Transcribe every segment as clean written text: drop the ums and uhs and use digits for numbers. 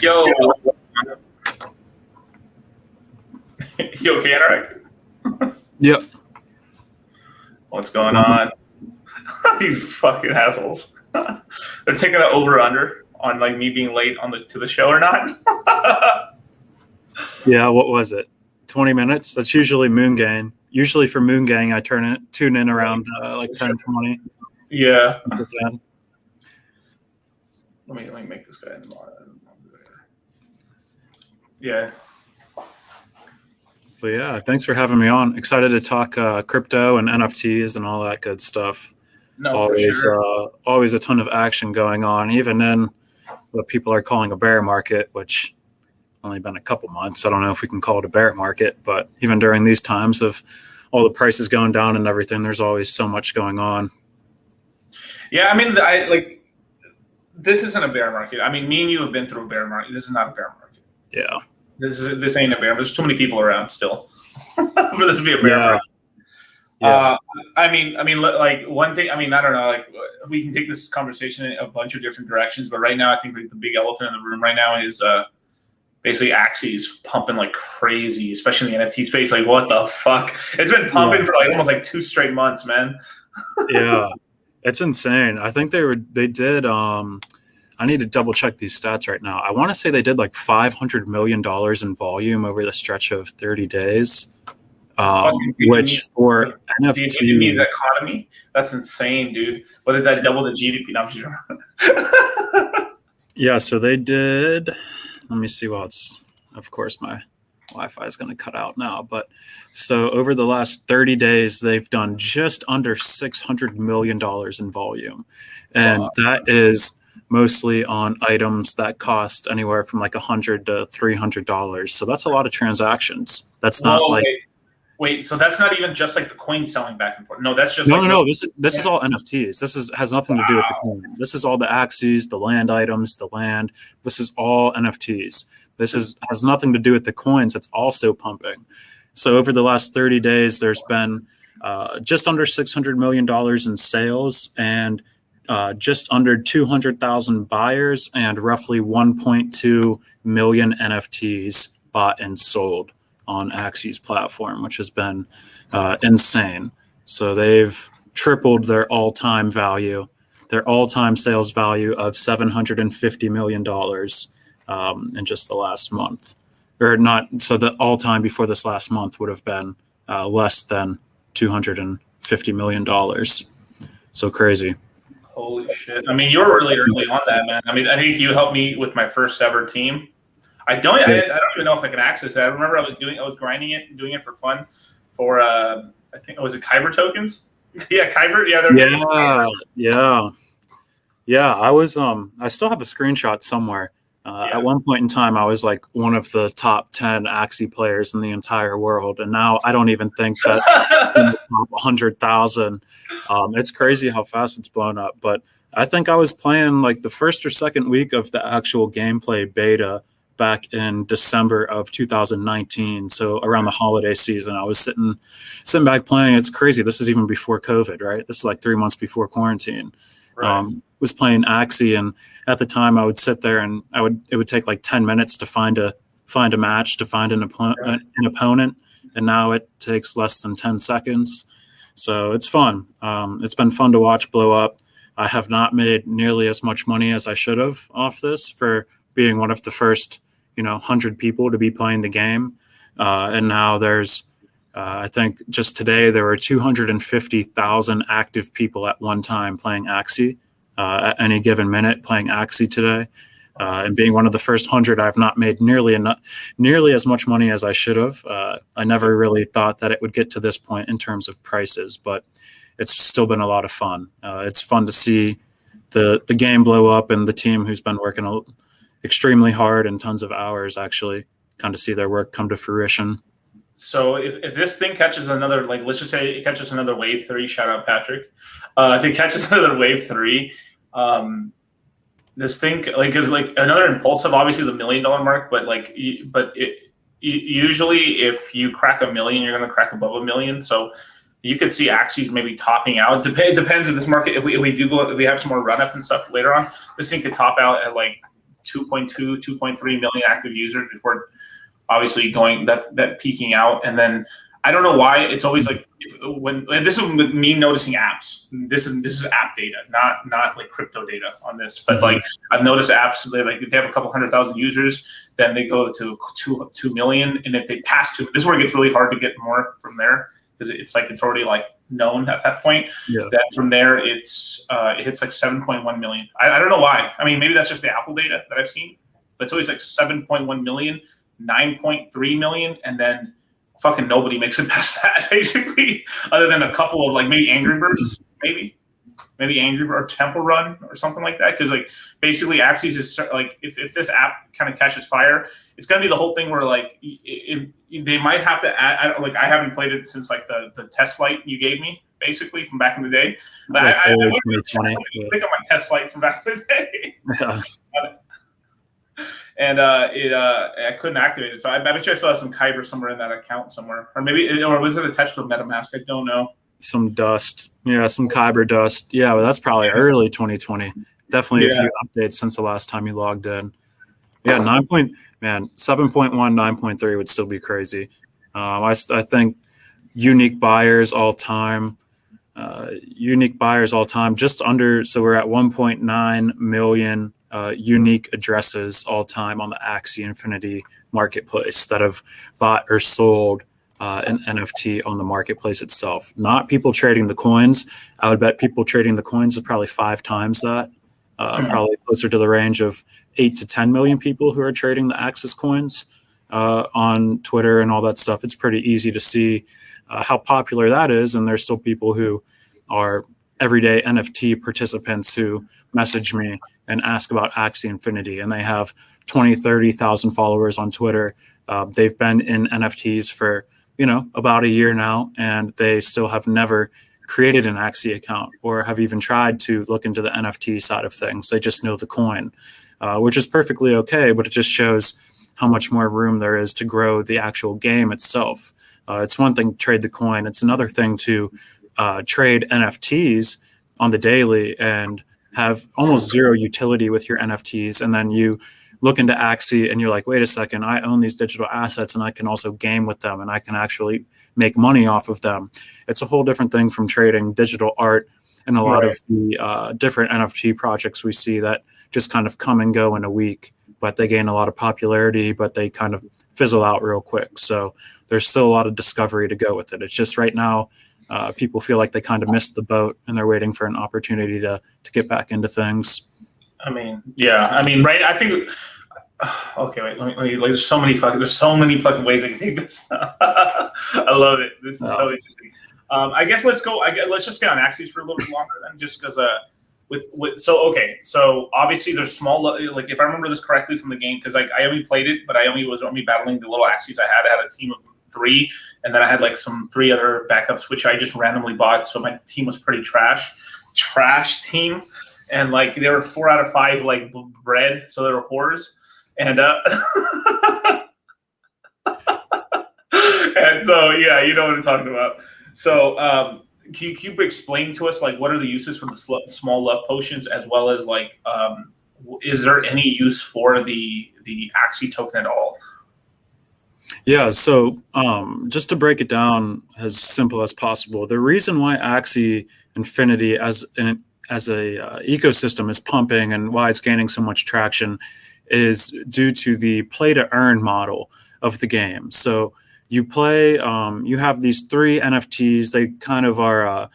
Yo, you okay, Anorak? Yep. What's going on? These fucking assholes. They're taking an over/under on like me being late to the show or not. Yeah, what was it? 20 minutes? That's usually Moon Gang. Usually for Moon Gang, I tune in around like 10:20. Yeah. Let me make this guy Yeah. But yeah, thanks for having me on. Excited to talk crypto and NFTs and all that good stuff. No, always, for sure. Always a ton of action going on, even in what people are calling a bear market, which only been a couple months. I don't know if we can call it a bear market, but even during these times of all the prices going down and everything, there's always so much going on. Yeah, I mean, this isn't a bear market. I mean, me and you have been through a bear market. This is not a bear market. Yeah. This ain't a bear. There's too many people around still for this to be a bear market. Yeah. I mean, like one thing. I mean, I don't know. Like, we can take this conversation in a bunch of different directions, but right now, I think like the big elephant in the room right now is basically Axie's pumping like crazy, especially in the NFT space. Like, what the fuck? It's been pumping for like almost like 2 straight months, man. Yeah, it's insane. I think they did. I need to double check these stats right now. I want to say they did like $500 million in volume over the stretch of 30 days. Which for NFT the economy, that's insane, dude. What did that double the GDP? No, I'm sure. Yeah, so they did. Let me see. Well, of course my Wi-Fi is going to cut out now, but so over the last 30 days, they've done just under $600 million in volume, and that is mostly on items that cost anywhere from like $100 to $300. So that's a lot of transactions. That's not Wait, so that's not even just like the coin selling back and forth. No, that's just no. This is all NFTs. This has nothing to do with the coin. This is all the Axies, the land items, the land. This is all NFTs. This has nothing to do with the coins. It's also pumping. So over the last 30 days, there's been just under $600 million in sales and just under 200,000 buyers and roughly 1.2 million NFTs bought and sold on Axie's platform, which has been insane. So they've tripled their all-time value, their all-time sales value of $750 million in just the last month. Or not, so the all-time before this last month would have been less than $250 million. So crazy. Holy shit. I mean, you're really early on that, man. I mean, I think you helped me with my first ever team. I don't even know if I can access that. I remember I was grinding it and doing it for fun for, I think, was it Kyber tokens? Yeah, Kyber. Yeah. I still have a screenshot somewhere. At one point in time, I was like one of the top 10 Axie players in the entire world. And now I don't even think that in the top 100,000. It's crazy how fast it's blown up. But I think I was playing like the first or second week of the actual gameplay beta back in December of 2019. So around the holiday season, I was sitting back playing. It's crazy. This is even before COVID, right? This is like 3 months before quarantine. Right. Was playing Axie, and at the time I would sit there and it would take like 10 minutes to find a match, to find an opponent, and now it takes less than 10 seconds. So it's fun. It's been fun to watch blow up. I have not made nearly as much money as I should have off this for being one of the first 100 people to be playing the game, and now there's I think just today there were 250,000 active people at one time playing Axie at any given minute playing Axie today. And being one of the first 100, I've not made nearly as much money as I should have. I never really thought that it would get to this point in terms of prices, but it's still been a lot of fun. It's fun to see the game blow up and the team who's been working extremely hard and tons of hours actually kind of see their work come to fruition. So if this thing catches another, like, let's just say it catches another wave 3, shout out Patrick. If it catches another wave 3, this thing, like, is like another impulsive, obviously the $1 million mark, but like, usually if you crack 1 million, you're going to crack above 1 million. So you could see Axie's maybe topping out. It depends if this market, if we have some more run up and stuff later on, this thing could top out at like 2.2, 2.3 million active users before obviously going that peaking out. And then I don't know why it's always like and this is with me noticing apps. This is app data, not like crypto data on this. But like I've noticed apps, like if they have a couple 100,000 users, then they go to 2 million, and if they pass 2, this is where it gets really hard to get more from there, because it's like it's already like known at that point. Yeah. That from there it hits like 7.1 million. I don't know why. I mean, maybe that's just the Apple data that I've seen, but it's always like 7.1 million, 9.3 million, and then fucking nobody makes it past that, basically, other than a couple of like maybe Angry Birds, maybe Angry Bird or Temple Run or something like that. Because like basically Axie's is like if this app kind of catches fire, it's gonna be the whole thing where like they might have to add. I haven't played it since like the test flight you gave me, basically from back in the day. But Like I early wouldn't 2020. pick up my test flight from back in the day. Yeah. And I couldn't activate it, so I bet you I still have some Kyber somewhere in that account somewhere, or was it attached to a MetaMask? I don't know. Some dust, some Kyber dust. Yeah, but that's probably early 2020. Definitely a few updates since the last time you logged in. Yeah, 7.1, 9.3 would still be crazy. I think unique buyers all time, just under. So we're at 1.9 million. Unique addresses all time on the Axie Infinity marketplace that have bought or sold an NFT on the marketplace itself. Not people trading the coins. I would bet people trading the coins is probably 5 times that. Probably closer to the range of 8 to 10 million people who are trading the Axis coins on Twitter and all that stuff. It's pretty easy to see how popular that is, and there's still people who are everyday NFT participants who message me and ask about Axie Infinity, and they have 20, 30,000 followers on Twitter. They've been in NFTs for, about a year now, and they still have never created an Axie account or have even tried to look into the NFT side of things. They just know the coin, which is perfectly okay, but it just shows how much more room there is to grow the actual game itself. It's one thing to trade the coin. It's another thing to trade NFTs on the daily and have almost zero utility with your NFTs. And then you look into Axie and you're like, wait a second, I own these digital assets and I can also game with them and I can actually make money off of them. It's a whole different thing from trading digital art and a lot of the different NFT projects we see that just kind of come and go in a week, but they gain a lot of popularity, but they kind of fizzle out real quick. So there's still a lot of discovery to go with it. It's just right now, people feel like they kind of missed the boat and they're waiting for an opportunity to get back into things. Right. I think. Okay, wait. Let me there's so many fucking ways I can take this. I love it. This is so interesting. I guess let's just get on Axies for a little bit longer then, just because so obviously there's small, like if I remember this correctly from the game, because I only played it, but I was only battling the little Axies I had. I had a team of 3, and then I had like some 3 other backups which I just randomly bought, so my team was pretty trash team, and like they were 4 out of 5 like bread, so they were whores, and and so yeah, you know what I'm talking about. So can you explain to us like what are the uses for the small love potions, as well as like is there any use for the Axie token at all? Yeah, so just to break it down as simple as possible, the reason why Axie Infinity as a ecosystem is pumping and why it's gaining so much traction is due to the play to earn model of the game. So you play, you have these 3 NFTs. They kind of are,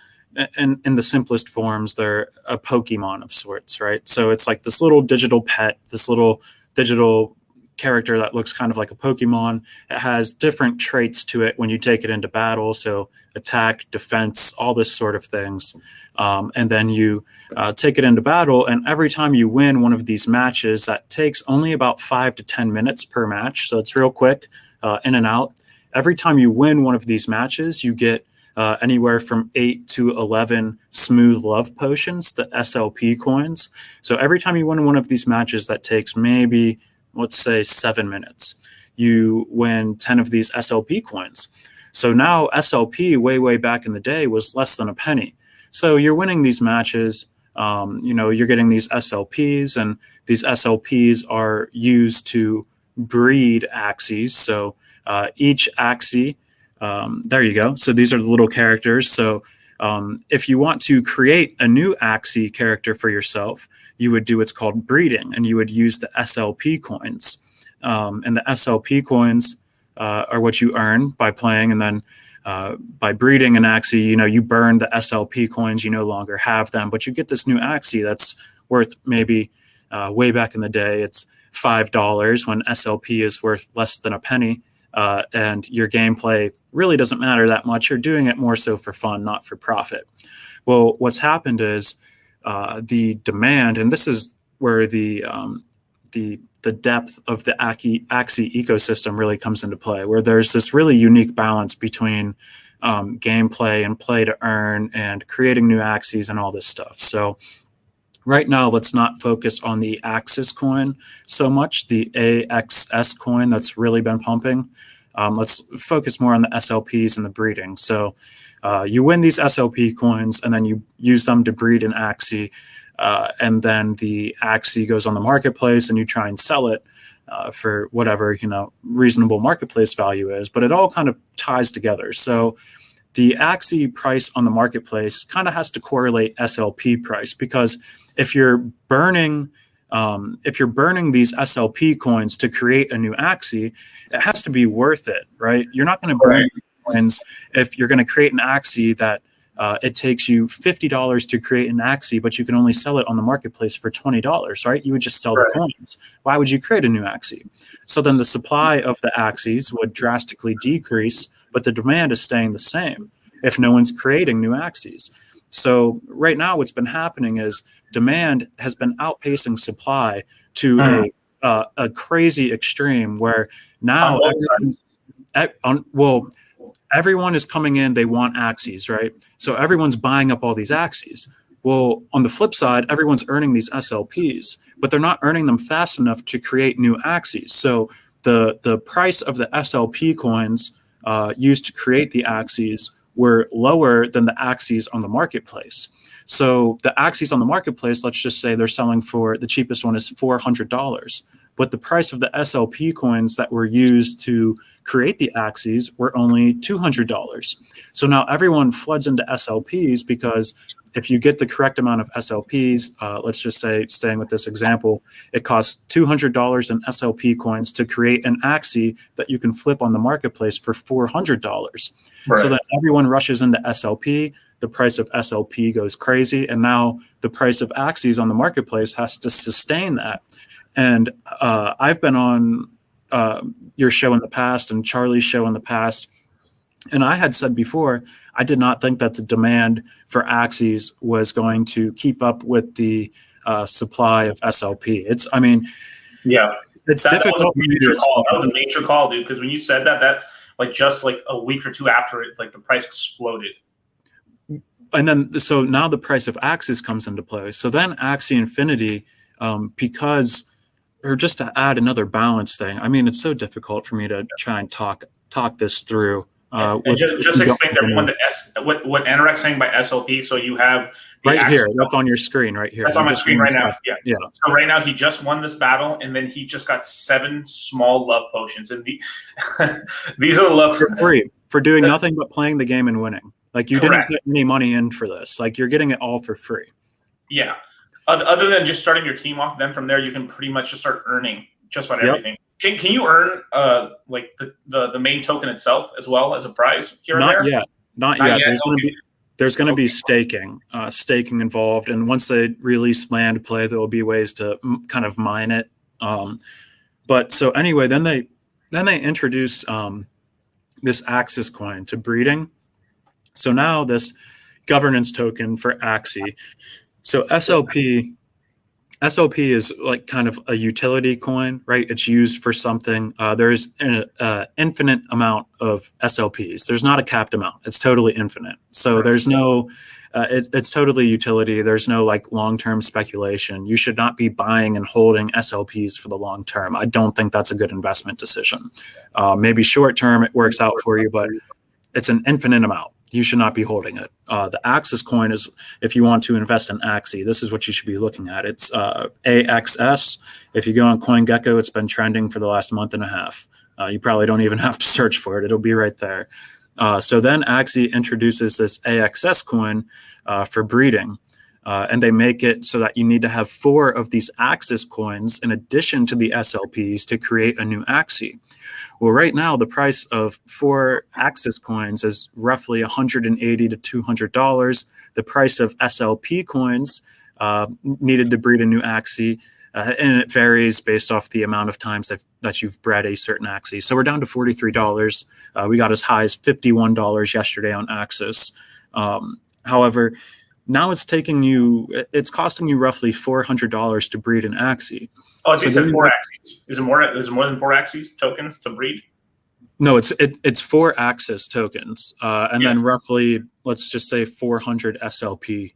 in the simplest forms, they're a Pokemon of sorts, right? So it's like this little digital pet, this little digital character that looks kind of like a Pokemon. It has different traits to it when you take it into battle, so attack, defense, all this sort of things. And then you take it into battle, and every time you win one of these matches, that takes only about 5 to 10 minutes per match, so it's real quick, in and out. Every time you win one of these matches, you get anywhere from 8 to 11 smooth love potions, the SLP coins. So every time you win one of these matches that takes maybe, let's say 7 minutes, you win 10 of these SLP coins. So now SLP way back in the day was less than a penny. So you're winning these matches You're getting these SLPs, and these SLPs are used to breed Axies. So each Axie, there you go. So these are the little characters. So if you want to create a new Axie character for yourself, you would do what's called breeding, and you would use the SLP coins. And the SLP coins are what you earn by playing, and then by breeding an Axie, you burn the SLP coins, you no longer have them, but you get this new Axie that's worth maybe way back in the day, it's $5 when SLP is worth less than a penny. And your gameplay really doesn't matter that much. You're doing it more so for fun, not for profit. Well, what's happened is the demand, and this is where the depth of the Axie ecosystem really comes into play, where there's this really unique balance between gameplay and play to earn and creating new Axies and all this stuff. So right now, let's not focus on the Axis coin so much, the AXS coin that's really been pumping. Let's focus more on the SLPs and the breeding. So you win these SLP coins, and then you use them to breed an Axie. And then the Axie goes on the marketplace, and you try and sell it for whatever reasonable marketplace value is. But it all kind of ties together. So the Axie price on the marketplace kind of has to correlate SLP price, because if you're burning these SLP coins to create a new Axie, it has to be worth it, right? You're not going to burn coins if you're going to create an Axie that it takes you $50 to create an Axie, but you can only sell it on the marketplace for $20, right? You would just sell the coins. Why would you create a new Axie? So then the supply of the Axies would drastically decrease, but the demand is staying the same if no one's creating new Axies. So right now what's been happening is demand has been outpacing supply to a crazy extreme, where now everyone is coming in, they want Axies, right? So everyone's buying up all these Axies. Well, on the flip side, everyone's earning these SLPs, but they're not earning them fast enough to create new Axies. So the price of the SLP coins used to create the Axies were lower than the Axies on the marketplace. So the Axies on the marketplace, let's just say they're selling for, the cheapest one is $400. But the price of the SLP coins that were used to create the Axies were only $200. So now everyone floods into SLPs, because if you get the correct amount of SLPs, let's just say, staying with this example, it costs $200 in SLP coins to create an Axie that you can flip on the marketplace for $400. Right. So then everyone rushes into SLP, the price of SLP goes crazy, and now the price of Axies on the marketplace has to sustain that. And I've been on your show in the past and Charlie's show in the past, and I had said before, I did not think that the demand for Axies was going to keep up with the supply of SLP. It's difficult. That was a major call, dude. Because when you said that just like a week or two after it, like the price exploded. And then, so now the price of Axies comes into play. So then Axie Infinity, because, or just to add another balance thing, I mean, it's so difficult for me to try and talk this through. Just explain to everyone what Anorak's saying by SLP. So you have right here. That's on your screen right here. That's on my screen right now. Yeah. So right now he just won this battle, and then he just got 7 small love potions, and these are the love for free for doing nothing but playing the game and winning. Like you didn't put any money in for this. Like you're getting it all for free. Yeah. Other than just starting your team off, then from there you can pretty much just start earning just about everything. Can you earn like the main token itself as well as a prize here and there? Not yet. There's going to be staking involved, and once they release land play, there will be ways to kind of mine it. But so anyway, then they introduce this Axis coin to breeding. So now this governance token for Axie. So SLP is like kind of a utility coin, right? It's used for something. There's an infinite amount of SLPs. There's not a capped amount. It's totally infinite. So there's no, it's totally utility. There's no like long-term speculation. You should not be buying and holding SLPs for the long term. I don't think that's a good investment decision. Maybe short term it works out for you, but it's an infinite amount. you should not be holding it. The Axis coin is, if you want to invest in Axie, this is what you should be looking at. It's AXS. If you go on CoinGecko, it's been trending for the last month and a half. You probably don't even have to search for it. It'll be right there. So then Axie introduces this AXS coin for breeding. And they make it so that you need to have 4 of these Axis coins in addition to the SLPs to create a new Axie. Well, right now, the price of 4 Axis coins is roughly $180 to $200. The price of SLP coins needed to breed a new Axie, and it varies based off the amount of times that you've bred a certain Axie. So we're down to $43. We got as high as $51 yesterday on Axis. However, now it's costing you roughly $400 to breed an Axie. Oh, it's 4 Axies. Is it more than 4 Axies tokens to breed? No, it's 4 Axis tokens, and then roughly, let's just say 400 SLP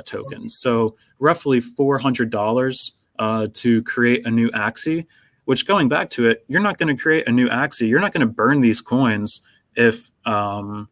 tokens. So roughly $400 to create a new Axie. Which, going back to it, you're not going to create a new Axie. You're not going to burn these coins if the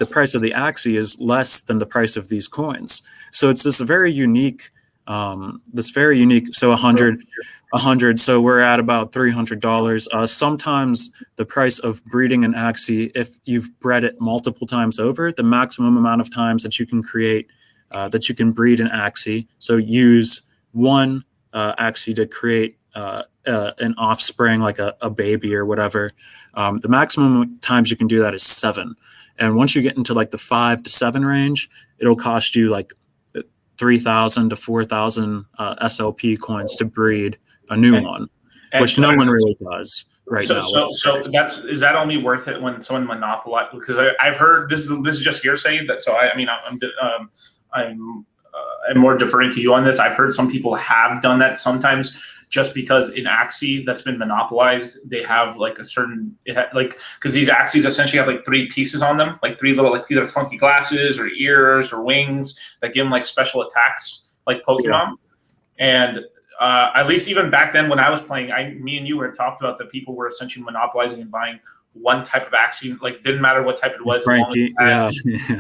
price of the Axie is less than the price of these coins. So it's this very unique, so 100. So we're at about $300. Sometimes the price of breeding an Axie, if you've bred it multiple times over, the maximum amount of times that you can create, that you can breed an Axie. So use one Axie to create an offspring, like a baby or whatever. The maximum times you can do that is 7. And once you get into like the 5 to 7 range, it'll cost you like 3,000 to 4,000 SLP coins to breed a new one, which no one really does right now. So is that only worth it when someone monopolizes? Because I've heard this is just hearsay. I'm more deferring to you on this. I've heard some people have done that sometimes, just because in Axie that's been monopolized, they have like a certain, because these Axies essentially have like 3 pieces on them, like 3 little, like either funky glasses or ears or wings that give them like special attacks, like Pokemon. And at least even back then when I was playing, me and you were talked about that people were essentially monopolizing and buying one type of Axie, like didn't matter what type it was, Frankie, a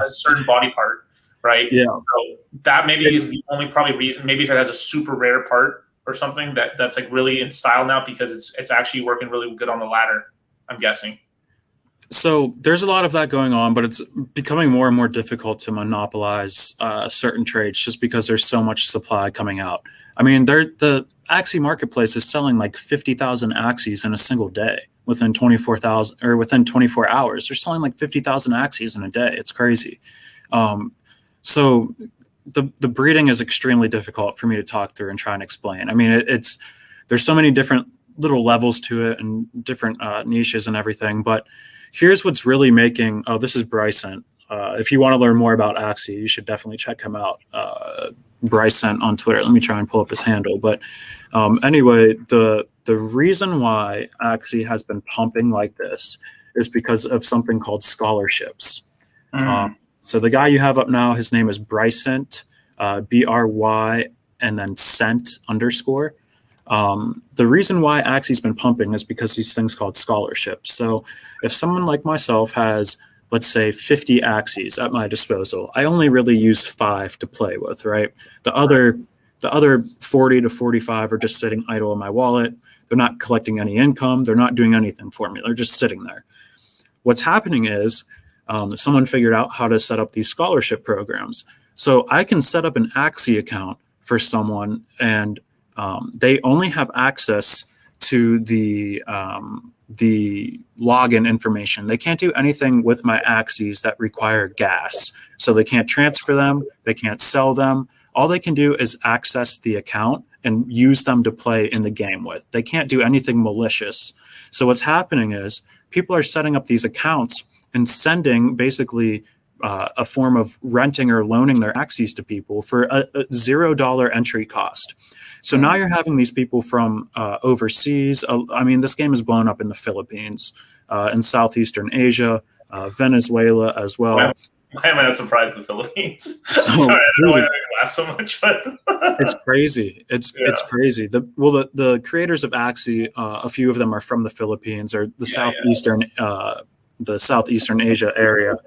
certain body part, right? Yeah. So that maybe is the only probably reason. Maybe if it has a super rare part or something that's like really in style now, because it's actually working really good on the ladder, I'm guessing. So there's a lot of that going on, but it's becoming more and more difficult to monopolize certain trades just because there's so much supply coming out. I mean, the Axie marketplace is selling like 50,000 Axies in a single day within 24 hours. They're selling like 50,000 Axies in a day. It's crazy. So the breeding is extremely difficult for me to talk through and try and explain. I mean, there's so many different little levels to it and different niches and everything. But here's what's really making. Oh, this is Bryson. If you want to learn more about Axie, you should definitely check him out. Bryson on Twitter. Let me try and pull up his handle. But anyway, the reason why Axie has been pumping like this is because of something called scholarships. So the guy you have up now, his name is Brycent, BRY, and then cent _. The reason why Axie's been pumping is because these things called scholarships. So if someone like myself has, let's say, 50 Axies at my disposal, I only really use 5 to play with, right? The other 40 to 45 are just sitting idle in my wallet. They're not collecting any income. They're not doing anything for me. They're just sitting there. What's happening is someone figured out how to set up these scholarship programs. So I can set up an Axie account for someone, and they only have access to the login information. They can't do anything with my Axies that require gas. So they can't transfer them. They can't sell them. All they can do is access the account and use them to play in the game with. They can't do anything malicious. So what's happening is people are setting up these accounts and sending basically a form of renting or loaning their Axies to people for a $0 entry cost. So now you're having these people from overseas. I mean, this game is blown up in the Philippines, in Southeastern Asia, Venezuela as well. Why am I not surprised the Philippines? So, sorry, I don't know why I laugh so much, but it's crazy. It's crazy. The creators of Axie, a few of them are from the Philippines or the Southeastern the Southeastern Asia area.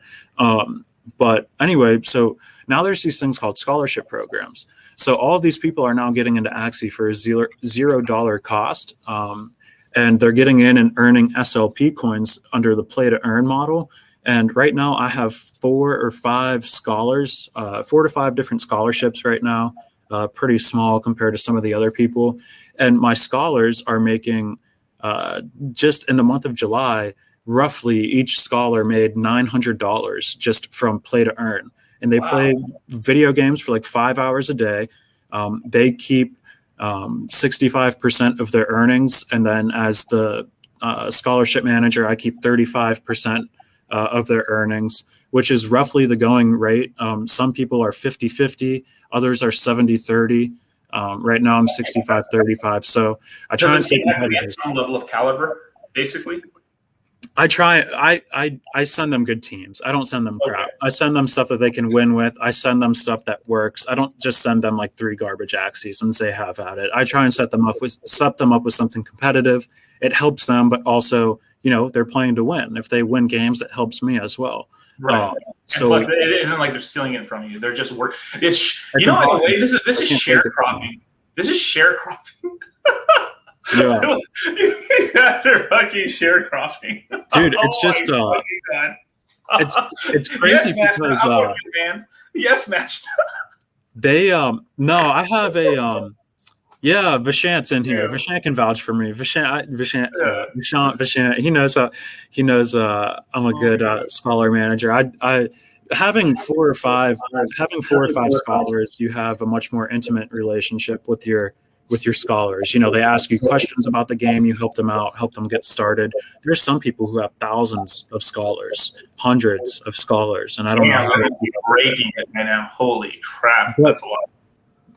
But anyway, so now there's these things called scholarship programs. So all of these people are now getting into Axie for a $0 cost. And they're getting in and earning SLP coins under the play to earn model. And right now I have 4 or 5 scholars, 4 to 5 different scholarships right now, pretty small compared to some of the other people. And my scholars are making, just in the month of July, roughly each scholar made $900 just from play to earn. And they play video games for like 5 hours a day. They keep 65% of their earnings. And then as the scholarship manager, I keep 35% of their earnings, which is roughly the going rate. Some people are 50-50, others are 70-30. Right now I'm 65-35. So I try and stay competitive. Some level of caliber, basically. I try. I send them good teams. I don't send them crap. I send them stuff that they can win with. I send them stuff that works. I don't just send them like 3 garbage Axies and say have at it. I try and set them up with something competitive. It helps them, but also, you know, they're playing to win. If they win games, it helps me as well. Right. So plus, it isn't like they're stealing it from you. They're just work. It's you know, in a way, this is sharecropping. This is sharecropping. Yeah, that's their fucking sharecropping, dude. It's just it's crazy yes, because yes, matched. They no, I have a yeah, Vishant's in here. Yeah. Vishant can vouch for me. Vishant, he knows I'm a good scholar manager. I having 4 or 5 scholars, you have a much more intimate relationship with your scholars. You know, they ask you questions about the game, you help them out, help them get started. There's some people who have thousands of scholars, hundreds of scholars, and I don't know how they're breaking it right now. Holy crap, that's a lot.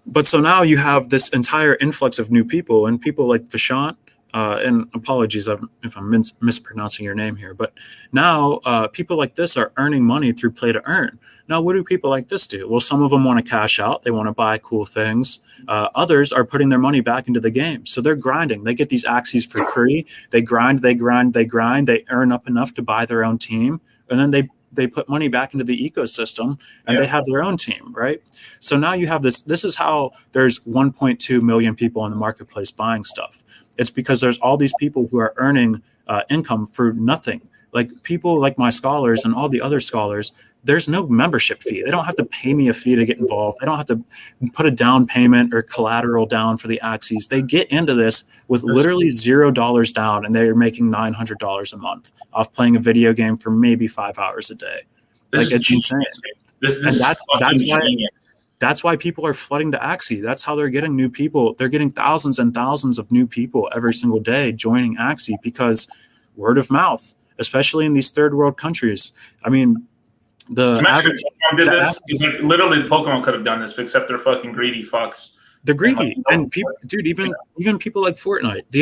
But so now you have this entire influx of new people, and people like Vishant, and apologies if I'm mispronouncing your name here, but now people like this are earning money through play to earn. Now, what do people like this do? Well, some of them want to cash out. They want to buy cool things. Others are putting their money back into the game. So they're grinding. They get these Axies for free. They grind. They earn up enough to buy their own team. And then they put money back into the ecosystem, and they have their own team, right? So now you have this. This is how there's 1.2 million people in the marketplace buying stuff. It's because there's all these people who are earning income for nothing. Like people like my scholars and all the other scholars, there's no membership fee. They don't have to pay me a fee to get involved. They don't have to put a down payment or collateral down for the Axies. They get into this with literally $0 down, and they're making $900 a month off playing a video game for maybe 5 hours a day. Like, it's insane. That's why people are flooding to Axie. That's how they're getting new people. They're getting thousands and thousands of new people every single day joining Axie because word of mouth, especially in these third world countries. I mean, average did this. Like, literally, Pokemon could have done this, except they're fucking greedy fucks. They're greedy, and people, dude. Even people like Fortnite, the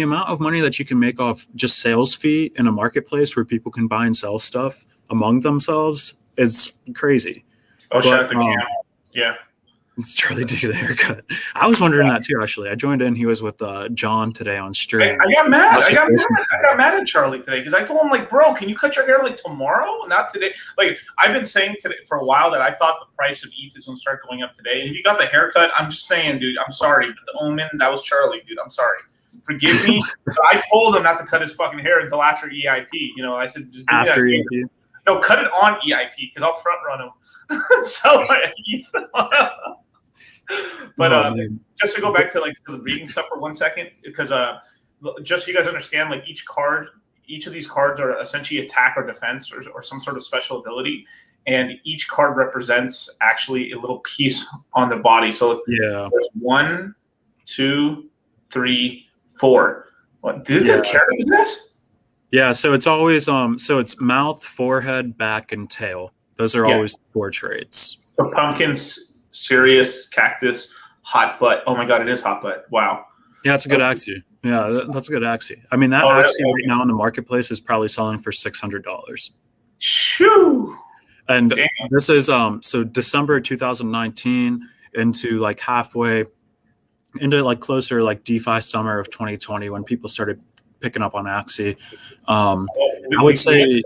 amount of money that you can make off just sales fee in a marketplace where people can buy and sell stuff among themselves is crazy. Oh, shout out to Cam. Yeah. It's Charlie to get a haircut. I was wondering that too, actually. I joined in. He was with John today on stream. I got mad. I got mad at Charlie today because I told him, like, bro, can you cut your hair like tomorrow? Not today. Like, I've been saying today for a while that I thought the price of ETH is going to start going up today. And if you got the haircut, I'm just saying, dude, I'm sorry. But the omen, that was Charlie, dude. I'm sorry. Forgive me. I told him not to cut his fucking hair until after EIP. You know, I said, just after EIP? No, cut it on EIP because I'll front run him. So, but just to go back to the reading stuff for 1 second, because just so you guys understand, like each of these cards are essentially attack or defense or some sort of special ability, and each card represents actually a little piece on the body. So there's 1, 2, 3, 4. What did the character do this? Yeah, so it's always so it's mouth, forehead, back, and tail. Those are always 4 traits. So pumpkins, serious, cactus, hot butt. Oh my god, it is hot butt. Wow. Yeah, it's a good Axie. Yeah, that's a good Axie. I mean, that Axie right now in the marketplace is probably selling for $600. Shoo! And this is so December 2019 into like halfway into like closer like DeFi summer of 2020 when people started picking up on Axie. I would say,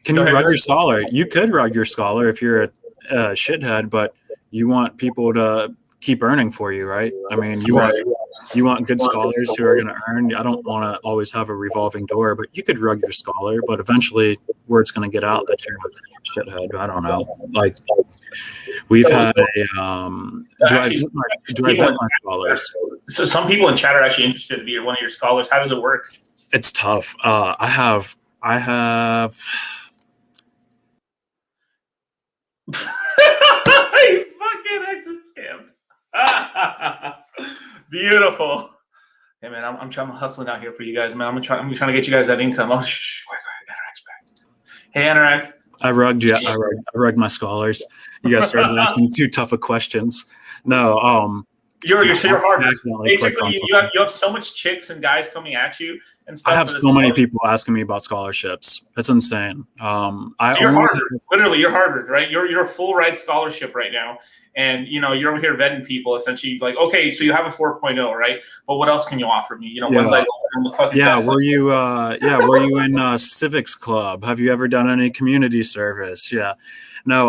can Go you ahead, rug go your ahead. scholar? You could rug your scholar if you're a shithead, but you want people to keep earning for you, right? I mean, you want good scholars who are going to earn. I don't want to always have a revolving door, but you could rug your scholar, but eventually word's going to get out that you're a shithead. I don't know. Like we've had a Actually, do I vet my scholars? so some people in chat are actually interested to be one of your scholars. How does it work? It's tough. I have You fucking exit scam. Beautiful. Hey man, I'm trying to hustling out here for you guys, man. I'm trying to get you guys that income. Oh, shh, wait, Anorak's back. Hey, Anorak. I rugged you. I rugged my scholars. You guys started asking too tough of questions. No, You're hard. Basically, you have so much chicks and guys coming at you and stuff. I have so many people asking me about scholarships. It's insane. So you're Harvard. Literally, you're Harvard, right? You're a full ride scholarship right now, and you're over here vetting people. Essentially, like, okay, so you have a 4.0, right? But what else can you offer me? One leg on the fucking test. Were you in civics club? Have you ever done any community service? Yeah, no.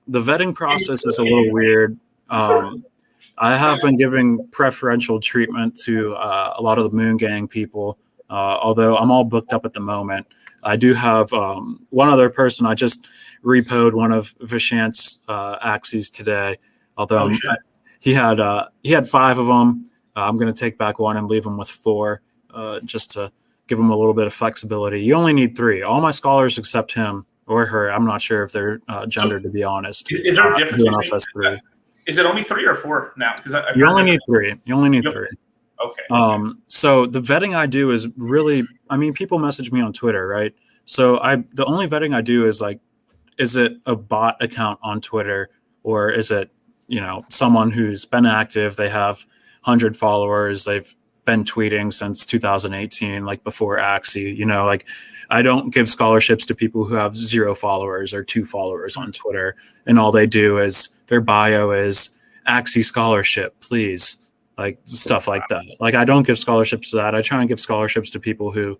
The vetting process is a little weird. I have been giving preferential treatment to a lot of the Moon Gang people, although I'm all booked up at the moment. I do have one other person. I just repoed one of Vishant's Axies today, although he had 5 of them. I'm going to take back 1 and leave him with 4 just to give him a little bit of flexibility. You only need 3. All my scholars except him or her. I'm not sure if they're gendered, to be honest. Is there a difference? Everyone else has 3. Is it only 3 or 4 now? You only need 3. You only need 3. Okay. So the vetting I do is really, I mean, people message me on Twitter, right? So the only vetting I do is like, is it a bot account on Twitter, or is it, someone who's been active? They have 100 followers. They've been tweeting since 2018, like before Axie. Like I don't give scholarships to people who have 0 followers or 2 followers on Twitter, and all they do is their bio is Axie scholarship, please, like stuff like that. Like I don't give scholarships to that. I try and give scholarships to people who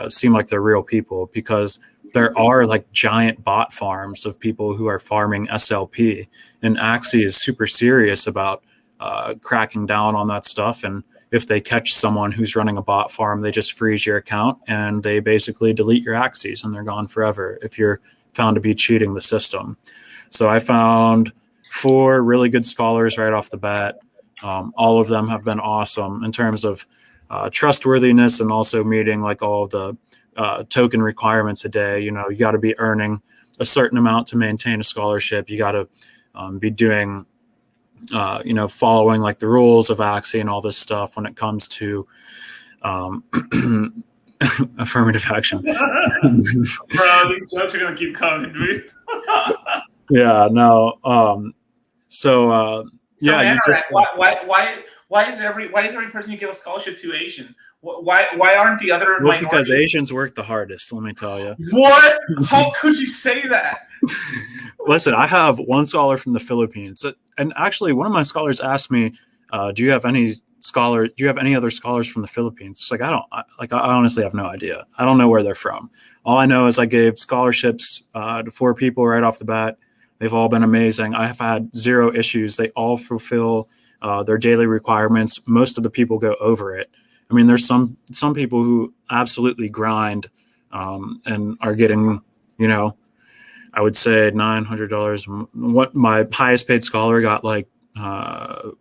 seem like they're real people, because there are like giant bot farms of people who are farming SLP, and Axie is super serious about cracking down on that stuff. And if they catch someone who's running a bot farm, they just freeze your account and they basically delete your Axies, and they're gone forever if you're found to be cheating the system. So I found 4 really good scholars right off the bat. All of them have been awesome in terms of trustworthiness, and also meeting like all of the token requirements a day. You got to be earning a certain amount to maintain a scholarship. You got to be doing following like the rules of Axie and all this stuff when it comes to affirmative action. Bro, these jokes are gonna keep coming, dude. Yeah, no. You just why is every person you give a scholarship to Asian? Why aren't the other minorities? Because Asians work the hardest, let me tell you. What? How could you say that? Listen, I have 1 scholar from the Philippines, and actually one of my scholars asked me, do you have any other scholars from the Philippines? It's like, I honestly have no idea. I don't know where they're from. All I know is I gave scholarships to 4 people right off the bat. They've all been amazing. I have had 0 issues. They all fulfill their daily requirements. Most of the people go over it. I mean, there's some people who absolutely grind and are getting, I would say $900. What my highest paid scholar got like $1,200,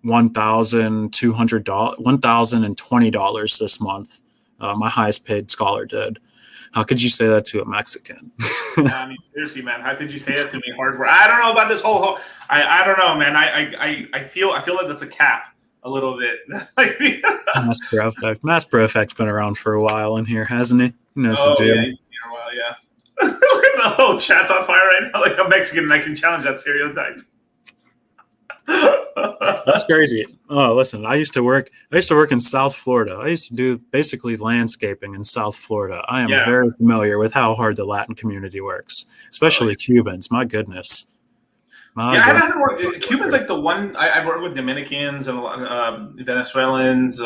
$1,020 this month. My highest paid scholar did. How could you say that to a Mexican? I mean, seriously, man. How could you say that to me? Hardware. I don't know about this whole. I don't know, man. I feel like that's a cap a little bit. Mass Pro Effect. Mass Pro Effect's been around for a while in here, hasn't he? He knows the deal. Yeah, he's been a while, yeah. Look at the whole chat's on fire right now. Like I'm Mexican and I can challenge that stereotype. That's crazy. Oh, listen, I used to work in South Florida. I used to do basically landscaping in South Florida. I am very familiar with how hard the Latin community works, especially Cubans. My goodness. I haven't worked. Cubans like the one I've worked with Dominicans and Venezuelans,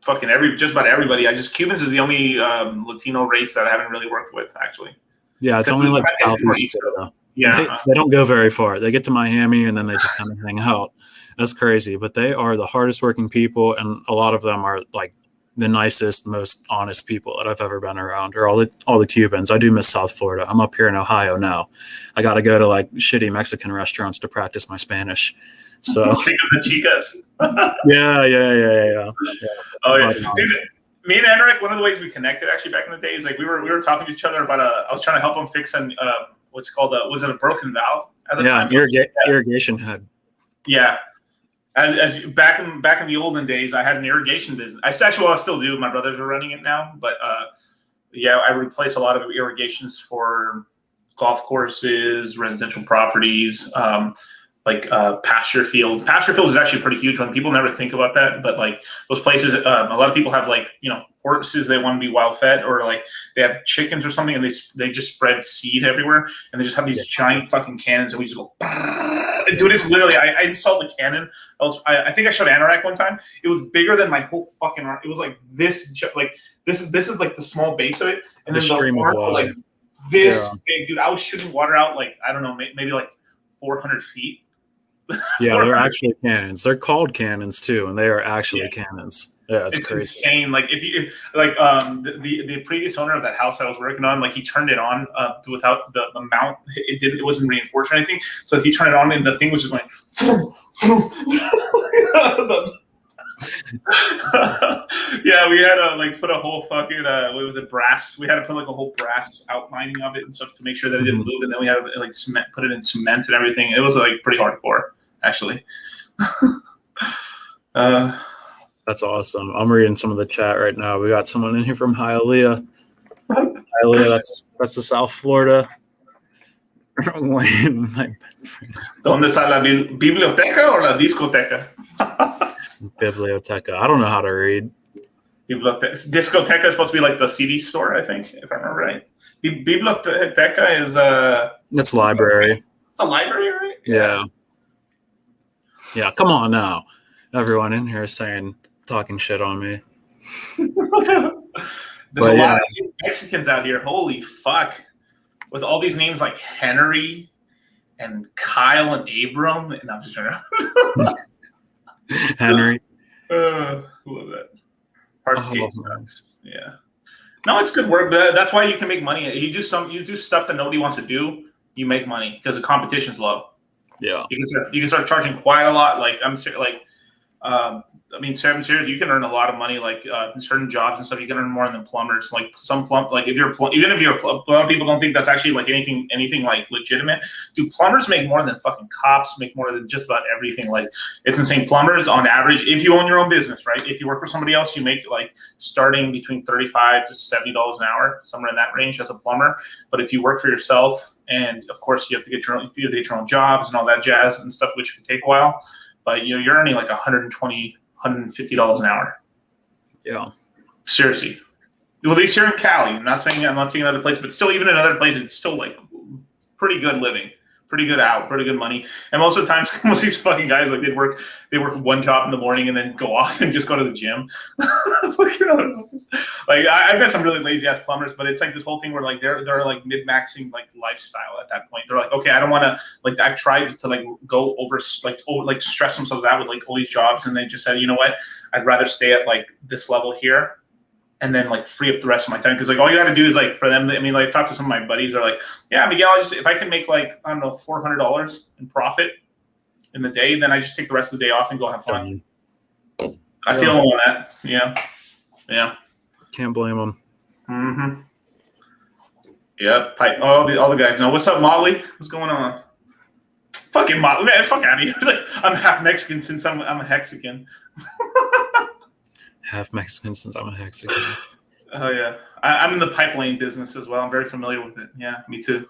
fucking just about everybody. Cubans is the only Latino race that I haven't really worked with, actually. Yeah, it's only like Southeast Florida. They don't go very far. They get to Miami and then they just kind of hang out. That's crazy. But they are the hardest working people, and a lot of them are like the nicest, most honest people that I've ever been around. Or all the Cubans. I do miss South Florida. I'm up here in Ohio now. I got to go to like shitty Mexican restaurants to practice my Spanish. So the chicas. Yeah. Oh yeah, dude. Me and Anorak, one of the ways we connected actually back in the day is like we were talking to each other about I was trying to help him fix what's called was it a broken valve at the time? Irrigation head. Yeah. As back in the olden days, I had an irrigation business. I still do. My brothers are running it now, but I replace a lot of irrigations for golf courses, residential properties, pasture fields. Pasture fields is actually pretty huge one. People never think about that, but like those places, a lot of people have like, horses they want to be wild fed, or like they have chickens or something, and they just spread seed everywhere, and they just have these giant fucking cannons, and we just go. Dude, it's literally. I installed the cannon. I think I showed Anorak one time. It was bigger than my whole fucking arm. It was like this. Like this is like the small base of it, and then the arm was like this big, dude. I was shooting water out like I don't know, maybe like 400 feet. Yeah, they're actually cannons. They're called cannons too, and they are actually cannons. Yeah, it's crazy. Insane. Like the previous owner of that house I was working on, like he turned it on without the mount. It wasn't reinforced or anything. So he turned it on, and the thing was just going. Yeah, we had to put a whole fucking what was it, brass? We had to put like a whole brass outlining of it and stuff to make sure that it didn't move, and then we had to put it in cement and everything. It was like pretty hardcore, actually. That's awesome. I'm reading some of the chat right now. We got someone in here from Hialeah. Hialeah, that's the South Florida. Wayne, my best friend. ¿Dónde está la biblioteca or la discoteca? Biblioteca. I don't know how to read. Discoteca is supposed to be like the CD store, I think, if I remember right. Biblioteca is That's library. It's a library, right? Yeah. Come on now. Everyone in here is talking shit on me. There's a lot of Mexicans out here. Holy fuck. With all these names like Henry and Kyle and Abram. And I'm just trying to. Henry. Love that. Hardscape sucks. Yeah. No, it's good work. But that's why you can make money. You do stuff that nobody wants to do. You make money because the competition's low. Yeah. You can start charging quite a lot. Seriously, you can earn a lot of money. In certain jobs and stuff, you can earn more than plumbers. Like if you're a lot of people don't think that's actually like anything like legitimate. Dude, plumbers make more than fucking cops. Make more than just about everything. Like it's insane. Plumbers on average, if you own your own business, right? If you work for somebody else, you make like starting between $35 to $70 an hour, somewhere in that range as a plumber. But if you work for yourself, and of course you have to get your own jobs and all that jazz and stuff, which can take a while. But you're earning like $120, $150 an hour. Yeah. Seriously. Well, at least here in Cali. I'm not saying other places, but still, even in other places, it's still like pretty good living, pretty good money. And most of the times, most of these fucking guys, like they work one job in the morning and then go off and just go to the gym. Like I've met some really lazy ass plumbers, but it's like this whole thing where like they're like mid-maxing like lifestyle at that point. They're like, okay, I don't want to like. I've tried to like go over like stress themselves out with like all these jobs, and they just said, you know what, I'd rather stay at like this level here. And then like free up the rest of my time, because like all you got to do is like for them. I mean, like talk to some of my buddies. They're like, yeah, Miguel, if I can make like I don't know $400 in profit in the day, then I just take the rest of the day off and go have fun. I feel on that. Yeah. Can't blame them. Mm-hmm. Yeah. All the guys know. What's up, Motley? What's going on? Fucking Motley, man. Fuck out of here. Like, I'm half Mexican since I'm a Hexican. Half Mexican since I'm a Hexican. Oh yeah, I'm in the pipeline business as well. I'm very familiar with it. Yeah, me too.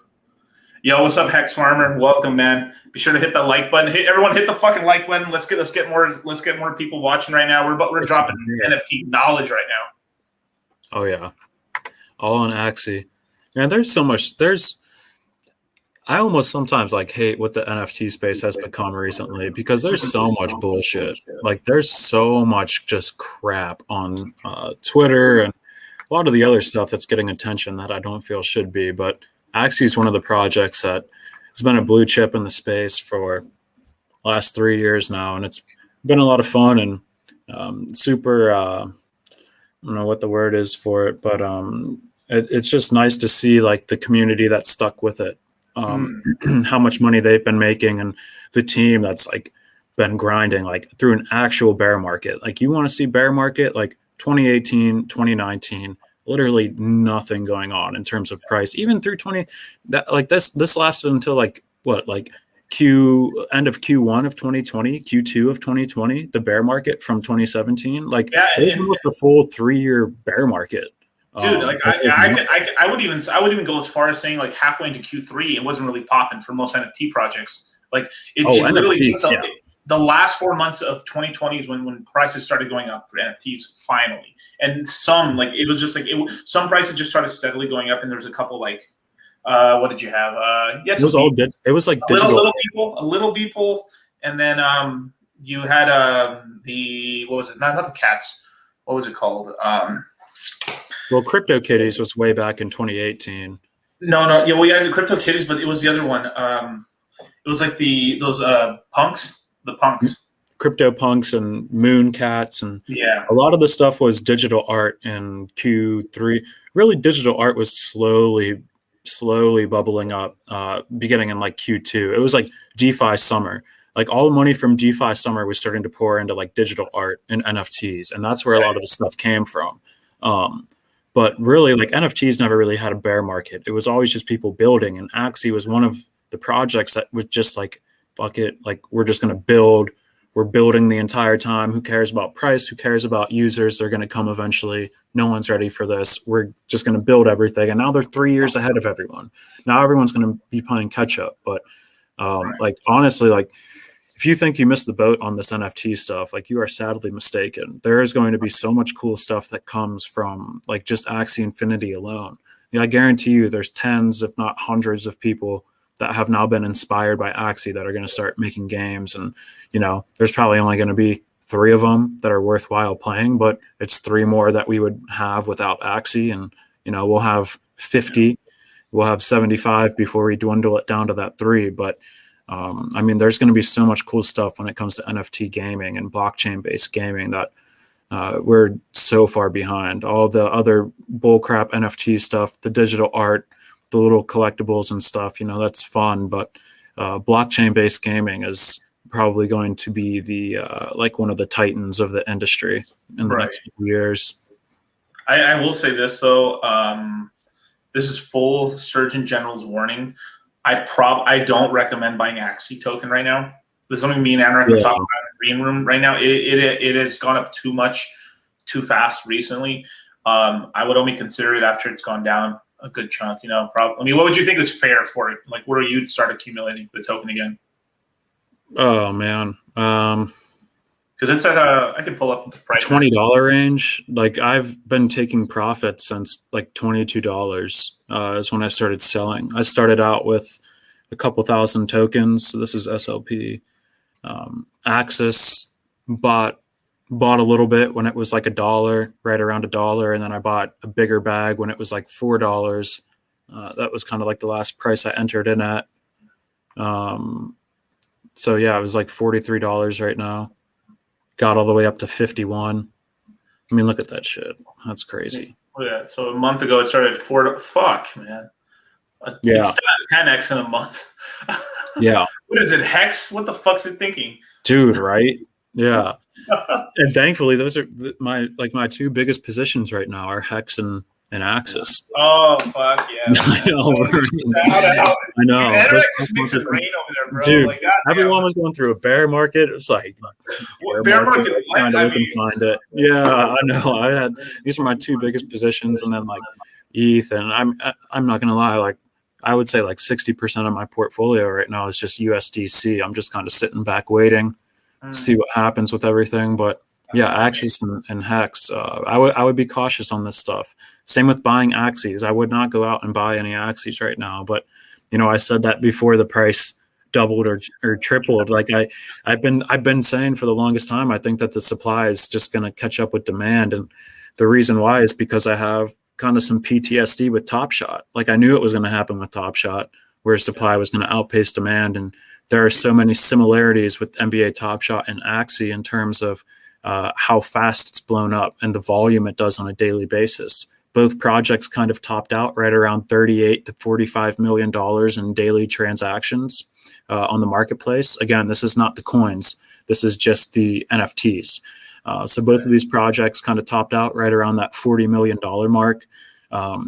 Yo, what's up, Hex Farmer? Welcome, man. Be sure to hit the like button. Everyone, hit the fucking like button. Let's get more people watching right now. We're dropping NFT knowledge right now. Oh yeah, all on Axie. Man, there's so much. I almost sometimes like hate what the NFT space has become recently because there's so much bullshit. Like there's so much just crap on Twitter and a lot of the other stuff that's getting attention that I don't feel should be. But Axie is one of the projects that has been a blue chip in the space for the last 3 years now, and it's been a lot of fun and super. I don't know what the word is for it, but it's just nice to see like the community that stuck with it, how much money they've been making, and the team that's like been grinding like through an actual bear market. Like you want to see bear market like 2018, 2019, literally nothing going on in terms of price, even through 20 that like this lasted until like what, like end of Q1 of 2020, Q2 of 2020, the bear market from 2017. Like Yeah, it was the full 3-year bear market. Dude, like I would even go as far as saying like halfway into Q3, it wasn't really popping for most NFT projects. Like it literally NFTs, took the last 4 months of 2020 is when prices started going up for NFTs finally, and some like it was just like some prices just started steadily going up, and there's a couple like what did you have? It was all good. It was like digital. A little people, and then you had the what was it? Not the cats. What was it called? Well, CryptoKitties was way back in 2018. No, yeah, we had the CryptoKitties, but it was the other one. It was like those punks, the punks. CryptoPunks and Moon Cats, and a lot of the stuff was digital art in Q3. Really, digital art was slowly bubbling up, beginning in like Q2. It was like DeFi summer. Like all the money from DeFi summer was starting to pour into like digital art and NFTs, and that's where a lot of the stuff came from. But really, like NFTs never really had a bear market. It was always just people building, and Axie was one of the projects that was just like, fuck it, like we're just going to build. We're building the entire time. Who cares about price? Who cares about users? They're going to come eventually. No one's ready for this. We're just going to build everything. And now they're 3 years ahead of everyone. Now everyone's going to be playing catch up. But like honestly, like if you think you missed the boat on this NFT stuff, like you are sadly mistaken. There is going to be so much cool stuff that comes from like just Axie Infinity alone. I guarantee you there's tens, if not hundreds of people that have now been inspired by Axie that are going to start making games. And, there's probably only going to be 3 of them that are worthwhile playing, but it's 3 more that we would have without Axie. And, we'll have 50, we'll have 75 before we dwindle it down to that 3. But I mean, there's going to be so much cool stuff when it comes to NFT gaming and blockchain-based gaming that we're so far behind. All the other bullcrap NFT stuff, the digital art, the little collectibles and stuff, that's fun. But blockchain-based gaming is probably going to be the like one of the titans of the industry in the next few years. I will say this though, this is full Surgeon General's warning. I don't recommend buying Axie token right now. This is something me and Anorak are talking about in the green room right now. It has gone up too fast recently. I would only consider it after it's gone down a good chunk. I mean, what would you think is fair for it? Like, where you'd start accumulating the token again? Oh man, because it's at I can pull up the price. $20 range. Like I've been taking profits since like $22 is when I started selling. I started out with a couple thousand tokens. So this is SLP. Axis bought a little bit when it was like $1, right around $1, and then I bought a bigger bag when it was like $4. That was kind of like the last price I entered in at. So yeah, it was like $43 right now. Got all the way up to 51. I mean, look at that shit. That's crazy. Oh yeah. So a month ago it started at $4. Fuck, man. It's 10x in a month. Yeah. What is it, Hex? What the fuck's it thinking? Dude, right? Yeah. And thankfully those are my 2 biggest positions right now are Hex and Axis. Oh fuck yeah! I know. I know. Dude, just makes it rain over there, bro. Dude, like, everyone was going through a bear market. It was like bear market trying to find it. Yeah, I know. These are my 2 biggest positions, and then like ETH, and I'm not gonna lie, like I would say like 60% of my portfolio right now is just USDC. I'm just kind of sitting back waiting, see what happens with everything, but. Yeah, Axis and Hex. I would be cautious on this stuff. Same with buying Axies. I would not go out and buy any Axies right now. But I said that before the price doubled or tripled. Like I've been saying for the longest time, I think that the supply is just going to catch up with demand. And the reason why is because I have kind of some PTSD with Top Shot. Like I knew it was going to happen with Top Shot, where supply was going to outpace demand. And there are so many similarities with NBA Top Shot and Axie in terms of how fast it's blown up and the volume it does on a daily basis. Both projects kind of topped out right around $38 to $45 million in daily transactions on the marketplace. Again, this is not the coins. This is just the NFTs. So both of these projects kind of topped out right around that $40 million mark.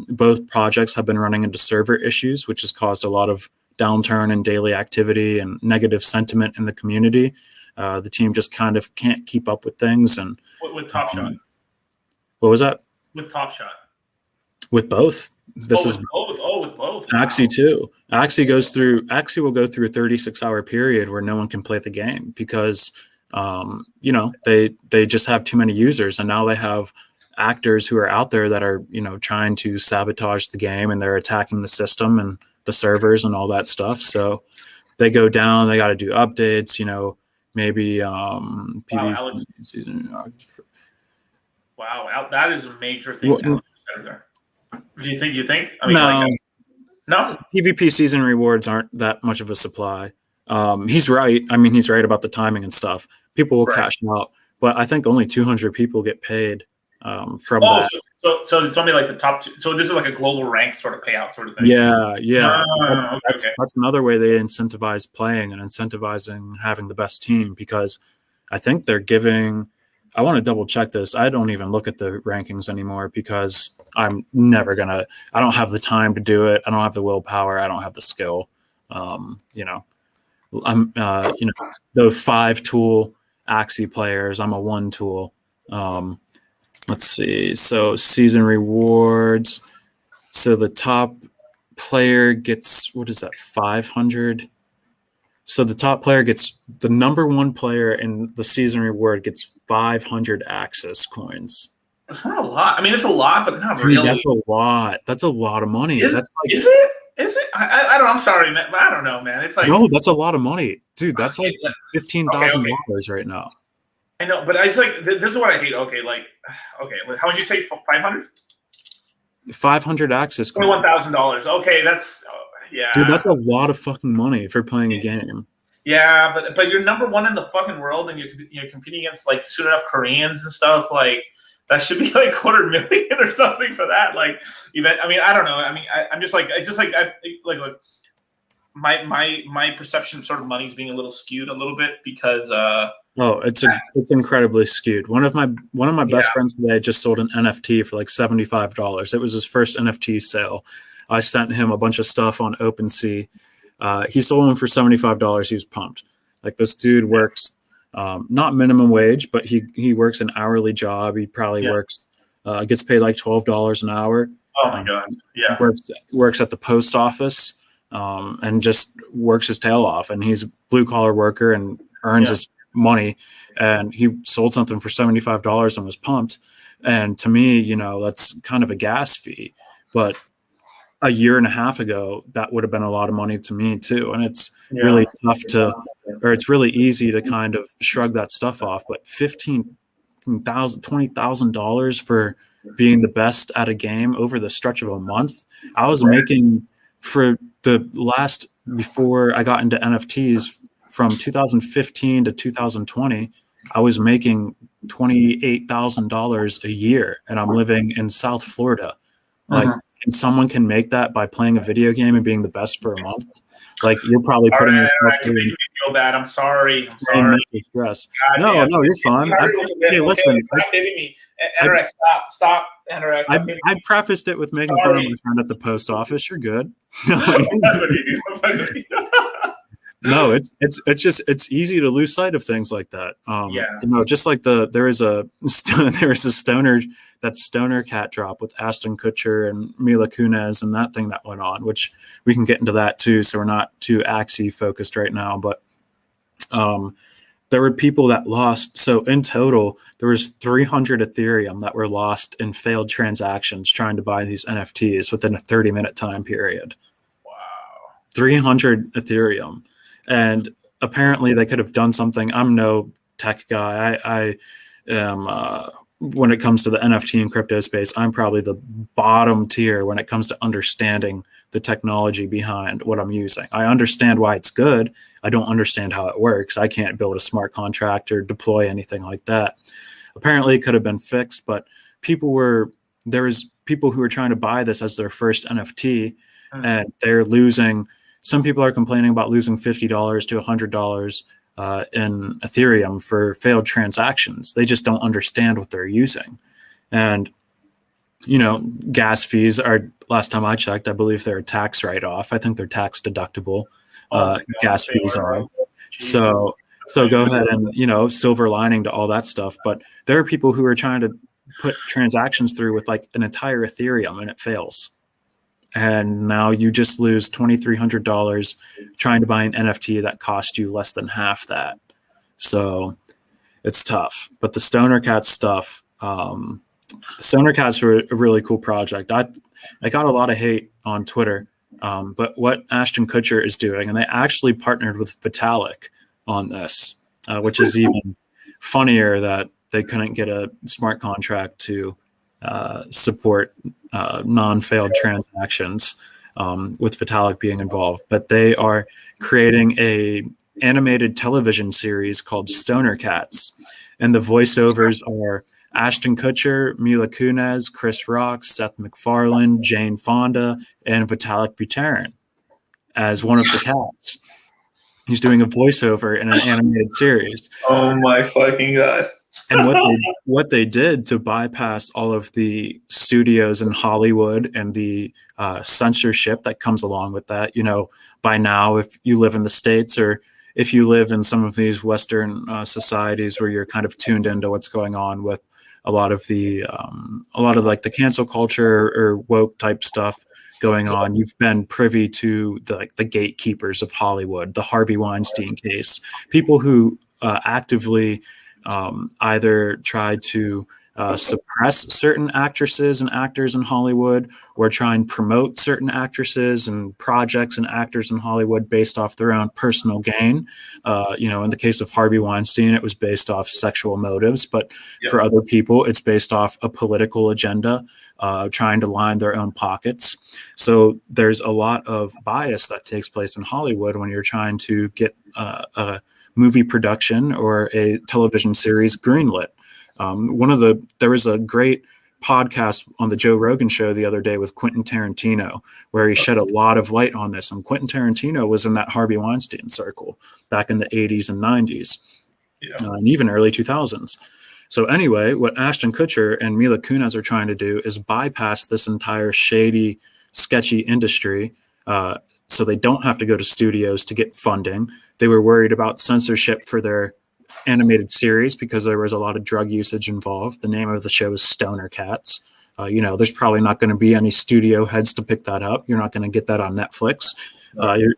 Both projects have been running into server issues, which has caused a lot of downturn in daily activity and negative sentiment in the community. The team just kind of can't keep up with things. And with Top Shot. What was that? With Top Shot. With both. This is with both. Axie too. Axie will go through a 36-hour period where no one can play the game because they just have too many users, and now they have actors who are out there that are trying to sabotage the game, and they're attacking the system and the servers and all that stuff. So they go down. They got to do updates. Maybe PvP Alex. season. Wow, that is a major thing. Well, there. Do you think? I mean, no. No. PvP season rewards aren't that much of a supply. He's right. I mean, he's right about the timing and stuff. People will cash out, but I think only 200 people get paid from that. So it's only like the top two. So this is like a global rank sort of payout sort of thing. Yeah. Okay. That's another way they incentivize playing and incentivizing having the best team, because I think they're giving. I want to double check this. I don't even look at the rankings anymore because I'm never gonna. I don't have the time to do it. I don't have the willpower. I don't have the skill. I'm the 5-tool Axie players. I'm a 1-tool. Let's see. So season rewards. So the top player gets, what is that? 500. So the top player gets, the number one player in the season reward gets 500 Axis coins. It's not a lot. I mean, it's a lot, but not Dude, really. That's a lot. That's a lot of money. Is it? I don't know. I'm sorry, man. I don't know, man. It's like, no, that's a lot of money, dude. That's like $15,000 right now. I know, but it's like, this is what I hate. Okay, how would you say 500? 500 Axis coins. $21,000. Okay, that's yeah. Dude, that's a lot of fucking money for playing a game. Yeah, but you're number one in the fucking world, and you're competing against like soon enough Koreans and stuff. Like that should be like $250,000 or something for that. Like event. I mean, I don't know. I mean, I'm just like, it's just like my perception of sort of money's being a little skewed a little bit because. It's incredibly skewed. One of my best friends today just sold an NFT for like $75. It was his first NFT sale. I sent him a bunch of stuff on OpenSea. He sold them for $75. He was pumped. Like, this dude works not minimum wage, but he works an hourly job. He probably gets paid like $12 an hour. Oh my god! Yeah, works at the post office and just works his tail off. And he's a blue collar worker and earns his money. And he sold something for $75 and was pumped. And to me, that's kind of a gas fee. But a year and a half ago, that would have been a lot of money to me too. And it's really tough it's really easy to kind of shrug that stuff off. But $20,000 for being the best at a game over the stretch of a month. I was making for the last, before I got into NFTs, from 2015 to 2020, I was making $28,000 a year, and I'm living in South Florida. Like, and someone can make that by playing a video game and being the best for a month. Like, you're probably putting yourself through. You feel bad. I'm sorry. Stress. No, you're fine. Hey, listen. Stop hitting me. Anorak, stop. Anorak. I prefaced it with making fun of my friend at the post office. You're good. No, it's easy to lose sight of things like that. Just like there is a stoner cat drop with Ashton Kutcher and Mila Kunis and that thing that went on, which we can get into that too. So we're not too Axie focused right now, but there were people that lost. So in total, there was 300 Ethereum that were lost in failed transactions trying to buy these NFTs within a 30-minute time period. 300 Ethereum. And apparently they could have done something. I'm no tech guy. I am, when it comes to the NFT and crypto space, I'm probably the bottom tier when it comes to understanding the technology behind what I'm using. I understand why it's good. I don't understand how it works. I can't build a smart contract or deploy anything like that. Apparently it could have been fixed, but there was people who were trying to buy this as their first NFT, and they're losing. Some people are complaining about losing $50 to $100 in Ethereum for failed transactions. They just don't understand what they're using. And, gas fees are, last time I checked, I believe they're a tax write-off. I think they're tax deductible. Gas fees are. So go ahead and, silver lining to all that stuff. But there are people who are trying to put transactions through with like an entire Ethereum and it fails. And now you just lose $2,300 trying to buy an NFT that cost you less than half that. So it's tough. But the Stoner Cats stuff, the Stoner Cats were a really cool project. I got a lot of hate on Twitter, but what Ashton Kutcher is doing, and they actually partnered with Vitalik on this, which is even funnier that they couldn't get a smart contract to support non-failed transactions with Vitalik being involved. But they are creating a animated television series called Stoner Cats, and the voiceovers are Ashton Kutcher, Mila Kunis, Chris Rock, Seth MacFarlane, Jane Fonda, and Vitalik Buterin as one of the cats. He's doing a voiceover in an animated series. Oh my fucking God. And what they did to bypass all of the studios in Hollywood and the censorship that comes along with that, by now, if you live in the States or if you live in some of these Western societies where you're kind of tuned into what's going on with a lot of like the cancel culture or woke type stuff going on, you've been privy to the gatekeepers of Hollywood, the Harvey Weinstein case, people who actively either tried to suppress certain actresses and actors in Hollywood or try and promote certain actresses and projects and actors in Hollywood based off their own personal gain. In the case of Harvey Weinstein, it was based off sexual motives, but for other people, it's based off a political agenda, trying to line their own pockets. So there's a lot of bias that takes place in Hollywood when you're trying to get a movie production or a television series greenlit. There was a great podcast on the Joe Rogan show the other day with Quentin Tarantino, where he shed a lot of light on this. And Quentin Tarantino was in that Harvey Weinstein circle back in the 80s and 90s, and even early 2000s. So anyway, what Ashton Kutcher and Mila Kunis are trying to do is bypass this entire shady, sketchy industry, so they don't have to go to studios to get funding. They were worried about censorship for their animated series because there was a lot of drug usage involved. The name of the show is Stoner Cats. There's probably not going to be any studio heads to pick that up. You're not going to get that on Netflix.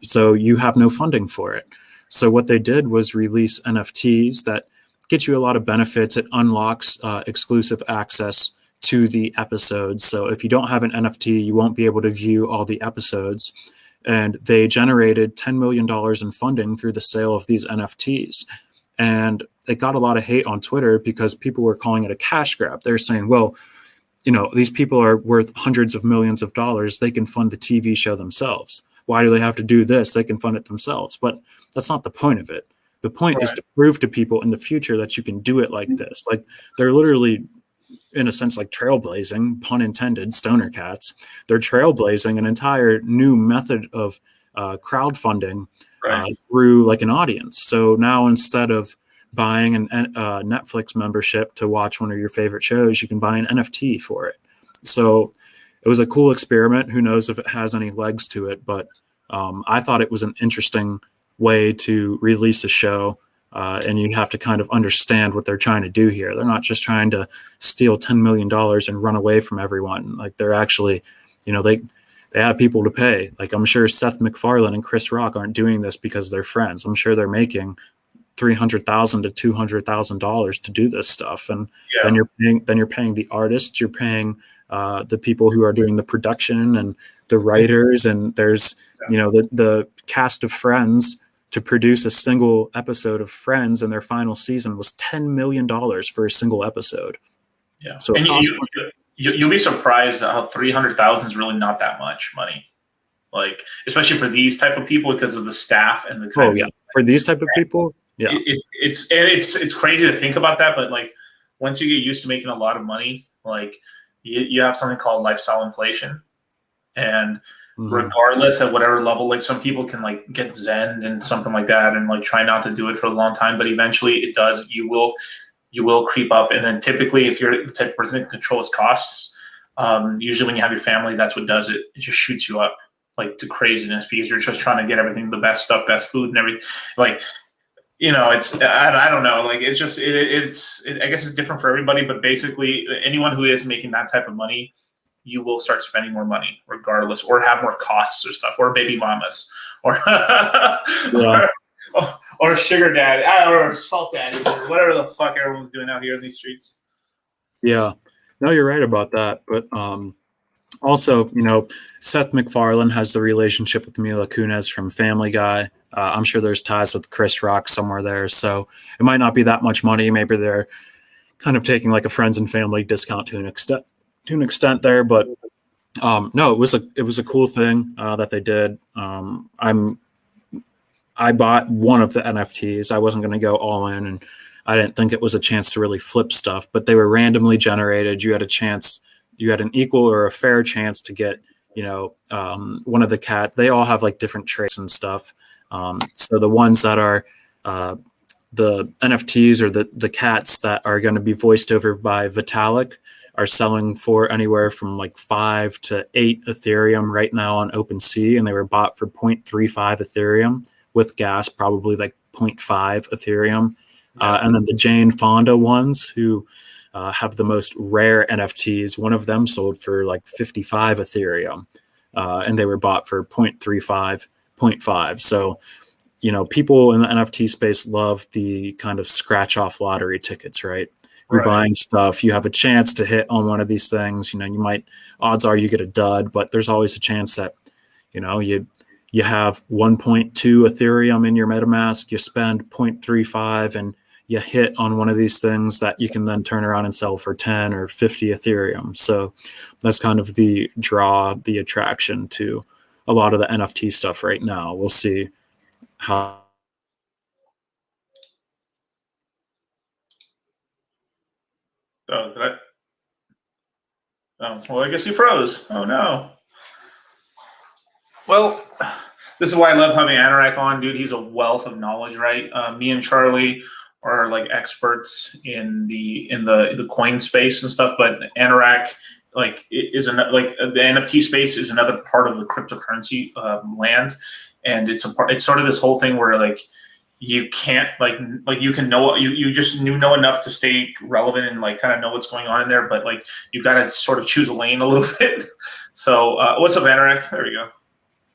So you have no funding for it. So what they did was release NFTs that get you a lot of benefits. It unlocks exclusive access to the episodes. So if you don't have an NFT, you won't be able to view all the episodes. And they generated $10 million in funding through the sale of these NFTs. And it got a lot of hate on Twitter because people were calling it a cash grab. They're saying, well, these people are worth hundreds of millions of dollars. They can fund the TV show themselves. Why do they have to do this? They can fund it themselves. But that's not the point of it. The point is to prove to people in the future that you can do it like this. Like they're literally, in a sense, like trailblazing, pun intended, Stoner Cats. They're trailblazing an entire new method of crowdfunding through like an audience. So now instead of buying a Netflix membership to watch one of your favorite shows, you can buy an NFT for it. So it was a cool experiment. Who knows if it has any legs to it, but I thought it was an interesting way to release a show. And you have to kind of understand what they're trying to do here. They're not just trying to steal $10 million and run away from everyone. Like they're actually, they have people to pay. Like I'm sure Seth MacFarlane and Chris Rock aren't doing this because they're friends. I'm sure they're making $300,000 to $200,000 to do this stuff. And then you're paying the artists, you're paying the people who are doing the production and the writers, and there's, the cast of Friends to produce a single episode of Friends, and their final season was $10 million for a single episode. Yeah. So and you'll be surprised how 300,000 is really not that much money. Like, especially for these type of people, because of the staff and the kinds of, for these type of people, it's crazy to think about that. But like, once you get used to making a lot of money, like you have something called lifestyle inflation, and regardless at whatever level, like some people can like get zened and something like that, and like try not to do it for a long time, but eventually it does. You will creep up, and then typically, if you're the type of person that controls costs, usually when you have your family, that's what does it. It just shoots you up like to craziness, because you're just trying to get everything, the best stuff, best food and everything. Like, it's, I don't know. Like, it's just, I guess it's different for everybody, but basically anyone who is making that type of money, you will start spending more money regardless, or have more costs or stuff, or baby mamas, or, or sugar daddy, or salt daddy, or whatever the fuck everyone's doing out here in these streets. Yeah, no, you're right about that. But, also, Seth MacFarlane has the relationship with Mila Kunis from Family Guy. I'm sure there's ties with Chris Rock somewhere there. So it might not be that much money. Maybe they're kind of taking like a friends and family discount to an extent there. But no, it was a cool thing that they did. I bought one of the NFTs. I wasn't going to go all in, and I didn't think it was a chance to really flip stuff. But they were randomly generated. You had an equal or a fair chance to get, one of the cat. They all have like different traits and stuff. So the ones that are the NFTs, or the cats that are going to be voiced over by Vitalik, are selling for anywhere from like 5 to 8 Ethereum right now on OpenSea, and they were bought for 0.35 Ethereum with gas, probably like 0.5 Ethereum. And then the Jane Fonda ones, who have the most rare NFTs. One of them sold for like 55 Ethereum, and they were bought for 0.35, 0.5. So, people in the NFT space love the kind of scratch off lottery tickets, right? You're buying stuff, you have a chance to hit on one of these things. Odds are you get a dud, but there's always a chance that, you have 1.2 Ethereum in your MetaMask, you spend 0.35, and you hit on one of these things that you can then turn around and sell for 10 or 50 Ethereum. So that's kind of the attraction to a lot of the NFT stuff right now. We'll see how. Oh, well, I guess he froze. Oh no. Well, this is why I love having Anorak on, dude. He's a wealth of knowledge, right? Me and Charlie are like experts in the coin space and stuff, but Anorak is the NFT space is another part of the cryptocurrency land, and it's sort of this whole thing where like you can't like you can know you just know enough to stay relevant and like kind of know what's going on in there, but like you got to sort of choose a lane a little bit. So what's up, Anorak? There we go.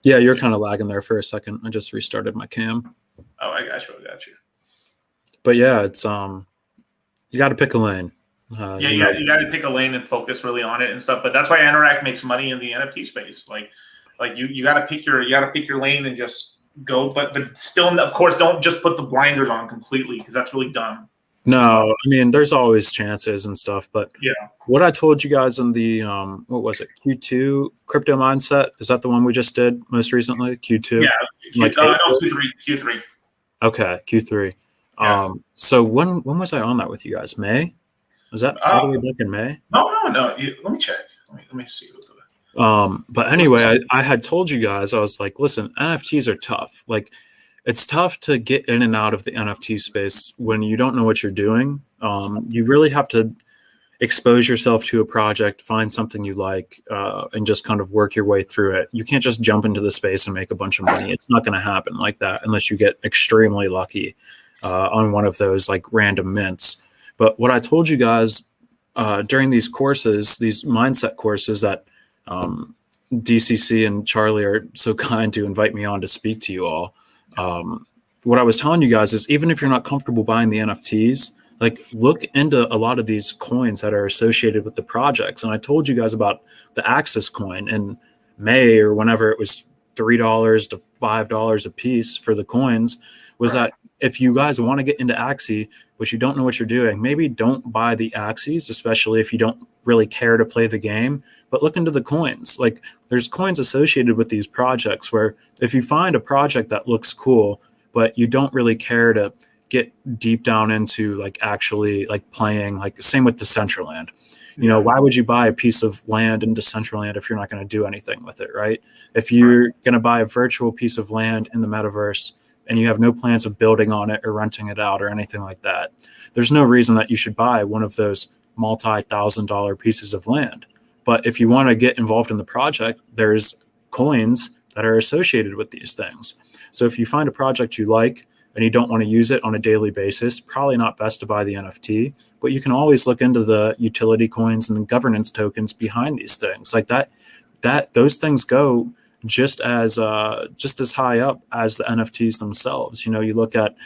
Yeah, you're kind of lagging there for a second. I just restarted my cam. Oh, I got you. But yeah, it's you got to pick a lane. You got to pick a lane and focus really on it and stuff. But that's why Anorak makes money in the NFT space. Like you got to pick your lane and just go. But still, of course, don't just put the blinders on completely, because that's really dumb. No, I mean, there's always chances and stuff. But yeah, what I told you guys in the what was it, Q2 crypto mindset? Is that the one we just did most recently? Q2. Yeah, Q3. Okay, Q3. Yeah. So when was I on that with you guys? May? Was that all the way back in May? No. Let me check. Let me see. But anyway, I had told you guys, I was like, listen, NFTs are tough. Like, it's tough to get in and out of the NFT space when you don't know what you're doing. You really have to expose yourself to a project, find something you like, and just kind of work your way through it. You can't just jump into the space and make a bunch of money. It's not going to happen like that unless you get extremely lucky on one of those like random mints. But what I told you guys during these courses, these mindset courses that DCC and Charlie are so kind to invite me on to speak to you all. What I was telling you guys is, even if you're not comfortable buying the NFTs, like look into a lot of these coins that are associated with the projects. And I told you guys about the Axie coin, and May or whenever it was $3 to $5 a piece for the coins, was Right. that if you guys want to get into Axie, but you don't know what you're doing, maybe don't buy the Axies, especially if you don't really care to play the game, but look into the coins. Like there's coins associated with these projects where if you find a project that looks cool, but you don't really care to get deep down into like actually like playing, like same with Decentraland. You know, why would you buy a piece of land in Decentraland if you're not going to do anything with it, right? If you're going to buy a virtual piece of land in the metaverse and you have no plans of building on it or renting it out or anything like that, there's no reason that you should buy one of those multi-$1,000 pieces of land. But if you want to get involved in the project, there's coins that are associated with these things. So if you find a project you like and you don't want to use it on a daily basis, probably not best to buy the NFT, but you can always look into the utility coins and the governance tokens behind these things. Like those things go just as high up as the NFTs themselves. You know, you look at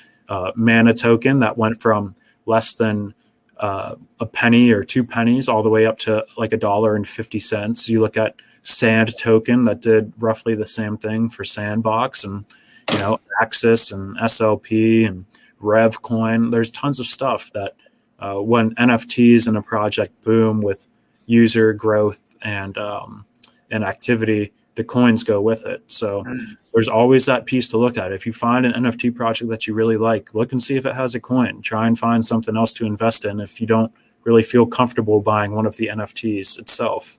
Mana token that went from less than a penny or 2 pennies all the way up to like $1.50. You look at Sand token that did roughly the same thing for Sandbox, and you know, Axis and SLP and Revcoin. There's tons of stuff that when NFTs in a project boom with user growth and activity, the coins go with it. So there's always that piece to look at. If you find an NFT project that you really like, look and see if it has a coin. Try and find something else to invest in if you don't really feel comfortable buying one of the NFTs itself.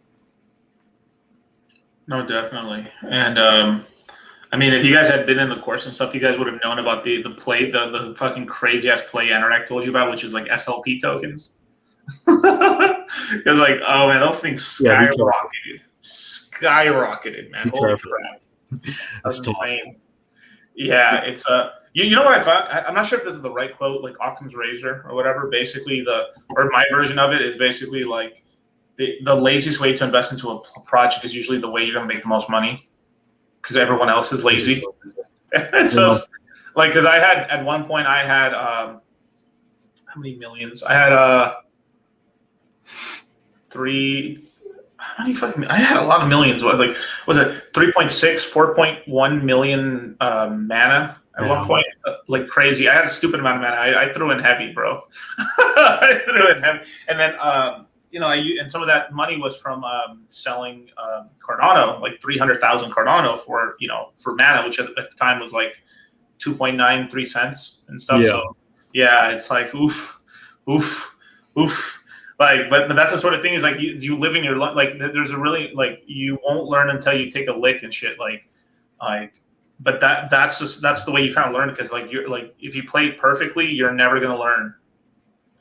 No, definitely. And I mean, if you guys had been in the course and stuff, you guys would have known about the fucking crazy ass play Anorak told you about, which is like SLP tokens. Because like, oh man, those things skyrocketed, man. Holy crap. That's insane. Yeah, it's you know what I found? I'm not sure if this is the right quote, like Occam's razor or whatever. Basically, my version of it is basically like the laziest way to invest into a project is usually the way you're gonna make the most money, because everyone else is lazy. And so, like, because I had at one point how many millions? I had I had a lot of millions. Was it 3.6, 4.1 million mana at one point? Like crazy. I had a stupid amount of mana. I threw in heavy, bro. I threw in heavy, and then you know, and some of that money was from selling Cardano, like 300,000 Cardano for mana, which at the time was like 2.93 cents and stuff. Yeah. So yeah, it's like oof. Like, but that's the sort of thing is like you living your life. Like, there's a really like you won't learn until you take a lick and shit. Like, but that's the way you kind of learn, because like you're like if you play it perfectly, you're never gonna learn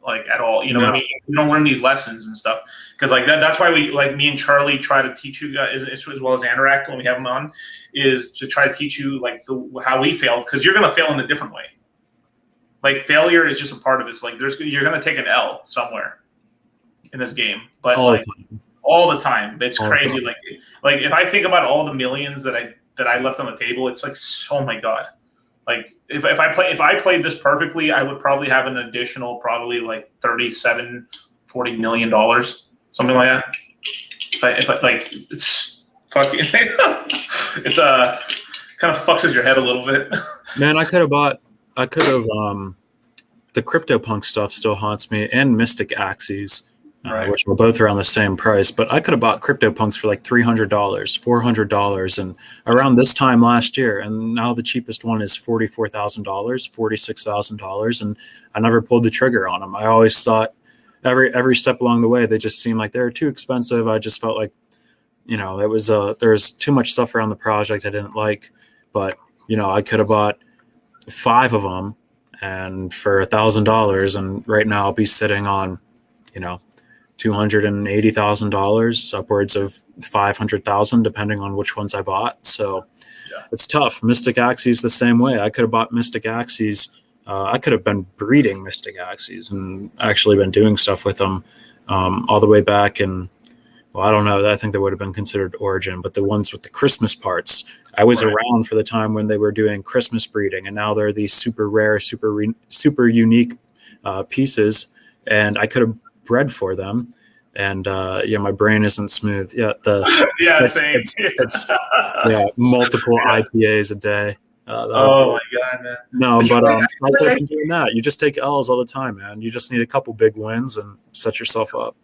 like at all. You know what I mean? You don't learn these lessons and stuff, because like that's why we, like, me and Charlie try to teach you guys, as well as Anorak when we have them on, is to try to teach you like how we failed, because you're gonna fail in a different way. Like, failure is just a part of it. Like, you're gonna take an L somewhere in this game, but all the time. It's crazy. Like if I think about all the millions that I left on the table, it's like, oh my god. Like if I played this perfectly, I would probably have an additional probably like $40 million, something like that. If I like, it's fucking it's kind of fucks with your head a little bit. Man, I could have the CryptoPunk stuff still haunts me, and Mystic Axies. Which were both around the same price, but I could have bought CryptoPunks for like $300, $400, and around this time last year, and now the cheapest one is $44,000, $46,000, and I never pulled the trigger on them. I always thought every step along the way they just seemed like they were too expensive. I just felt like, you know, it was there was too much stuff around the project I didn't like, but you know, I could have bought 5 of them and for $1,000, and right now I'll be sitting on, you know, $280,000, upwards of $500,000, depending on which ones I bought. So It's tough. Mystic Axies the same way. I could have bought Mystic Axies. I could have been breeding Mystic Axies and actually been doing stuff with them all the way back. And well, I don't know. I think they would have been considered Origin, but the ones with the Christmas parts, I was around for the time when they were doing Christmas breeding, and now they're these super rare, super unique pieces, and I could have bred for them, and yeah, my brain isn't smooth. Yeah, Yeah, it's, same. it's yeah, multiple IPAs a day. Oh my god, man. No, but I like feel I've like been doing that. You just take L's all the time, man. You just need a couple big wins and set yourself up.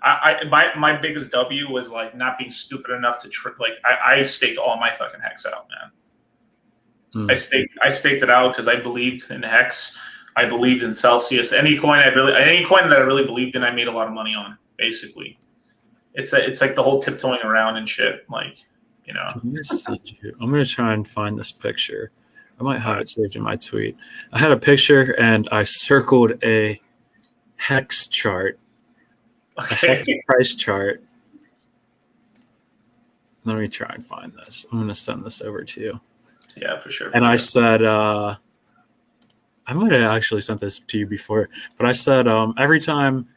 my biggest W was like not being stupid enough to like I staked all my fucking hex out, man. I staked it out because I believed in hex. I believed in Celsius. Any coin that I really believed in, I made a lot of money on. Basically, it's like the whole tiptoeing around and shit. Like, you know. I'm gonna try and find this picture. I might have it saved in my tweet. I had a picture and I circled a hex chart, a hex price chart. Let me try and find this. I'm gonna send this over to you. Yeah, for sure. And I said, I might have actually sent this to you before, but I said every time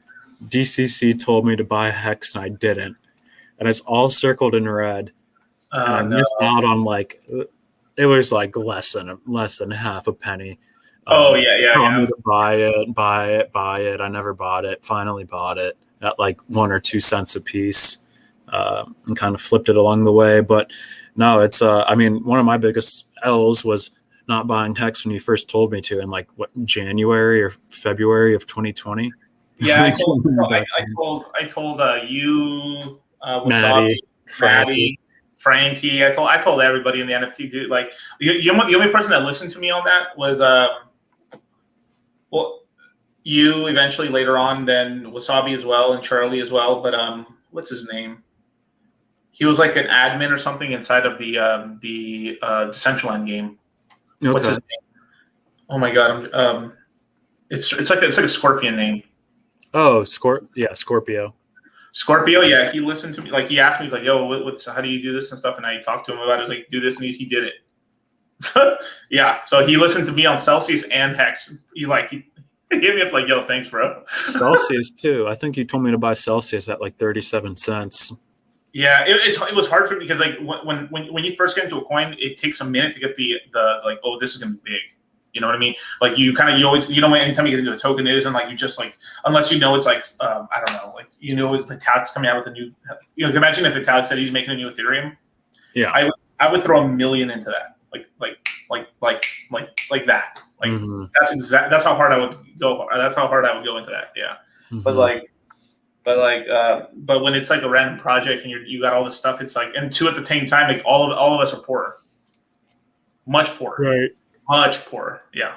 DCC told me to buy hex and I didn't, and it's all circled in red, and I missed out on like it was like less than half a penny. Oh yeah. Told me to buy it. I never bought it. Finally bought it at like 1 or 2 cents a piece, and kind of flipped it along the way. But no, it's I mean, one of my biggest L's was not buying hex when you first told me to in like what, January or February of 2020. Yeah, I told you, Maddie, Frankie. I told everybody in the NFT dude. Like the only person that listened to me on that was well, you eventually later on, then Wasabi as well, and Charlie as well. But what's his name? He was like an admin or something inside of the Decentraland game. Okay. What's his name? Oh my god! It's like a Scorpion name. Oh, Scorpio. Scorpio, yeah. He listened to me. Like he asked me, he's like, "Yo, how do you do this and stuff?" And I talked to him about it. I was like, "Do this," and he did it. Yeah. So he listened to me on Celsius and Hex. He hit me up like, "Yo, thanks, bro." Celsius too. I think you told me to buy Celsius at like 37 cents. Yeah, it was hard for me because like when you first get into a coin, it takes a minute to get the like, oh, this is gonna be big. You know what I mean? Like you always anytime you get into a token, it isn't like you just like unless you know it's like I don't know, like it's the Vitalik coming out with a new, imagine if Vitalik said he's making a new Ethereum. Yeah, I would throw $1 million into that, like that. Like that's how hard I would go. That's how hard I would go into that. Yeah, but when it's like a random project and you got all this stuff, it's like, and two at the same time, like all of us are poor, much poorer, right? Much poorer, yeah.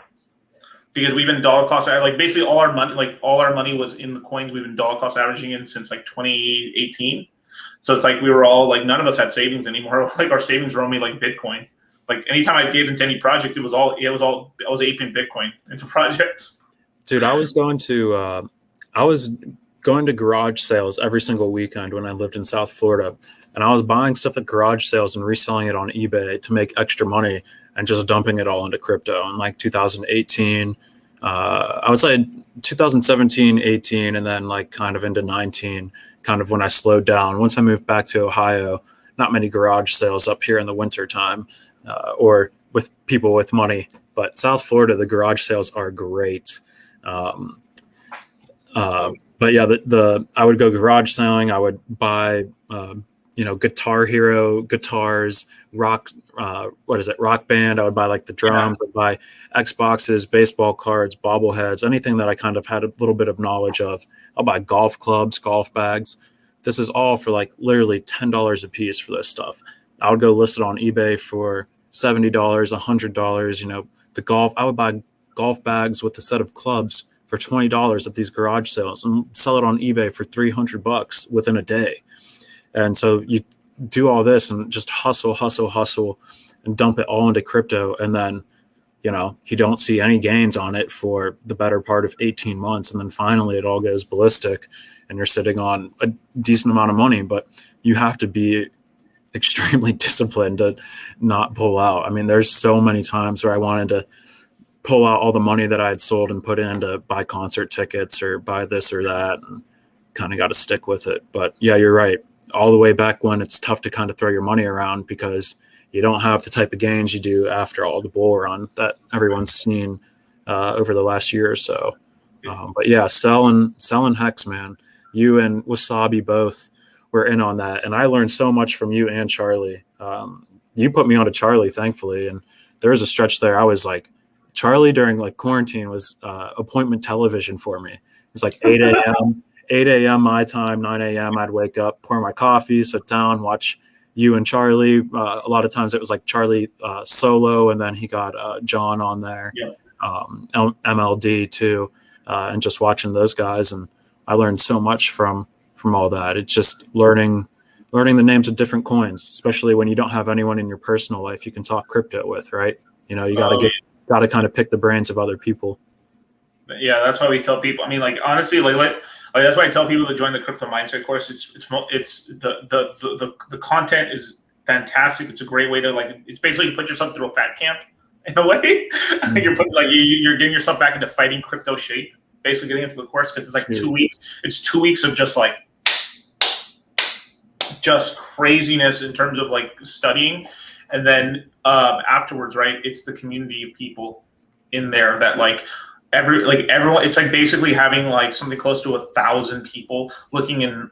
Because we've been dollar cost, like basically all our money was in the coins we've been dollar cost averaging in since like 2018. So it's like we were all like none of us had savings anymore. Like our savings were only like Bitcoin. Like anytime I gave into any project, I was aping Bitcoin into projects. Dude, I was going to garage sales every single weekend when I lived in South Florida, and I was buying stuff at garage sales and reselling it on eBay to make extra money and just dumping it all into crypto in like 2018. I would say 2017, 18, and then like kind of into 19, kind of when I slowed down. Once I moved back to Ohio, not many garage sales up here in the winter time or with people with money. But South Florida, the garage sales are great. But yeah, I would go garage selling. I would buy, Guitar Hero guitars, rock band. I would buy like the drums. I'd buy Xboxes, baseball cards, bobbleheads, anything that I kind of had a little bit of knowledge of. I'll buy golf clubs, golf bags. This is all for like literally $10 a piece for this stuff. I would go list it on eBay for $70, $100. I would buy golf bags with a set of clubs for $20 at these garage sales and sell it on eBay for $300 within a day. And so you do all this and just hustle and dump it all into crypto. And then, you don't see any gains on it for the better part of 18 months. And then finally it all goes ballistic and you're sitting on a decent amount of money, but you have to be extremely disciplined to not pull out. I mean, there's so many times where I wanted to pull out all the money that I had sold and put in to buy concert tickets or buy this or that, and kind of got to stick with it. But yeah, you're right. All the way back when it's tough to kind of throw your money around because you don't have the type of gains you do after all the bull run that everyone's seen over the last year or so. But yeah, selling hex, man. you and Wasabi both were in on that, and I learned so much from you and Charlie. You put me onto Charlie, thankfully, and there was a stretch there I was like, Charlie during like quarantine was appointment television for me. It was like 8 a.m. 8 a.m. my time, 9 a.m. I'd wake up, pour my coffee, sit down, watch you and Charlie. A lot of times it was like Charlie solo, and then he got John on there, MLD too, and just watching those guys. And I learned so much from all that. It's just learning the names of different coins, especially when you don't have anyone in your personal life you can talk crypto with, right? You know, you got to kind of pick the brains of other people. Yeah, that's why we tell people. I mean, like honestly, like that's why I tell people to join the crypto mindset course. It's the content is fantastic. It's a great way to like. It's basically you put yourself through a fat camp in a way. You're putting like you're getting yourself back into fighting crypto shape. Basically, getting into the course because it's like 2 weeks. It's 2 weeks of just craziness in terms of like studying, and then afterwards, right? It's the community of people in there that like. Everyone, it's like basically having like something close to 1,000 people looking in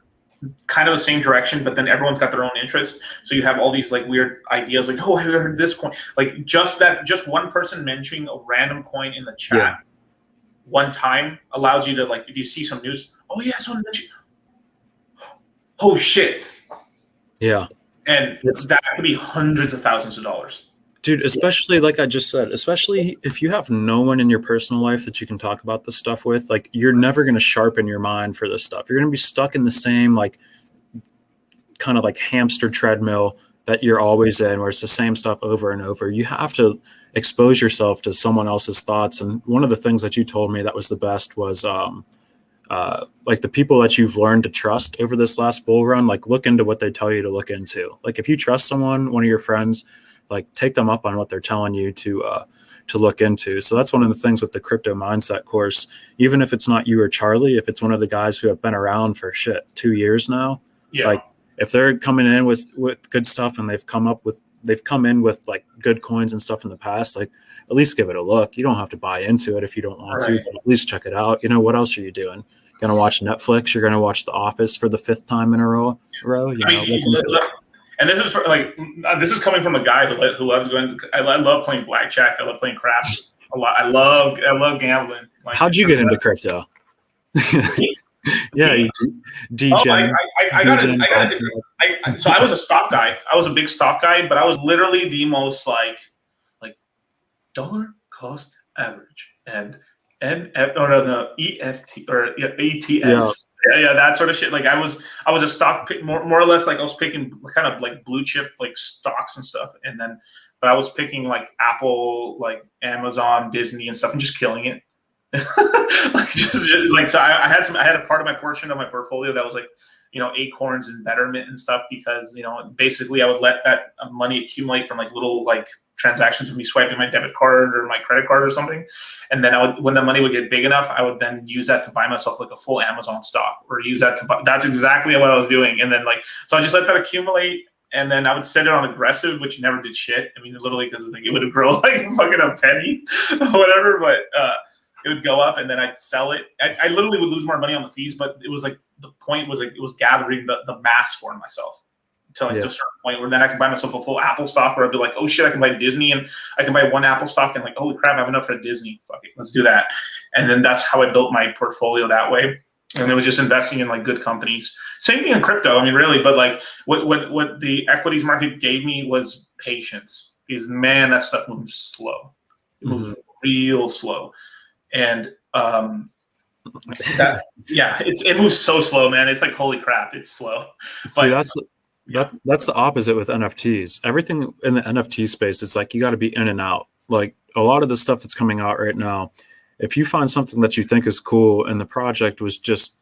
kind of the same direction, but then everyone's got their own interest. So you have all these like weird ideas, like, oh, I heard this coin. Like just one person mentioning a random coin in the chat one time allows you to like, if you see some news, oh yeah, someone mentioned, oh shit. Yeah. And that could be hundreds of thousands of dollars. Dude, especially like I just said, especially if you have no one in your personal life that you can talk about this stuff with, like you're never going to sharpen your mind for this stuff. You're going to be stuck in the same like kind of like hamster treadmill that you're always in, where it's the same stuff over and over. You have to expose yourself to someone else's thoughts. And one of the things that you told me that was the best was like the people that you've learned to trust over this last bull run, like look into what they tell you to look into. Like if you trust someone, one of your friends, like take them up on what they're telling you to look into. So that's one of the things with the crypto mindset course, even if it's not you or Charlie, if it's one of the guys who have been around for 2 years now, like if they're coming in with good stuff and they've come in with like good coins and stuff in the past, like at least give it a look. You don't have to buy into it if you don't want to, but at least check it out. You know, what else are you doing? Gonna watch Netflix? You're gonna watch The Office for the 5th time in a row. And this is this is coming from a guy who loves going. I love playing blackjack. I love playing craps a lot. I love gambling. Like, how'd you get into crypto? Yeah, DJ. So I was a stock guy. I was a big stock guy, but I was literally the most like dollar cost average and EFT or ETFs. Yeah, that sort of shit. Like I was a stock pick, more or less like I was picking kind of like blue chip like stocks and stuff, and then but I was picking like Apple, like Amazon, Disney, and stuff, and just killing it. So I had a part of my portion of my portfolio that was like Acorns and Betterment and stuff, because basically I would let that money accumulate from like little like transactions of me swiping my debit card or my credit card or something, and then when the money would get big enough, I would then use that to buy myself like a full Amazon stock, or use that to buy. That's exactly what I was doing, and then so I just let that accumulate, and then I would set it on aggressive, which never did shit. I mean, literally, because it would have grown like fucking a penny or whatever, but it would go up, and then I'd sell it. I literally would lose more money on the fees, but it was like the point was like it was gathering the mass for myself. To a certain point where then I can buy myself a full Apple stock, where I'd be like, oh shit, I can buy Disney, and I can buy one Apple stock, and like, holy crap, I have enough for Disney. Fuck it, let's do that. And then that's how I built my portfolio that way. And it was just investing in like good companies. Same thing in crypto. I mean, really, but like what the equities market gave me was patience, because man, that stuff moves slow. It moves real slow. And it moves so slow, man. It's like, holy crap, it's slow. See, that's the opposite with NFTs. Everything in the NFT space, it's like you got to be in and out. Like a lot of the stuff that's coming out right now, if you find something that you think is cool and the project was just,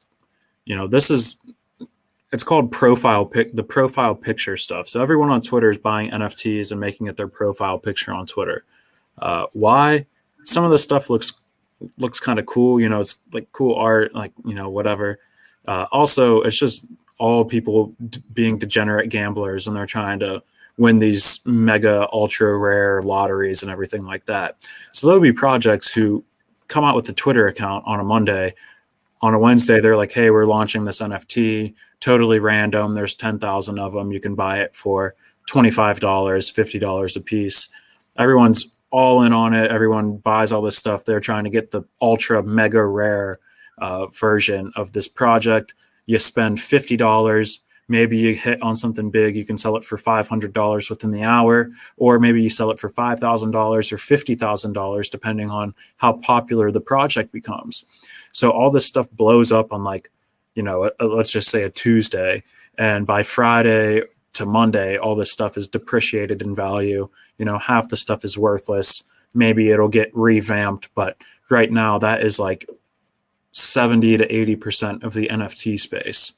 it's called the profile picture stuff. So everyone on Twitter is buying NFTs and making it their profile picture on Twitter. Why? Some of the stuff looks kind of cool. It's like cool art, like, whatever. Also, it's just all people being degenerate gamblers, and they're trying to win these mega ultra rare lotteries and everything like that. So there'll be projects who come out with a Twitter account on a Monday, on a Wednesday, they're like, hey, we're launching this NFT, totally random. There's 10,000 of them. You can buy it for $25, $50 a piece. Everyone's all in on it. Everyone buys all this stuff. They're trying to get the ultra mega rare version of this project. You spend $50. Maybe you hit on something big. You can sell it for $500 within the hour, or maybe you sell it for $5,000 or $50,000, depending on how popular the project becomes. So all this stuff blows up on like, let's just say a Tuesday, and by Friday to Monday, all this stuff is depreciated in value. Half the stuff is worthless. Maybe it'll get revamped, but right now that is like 70 to 80% of the NFT space.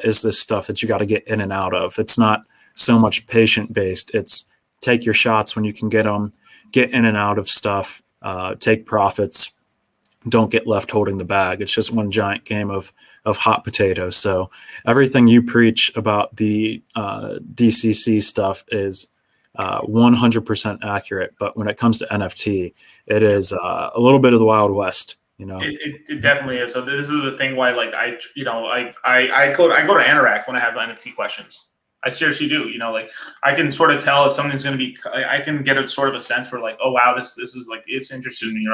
Is this stuff that you got to get in and out of. It's not so much patient based. It's take your shots when you can get them, get in and out of stuff, take profits, don't get left holding the bag. It's just one giant game of hot potatoes. So everything you preach about the DCC stuff is 100% accurate. But when it comes to NFT, it is a little bit of the Wild West. It definitely is. So this is the thing why, like, I go to Anorak when I have NFT questions. I seriously do. Like, I can sort of tell if something's going to be. I can get a sort of a sense for like, oh wow, this is like, it's interested in me.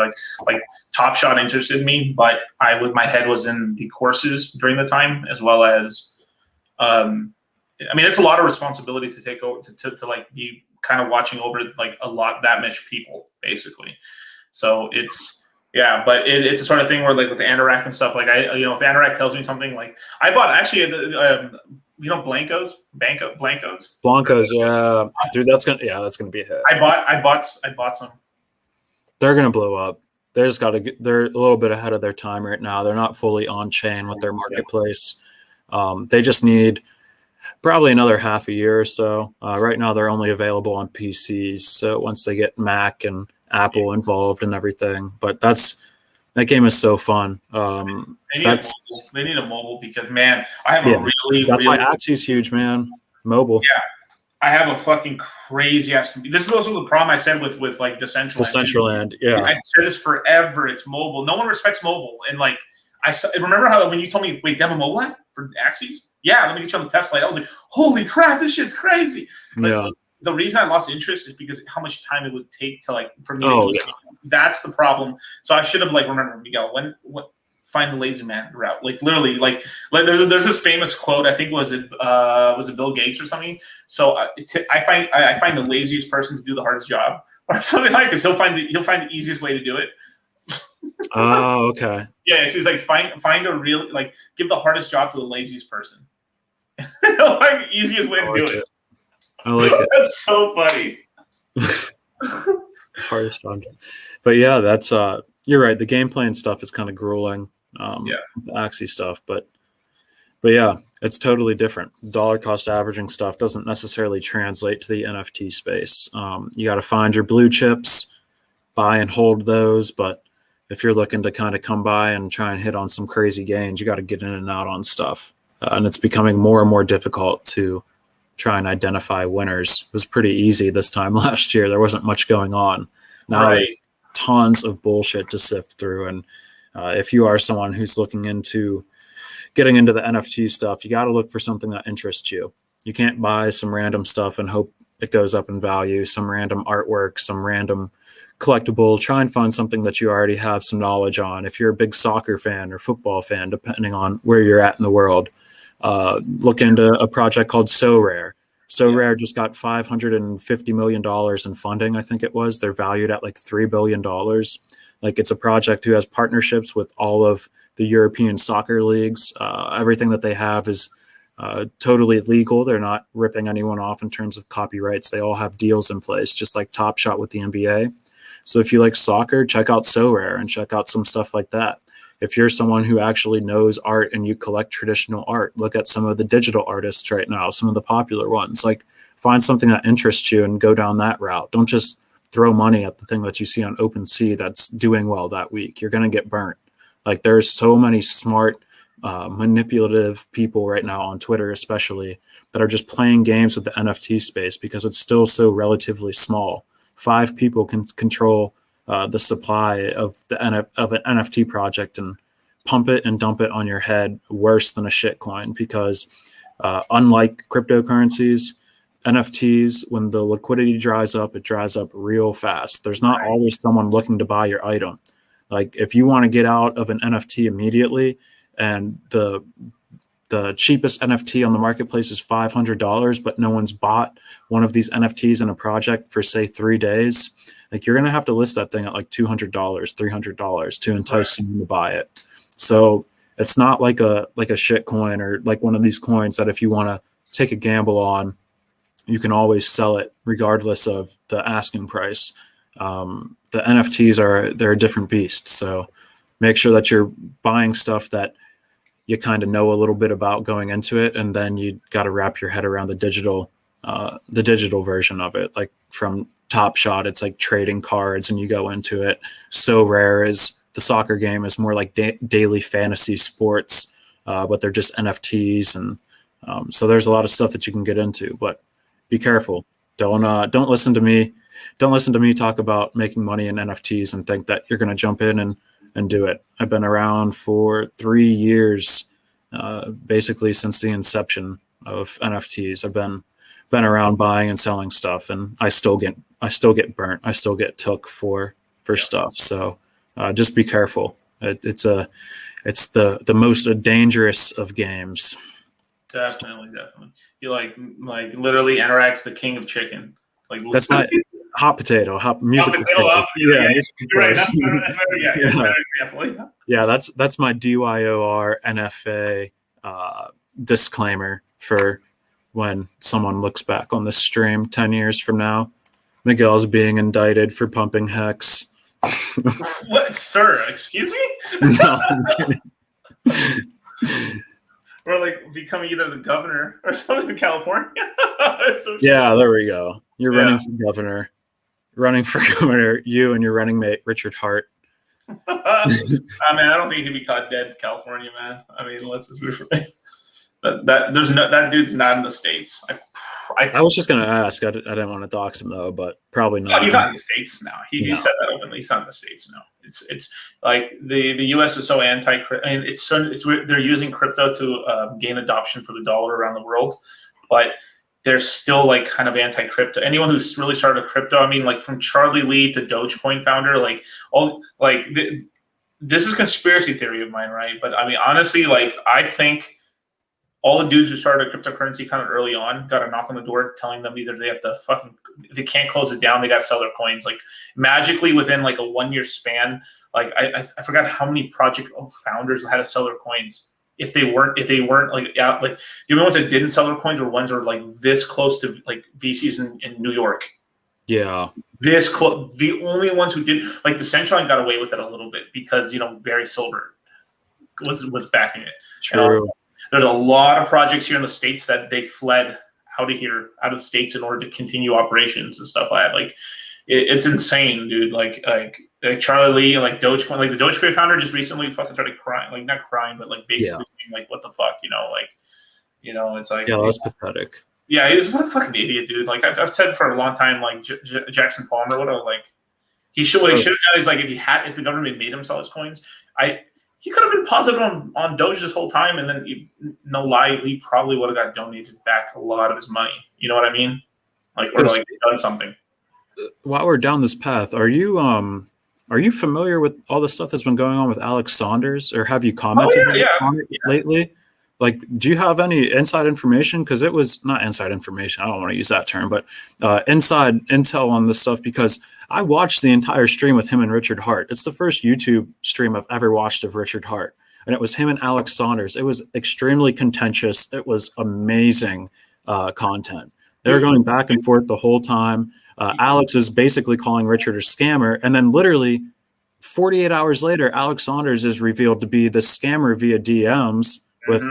Like Top Shot interested in me, but my head was in the courses during the time, as well as, it's a lot of responsibility to take over to like be kind of watching over like that much people basically. So it's. Yeah, but it's a sort of thing where, like, with Anorak and stuff, like, if Anorak tells me something, like, I bought actually, Blancos, yeah, dude, that's gonna be a hit. I bought some. They're gonna blow up. They're a little bit ahead of their time right now. They're not fully on chain with their marketplace. They just need probably another half a year or so. Right now, they're only available on PCs. So once they get Mac and Apple involved and everything, but that game is so fun. They need a mobile because, man, I have that's why Axie's huge, man. Mobile. Yeah, I have a fucking crazy ass computer. This is also the problem I said with like Decentraland. Yeah, I said this forever. It's mobile. No one respects mobile, and like I remember how when you told me, wait, they have a mobile app for Axies? Yeah, let me get you on the test flight. I was like, holy crap, this shit's crazy. But yeah. The reason I lost interest is because how much time it would take to like for me. That's the problem. So I should have like remembered, Miguel, find the lazy man route. Like literally, like there's this famous quote. I think was it Bill Gates or something. So I find the laziest person to do the hardest job or something like this. He'll find the easiest way to do it. Oh, okay. Yeah, it's like find a real, like, give the hardest job to the laziest person. He'll find the easiest way to do it. I like it. That's so funny. Hardest job. But yeah, that's you're right. The gameplay and stuff is kind of grueling. The Axie stuff, but yeah, it's totally different. Dollar cost averaging stuff doesn't necessarily translate to the NFT space. You got to find your blue chips, buy and hold those. But if you're looking to kind of come by and try and hit on some crazy gains, you got to get in and out on stuff. And it's becoming more and more difficult to try and identify winners. It was pretty easy this time last year. There wasn't much going on. Now there's tons of bullshit to sift through. And if you are someone who's looking into getting into the NFT stuff, you got to look for something that interests you. You can't buy some random stuff and hope it goes up in value, some random artwork, some random collectible. Try and find something that you already have some knowledge on. If you're a big soccer fan or football fan, depending on where you're at in the world, look into a project called So Rare. So Rare just got $550 million in funding, I think it was. They're valued at like $3 billion. Like, it's a project who has partnerships with all of the European soccer leagues. Everything that they have is totally legal. They're not ripping anyone off in terms of copyrights. They all have deals in place, just like Top Shot with the NBA. So if you like soccer, check out So Rare and check out some stuff like that. If you're someone who actually knows art and you collect traditional art, look at some of the digital artists right now, some of the popular ones. Like, find something that interests you and go down that route. Don't just throw money at the thing that you see on OpenSea that's doing well that week. You're going to get burnt. Like, there's so many smart, manipulative people right now on Twitter, especially, that are just playing games with the NFT space because it's still so relatively small. 5 people can control the supply of an NFT project and pump it and dump it on your head worse than a shit coin, because unlike cryptocurrencies, NFTs, when the liquidity dries up, it dries up real fast. There's not always someone looking to buy your item. Like if you want to get out of an NFT immediately, and the cheapest NFT on the marketplace is $500, but no one's bought one of these NFTs in a project for say 3 days, like you're gonna have to list that thing at like $200, $300 to entice someone to buy it. So it's not like a shit coin or like one of these coins that if you want to take a gamble on, you can always sell it regardless of the asking price. The NFTs they're a different beast. So make sure that you're buying stuff that you kind of know a little bit about going into it, and then you got to wrap your head around the digital version of it. Like from Top Shot, it's like trading cards, and you go into it. So Rare is the soccer game is more like daily fantasy sports, but they're just NFTs, and so there's a lot of stuff that you can get into. But be careful. Don't listen to me. Don't listen to me talk about making money in NFTs and think that you're going to jump in and do it. I've been around for 3 years, basically since the inception of NFTs. I've been around buying and selling stuff, and I still get burnt. I still get took for stuff. So just be careful. It's the most dangerous of games. Definitely. You like literally Anorak's the king of chicken. Like that's my hot potato, music. Hot potato. You're right. That's a better example. Yeah, that's my DYOR NFA disclaimer for when someone looks back on this stream 10 years from now. Miguel's being indicted for pumping hex. What, sir? Excuse me? No, I'm kidding. Or like becoming either the governor or something in California. Yeah, there we go. You're running for governor. Running for governor, you and your running mate, Richard Hart. I mean, I don't think he'd be caught dead in California, man. I mean, let's just be frank. That dude's not in the States. I was just gonna ask. I didn't want to dox him though, but probably not. No, he's not in the States now. He said that openly. He's not in the States now. It's like the U.S. is so anti. I mean, they're using crypto to gain adoption for the dollar around the world, but they're still like kind of anti-crypto. Anyone who's really started crypto, I mean, like from Charlie Lee to Dogecoin founder, like all like this is conspiracy theory of mine, right? But I mean, honestly, like I think all the dudes who started cryptocurrency kind of early on got a knock on the door telling them either they have to if they can't close it down, they got to sell their coins. Like magically within like a 1 year span, like I forgot how many project founders had to sell their coins. If they weren't like the only ones that didn't sell their coins were ones that were like this close to like VCs in New York. Yeah. This close. The only ones who did, like Decentraland got away with it a little bit because Barry Silbert was backing it. True. There's a lot of projects here in the States that they fled out of the States in order to continue operations and stuff like that. Like it's insane, dude. Like Charlie Lee and like Dogecoin, like the Dogecoin founder just recently fucking started crying, like not crying, but like basically being like, what the fuck, it's like, yeah, that was pathetic. Yeah, he was what a fucking idiot, dude. Like I've said for a long time, like Jackson Palmer, what he should have done is like if the government made him sell his coins, he could have been positive on Doge this whole time, and then no lie, he probably would have got donated back a lot of his money. You know what I mean? Like or like done something. While we're down this path, are you familiar with all the stuff that's been going on with Alex Saunders, or have you commented on it lately? Like, do you have any inside information? Because it was not inside information. I don't want to use that term, but inside intel on this stuff, because I watched the entire stream with him and Richard Hart. It's the first YouTube stream I've ever watched of Richard Hart, and it was him and Alex Saunders. It was extremely contentious. It was amazing content. They were going back and forth the whole time. Alex is basically calling Richard a scammer, and then literally 48 hours later, Alex Saunders is revealed to be the scammer via DMs with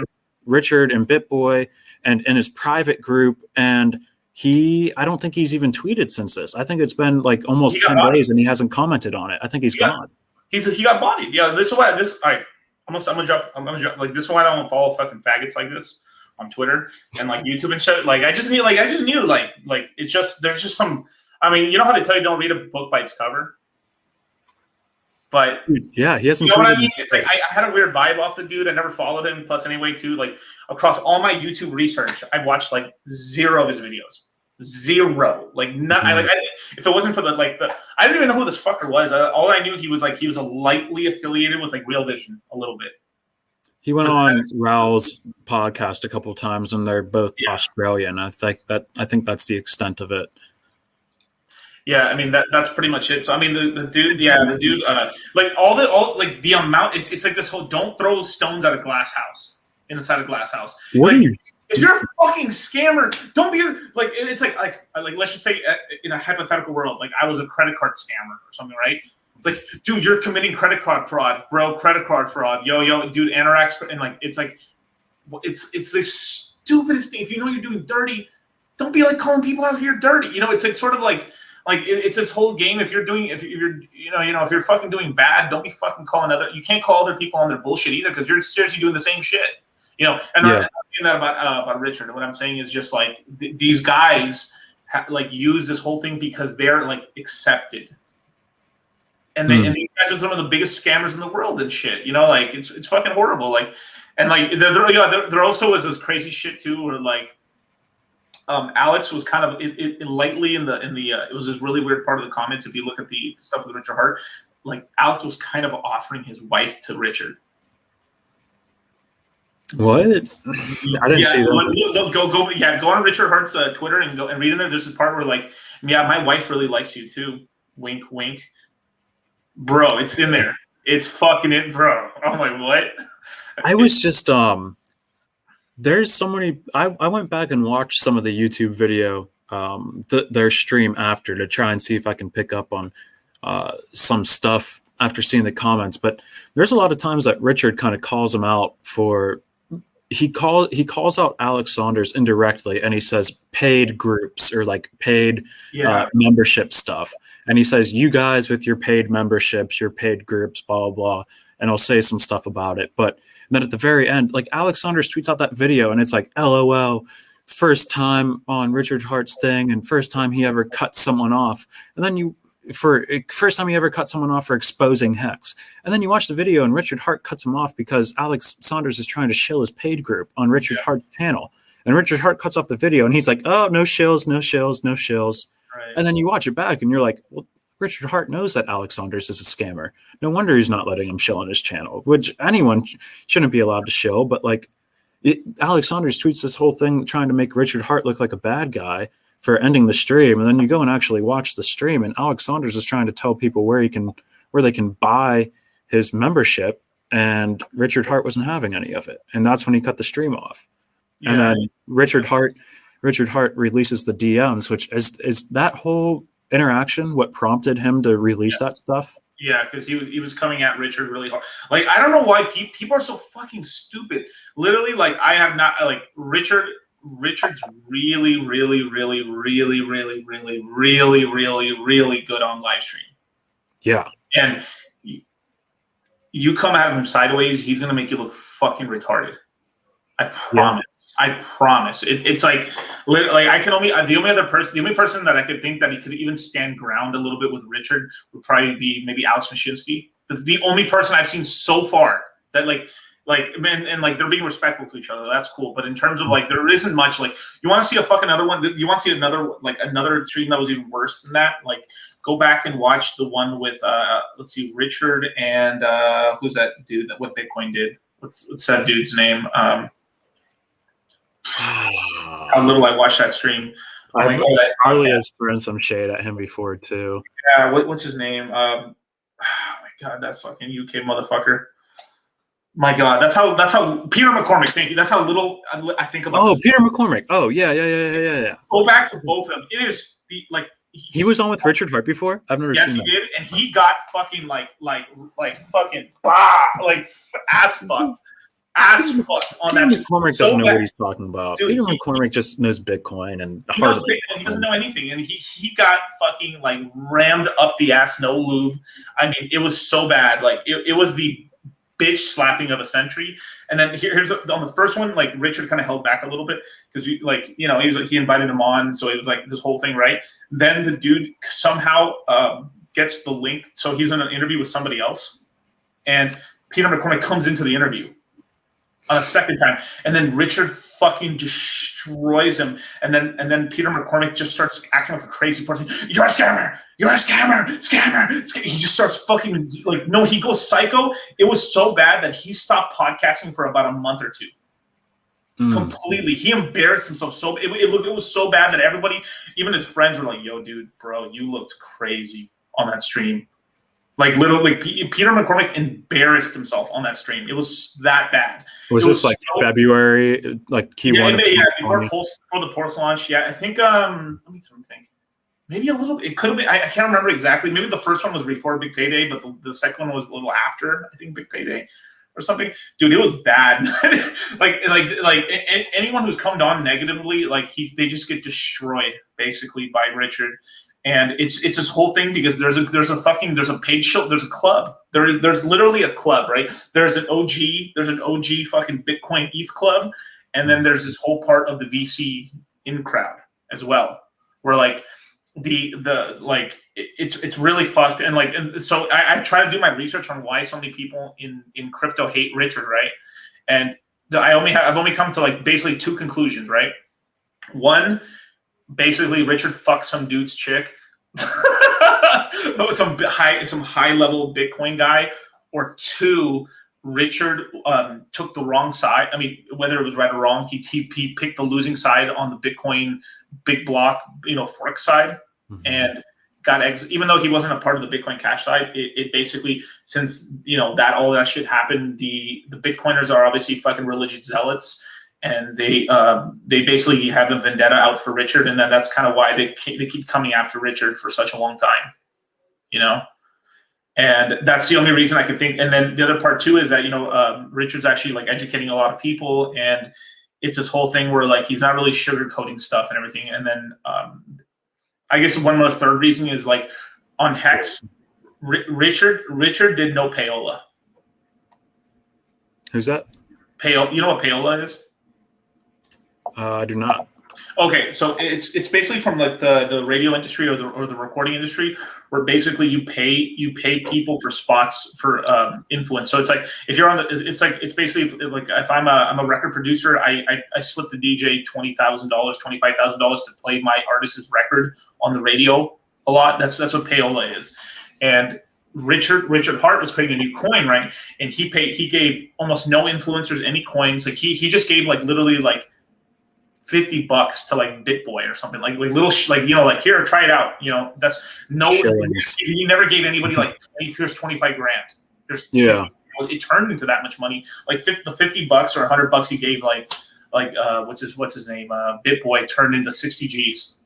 Richard and BitBoy and in his private group. And I don't think he's even tweeted since this. I think it's been like almost 10 days and he hasn't commented on it. I think he's gone. He got bodied. Yeah, this is why all right. I'm gonna drop like this is why I don't follow fucking faggots like this on Twitter and like YouTube and shit. Like I just knew like it's just there's just some. I mean, you know how they tell you don't read a book by its cover, But Dude, yeah, he hasn't you know what I tweeted mean? in It's like years. I had a weird vibe off the dude. I never followed him. Plus, anyway, too, like across all my YouTube research, I watched like 0 of his videos. 0. Like not. If it wasn't for I didn't even know who this fucker was. All I knew he was a lightly affiliated with like Real Vision a little bit. He went on Raul's podcast a couple of times, and they're both Australian. I think that's the extent of it. Yeah, I mean that's pretty much it. So I mean the dude, like all like the amount. It's like this whole don't throw stones at a glass house inside a glass house. What like, are you? If you're a fucking scammer, don't be like. It's like let's just say in a hypothetical world, like I was a credit card scammer or something, right? It's like, dude, you're committing credit card fraud, bro. Credit card fraud, yo, dude, Anorak, and like it's the stupidest thing. If you know you're doing dirty, don't be like calling people out here dirty. You know, it's like sort of like it's this whole game. If you're fucking doing bad, don't be fucking calling you can't call other people on their bullshit either, because you're seriously doing the same shit. You know, and I'm not saying that about Richard. What I'm saying is just like these guys use this whole thing because they're like accepted, and and these guys are some of the biggest scammers in the world and shit. You know, like it's fucking horrible. Like, and like there also was this crazy shit too, where like Alex was kind of lightly in the it was this really weird part of the comments. If you look at the stuff with Richard Hart, like Alex was kind of offering his wife to Richard. What? I didn't see that. Go on Richard Hart's Twitter and go and read in there. There's this part where like, yeah, my wife really likes you too. Wink, wink, bro. It's in there. It's fucking it, bro. I'm like, what? I was just there's so many. I went back and watched some of the YouTube video, their stream after, to try and see if I can pick up on some stuff after seeing the comments. But there's a lot of times that Richard kind of calls him out for. He calls out Alex Saunders indirectly, and he says paid groups or like paid membership stuff. And he says, you guys with your paid memberships, your paid groups, blah, blah, blah. And I'll say some stuff about it. But then at the very end, like Alex Saunders tweets out that video, and it's like, LOL, first time on Richard Hart's thing, and first time he ever cut someone off. And then first time he ever cut someone off for exposing Hex. And then you watch the video and Richard Hart cuts him off because Alex Saunders is trying to shill his paid group on Richard Hart's channel. And Richard Hart cuts off the video and he's like, oh, no shills, no shills, no shills. Right. And then you watch it back and you're like, well, Richard Hart knows that Alex Saunders is a scammer. No wonder he's not letting him shill on his channel, which anyone shouldn't be allowed to shill. But like Alex Saunders tweets this whole thing trying to make Richard Hart look like a bad guy for ending the stream, and then you go and actually watch the stream, and Alex Saunders is trying to tell people where they can buy his membership, and Richard Hart wasn't having any of it, and that's when he cut the stream off. Yeah. And then Richard Hart releases the DMs, which is that whole interaction what prompted him to release that stuff. Yeah, because he was coming at Richard really hard. Like, I don't know why people are so fucking stupid. Literally, like, I have not like Richard's really, really, really, really, really, really, really, really, really good on live stream. Yeah. And you come at him sideways, he's gonna make you look fucking retarded. I promise. Yeah. I promise. It's like I can only the only person that I could think that he could even stand ground a little bit with Richard would probably be maybe Alex Mashinsky. That's the only person I've seen so far that like they're being respectful to each other. That's cool. But in terms of like, there isn't much. Like, you want to see a fucking other one? You want to see another stream that was even worse than that? Like, go back and watch the one with let's see, Richard and who's that dude that what Bitcoin did? What's that dude's name? How little I watched that stream. Harley has thrown some shade at him before too. Yeah. What's his name? Oh my god, that fucking UK motherfucker. My God, that's how Peter McCormick. Thank you. That's how little I think about. Oh, Peter McCormick. Oh, yeah. Go back to both of them. It is he was on with Richard Hart before. I've never seen that. Yes, he did, and he got fucking like fucking ass fucked on that. Peter McCormick doesn't know what he's talking about. Dude, Peter McCormick just knows Bitcoin and he doesn't know anything, and he got fucking like rammed up the ass, no lube. I mean, it was so bad. Like it was the bitch slapping of a century. And then here's on the first one, like Richard kind of held back a little bit because he invited him on, so it was like this whole thing, right? Then the dude somehow gets the link. So he's in an interview with somebody else, and Peter McCormick comes into the interview on a second time, and then Richard fucking destroys him, and then Peter McCormick just starts acting like a crazy person. You're a scammer. You're a scammer. He just starts fucking like, no, he goes psycho. It was so bad that he stopped podcasting for about a month or two. Completely. He embarrassed himself so it was so bad that everybody, even his friends, were like, yo, dude, bro, you looked crazy on that stream. Like literally, Peter McCormick embarrassed himself on that stream. It was that bad. Was this like February, like Q1? Yeah, before the Ports launch. Yeah, I think. Let me think. Maybe a little. It could have been. I can't remember exactly. Maybe the first one was before Big Payday, but the second one was a little after. I think Big Payday or something. Dude, it was bad. like anyone who's come on negatively, like they just get destroyed basically by Richard. And it's this whole thing because there's a page show, there's a club. There's literally a club, right? There's an OG fucking Bitcoin ETH club, and then there's this whole part of the VC in crowd as well, where like it's really fucked. And so I try to do my research on why so many people in crypto hate Richard, right? And I've only come to like basically two conclusions, right? One, basically Richard fucked some dude's chick, some high level Bitcoin guy, or two, Richard took the wrong side. I mean, whether it was right or wrong, he picked the losing side on the Bitcoin big block, fork side, and got even though he wasn't a part of the Bitcoin Cash side. It basically, since that all that shit happened, the Bitcoiners are obviously fucking religious zealots. And they basically have a vendetta out for Richard, and then that's kind of why they keep coming after Richard for such a long time, And that's the only reason I could think. And then the other part too is that Richard's actually like educating a lot of people, and it's this whole thing where like he's not really sugarcoating stuff and everything. And then I guess one more third reason is like on Hex, Richard did no payola. Who's that? You know what payola is? I do not. Okay, so it's basically from like the radio industry or the recording industry, where basically you pay people for spots for influence. So it's like if you're on it's basically like if I'm a record producer, I slip the DJ $20,000, $25,000 to play my artist's record on the radio a lot. That's what payola is. And Richard Hart was creating a new coin, right? And he gave almost no influencers any coins. Like he just gave like literally like $50 to like BitBoy or something like little like here, try it out. That's no. He never gave anybody like here's 25 grand. There's it turned into that much money. Like the $50 or $100 he gave like what's his name BitBoy turned into 60 G's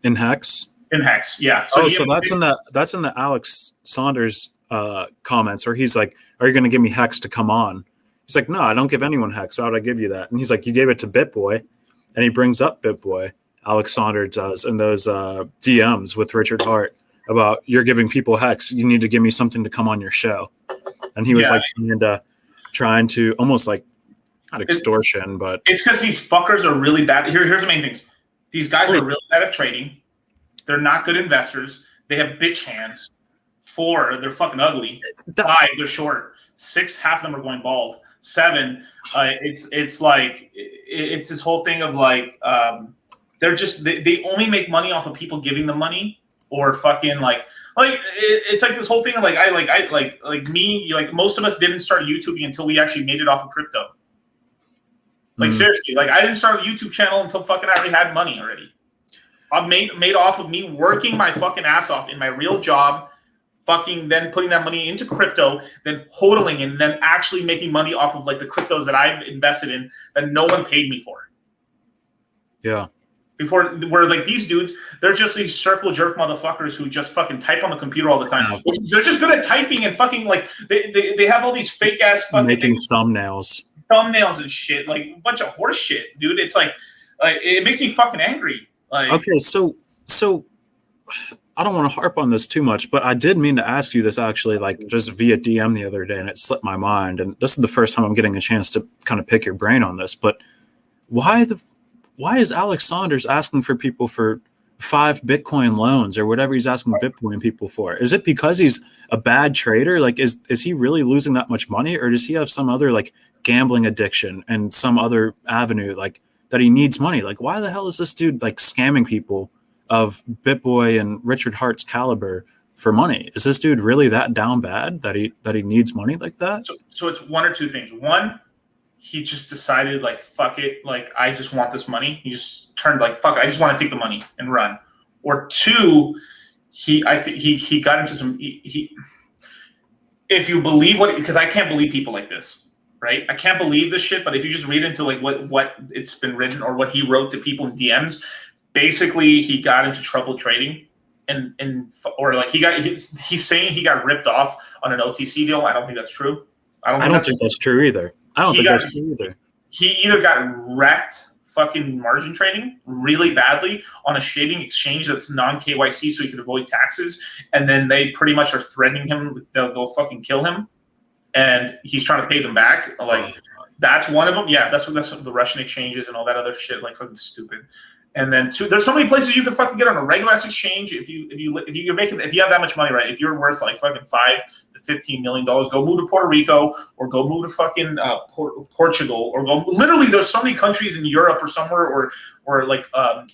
in Hex. In Hex, yeah. So that's in the Alex Saunders comments, where he's like, "Are you going to give me Hex to come on?" He's like, "No, I don't give anyone Hex. Why would I give you that?" And he's like, "You gave it to BitBoy," and he brings up BitBoy. Alex Saunders does in those DMs with Richard Hart about you're giving people Hex. You need to give me something to come on your show. And he was like trying to almost like not extortion, but it's because these fuckers are really bad. Here's the main things. These guys are really bad at trading. They're not good investors. They have bitch hands. 4, they're fucking ugly. 5, they're short. 6, half of them are going bald. 7, it's this whole thing of like they're just they only make money off of people giving them money, or fucking like it's like this whole thing of like me, like most of us didn't start YouTubing until we actually made it off of crypto. Like seriously, like I didn't start a YouTube channel until fucking I already had money already. I've made off of me working my fucking ass off in my real job, fucking then putting that money into crypto, then hodling and then actually making money off of like the cryptos that I've invested in that no one paid me for. Yeah. Before, where like these dudes, they're just these circle jerk motherfuckers who just fucking type on the computer all the time. They're just good at typing and fucking like they have all these fake ass fucking making thumbnails and shit, like a bunch of horse shit, dude. It's like it makes me fucking angry. Like, okay, so I don't want to harp on this too much, but I did mean to ask you this actually, like just via DM the other day, and it slipped my mind. And this is the first time I'm getting a chance to kind of pick your brain on this. But why is Alex Saunders asking for people for 5 Bitcoin loans or whatever he's asking Bitcoin people for? Is it because he's a bad trader? Like, is he really losing that much money, or does he have some other like gambling addiction and some other avenue like that he needs money? Like, why the hell is this dude like scamming people of BitBoy and Richard Hart's caliber for money? Is this dude really that down bad that he needs money like that? So it's one or two things. One, he just decided like fuck it, like I just want this money. He just turned like fuck, I just want to take the money and run. Or two, I think he got into some he if you believe what, because I can't believe people like this, right? I can't believe this shit, but if you just read into like what it's been written or what he wrote to people in DMs, basically he got into trouble trading and or like he's saying he got ripped off on an OTC deal. I don't think that's true. I don't think that's true either. He either got wrecked fucking margin trading really badly on a shading exchange that's non-KYC so he could avoid taxes, and then they pretty much are threatening him, they'll fucking kill him, and he's trying to pay them back. Like, that's one of them. Yeah, that's what the Russian exchanges and all that other shit, like, fucking stupid. And then two, there's so many places you can fucking get on a regular ass exchange. If you have that much money, right? If you're worth like fucking $5 to $15 million, go move to Puerto Rico or go move to fucking Portugal, or go. Literally, there's so many countries in Europe or somewhere, or like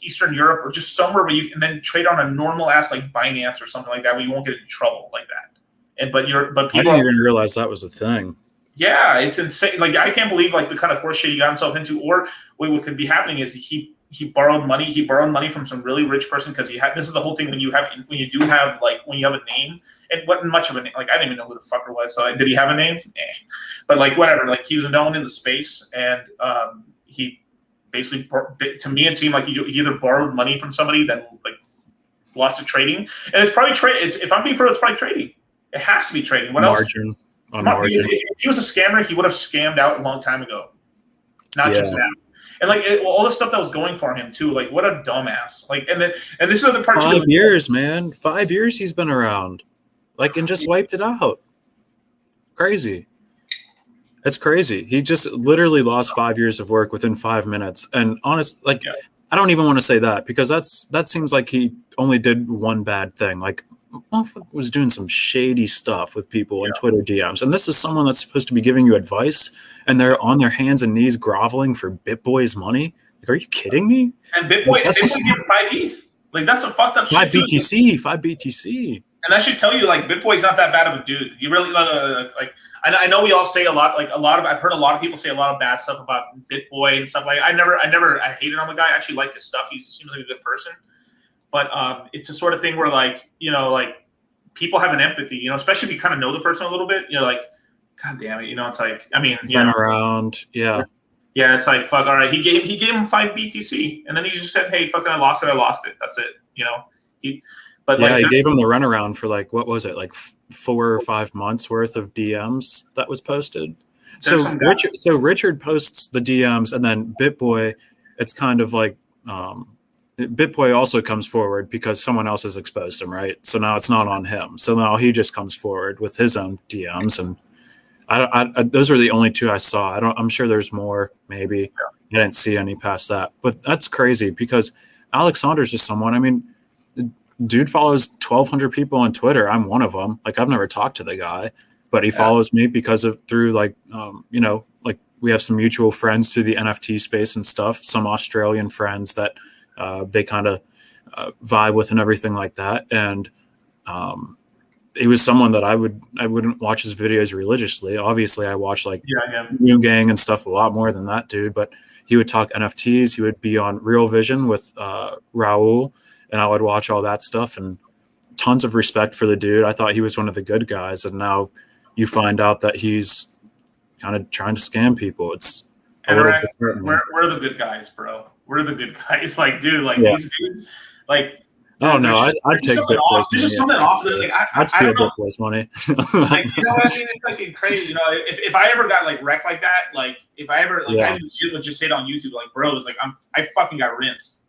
Eastern Europe, or just somewhere where you can then trade on a normal ass like Binance or something like that, where you won't get in trouble like that. And but people I didn't even realize that was a thing. Yeah, it's insane. Like, I can't believe like the kind of horse shit he got himself into. Or what could be happening is he borrowed money. He borrowed money from some really rich person because this is the whole thing when you have a name, and what much of a name, like I didn't even know who the fucker was. So did he have a name? But like whatever, like he was known in the space, and he basically, to me, it seemed like he either borrowed money from somebody, then like lost it trading, and it's probably trade. If I'm being fair, it's probably trading. It has to be trading. What margin, else? Margin. If he was a scammer, he would have scammed out a long time ago, not just now. And like all the stuff that was going for him too, like what a dumbass! Like, and this is the part. 5 years, man. 5 years he's been around, like, and just wiped it out. Crazy. It's crazy. He just literally lost 5 years of work within 5 minutes. And I don't even want to say that, because that seems like he only did one bad thing. Like, motherfucker was doing some shady stuff with people in Twitter DMs, and this is someone that's supposed to be giving you advice, and they're on their hands and knees groveling for BitBoy's money. Like, are you kidding me? And BitBoy gave 5 ETH. Like, that's a fucked up shit. 5 BTC. And that should tell you, like, BitBoy's not that bad of a dude. You really like. I know we all say a lot. Like, I've heard a lot of people say a lot of bad stuff about BitBoy and stuff. Like, I hated on the guy. I actually like his stuff. He seems like a good person. But it's the sort of thing where, like, you know, like, people have an empathy, you know, especially if you kind of know the person a little bit. You're like, God damn it, you know. It's like, I mean, run around, yeah. It's like, fuck. All right, he gave him 5 BTC, and then he just said, hey, fucking, I lost it. That's it, you know. He gave him the runaround for like, what was it, like 4 or 5 months worth of DMs that was posted. So Richard posts the DMs, and then BitBoy, it's kind of like. BitBoy also comes forward because someone else has exposed him, right? So now it's not on him. So now he just comes forward with his own DMs, and I those are the only 2 I saw. I'm sure there's more. Maybe I didn't see any past that, but that's crazy because Alex Saunders is someone. I mean, dude follows 1,200 people on Twitter. I'm one of them. Like, I've never talked to the guy, but he follows me because of through like you know, like we have some mutual friends through the NFT space and stuff. Some Australian friends that. They kind of vibe with and everything like that, and he was someone that I wouldn't watch his videos religiously. Obviously, I watch like New Gang and stuff a lot more than that dude. But he would talk NFTs. He would be on Real Vision with Raul, and I would watch all that stuff. And tons of respect for the dude. I thought he was one of the good guys, and now you find out that he's kind of trying to scam people. It's Anorak, we're the good guys, bro. We're the good guys. Like, dude, like these dudes, like. Oh no, I'd take BitBoy's money. There's just something off. Like, I'd steal BitBoy's money. Like, you know what I mean? It's like crazy. You know, if I ever got like wrecked like that, like if I ever I legit would just say it on YouTube, like, bros, like I fucking got rinsed.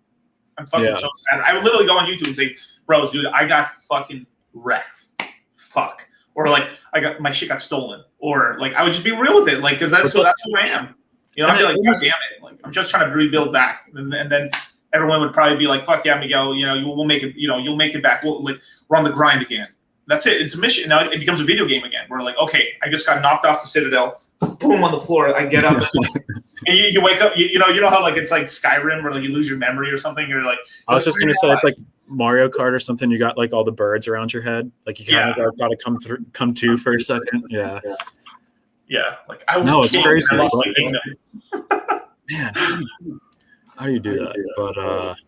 I'm fucking so sad. I would literally go on YouTube and say, bros, dude, I got fucking wrecked. Fuck. Or like my shit got stolen. Or like I would just be real with it, like, because that's who I am. You know, I'd be like, God damn it, like I'm just trying to rebuild back, and then everyone would probably be like, "Fuck yeah, Miguel, we'll make it. You'll make it back. We're on the grind again. That's it. It's a mission. Now it becomes a video game again. We're like, okay, I just got knocked off the Citadel. Boom, on the floor. I get up, and you wake up. You know how like it's like Skyrim where like you lose your memory or something. You're like, I was just gonna say it's like Mario Kart or something. You got like all the birds around your head. Like you kind of got to come to for a second. Yeah. Yeah. Like I was. No, it's crazy. Man, how do you do that? But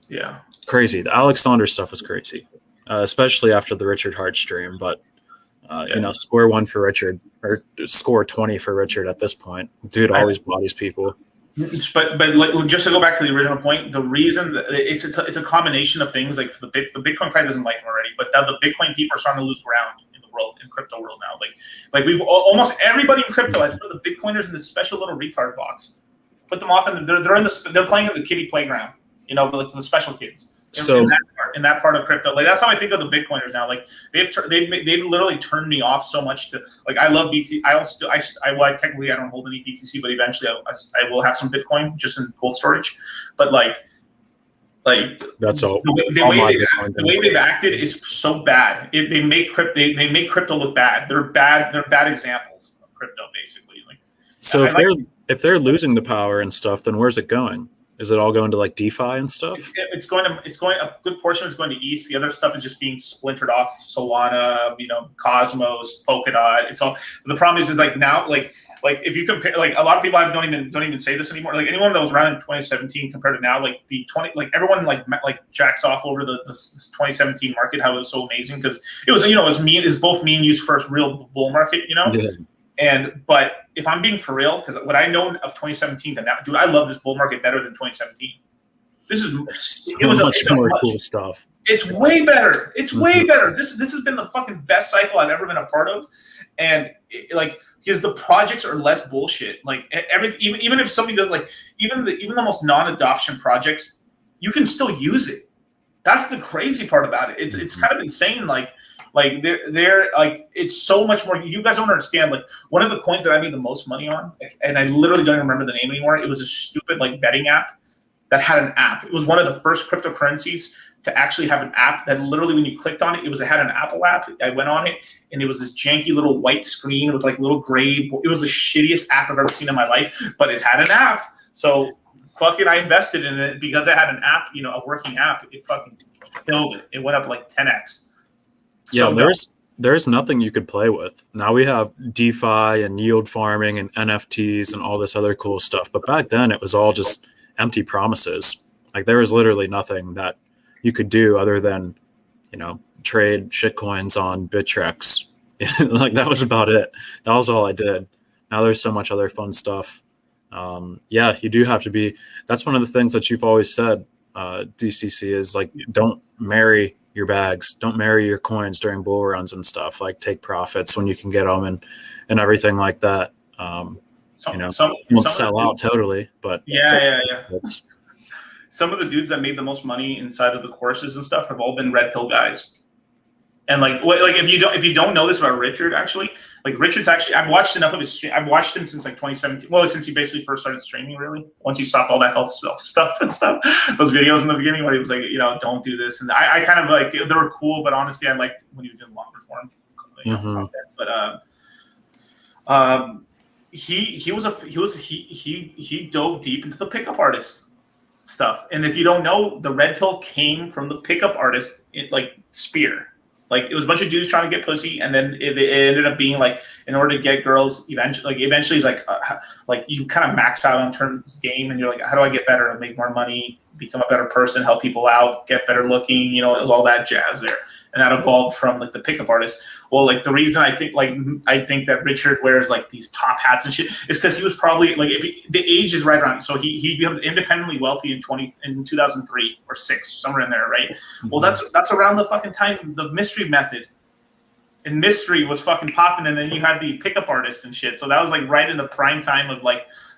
yeah, crazy. The Alexander stuff was crazy, especially after the Richard Hart stream. But score 1 for Richard or score 20 for Richard at this point. Dude always bodies people. But like, just to go back to the original point, the reason that it's a combination of things. Like the Bitcoin crowd doesn't like him already, but now the Bitcoin people are starting to lose ground in the world, in crypto world now. Like we've almost everybody in crypto has put the Bitcoiners in this special little retard box. Put them off, and they're playing in the kiddie playground. But like the special kids. So in that part of crypto, like that's how I think of the Bitcoiners now. Like they've literally turned me off so much to like I love BTC. Technically I don't hold any BTC, but eventually I will have some Bitcoin just in cold storage. But like that's all. The way they've acted is so bad. They make crypto look bad. They're bad examples of crypto basically. Like so if they're losing the power and stuff, then where's it going? Is it all going to like DeFi and stuff? It's going. A good portion is going to ETH. The other stuff is just being splintered off. Solana, Cosmos, Polkadot. It's all. The problem is like now, like if you compare, like a lot of people don't even say this anymore. Like anyone that was around in 2017 compared to now, like everyone like jacks off over this 2017 market, how it was so amazing because it was both me and you's first real bull market, Yeah. But if I'm being for real, because what I know of 2017 to now, dude, I love this bull market better than 2017. This is much more cool stuff. It's way better. It's way better. This has been the fucking best cycle I've ever been a part of, and because the projects are less bullshit. Like everything, even if somebody does even the most non-adoption projects, you can still use it. That's the crazy part about it. It's kind of insane. Like they're like it's so much more. You guys don't understand. Like one of the coins that I made the most money on, and I literally don't remember the name anymore. It was a stupid betting app that had an app. It was one of the first cryptocurrencies to actually have an app that literally when you clicked on it, it had an Apple app. I went on it and it was this janky little white screen with little gray. It was the shittiest app I've ever seen in my life, but it had an app. So fucking I invested in it because it had an app, a working app. It fucking killed it. It went up 10x. Yeah, there's nothing you could play with. Now we have DeFi and yield farming and NFTs and all this other cool stuff. But back then it was all just empty promises. Like there was literally nothing that you could do other than, trade shitcoins on Bittrex. Like that was about it. That was all I did. Now there's so much other fun stuff. You do have to be. That's one of the things that you've always said, DCC, is don't marry your bags, don't marry your coins during bull runs and stuff. Take profits when you can get them and everything like that. You won't sell out totally, but yeah. Some of the dudes that made the most money inside of the courses and stuff have all been red pill guys. And if you don't know this about Richard, actually, Richard's actually, I've watched enough of his stream. I've watched him since 2017. Well, since he basically first started streaming, really. Once he stopped all that health stuff and stuff, those videos in the beginning where he was don't do this. And I kind of they were cool, but honestly, I liked when he was doing longer form content. But he dove deep into the pickup artist stuff. And if you don't know, the red pill came from the pickup artist, Spear. It was a bunch of dudes trying to get pussy, and then it ended up being in order to get girls, eventually it's you kind of max out on terms game, and you're how do I get better, make more money, become a better person, help people out, get better looking, it was all that jazz there. And that evolved from the pickup artist. Well, the reason I think that Richard wears these top hats and shit is because he was probably the age is right around. So he became independently wealthy in 2003 or 6, somewhere in there, right? Mm-hmm. Well, that's around the fucking time the mystery method and mystery was fucking popping, and then you had the pickup artist and shit. So that was right in the prime time of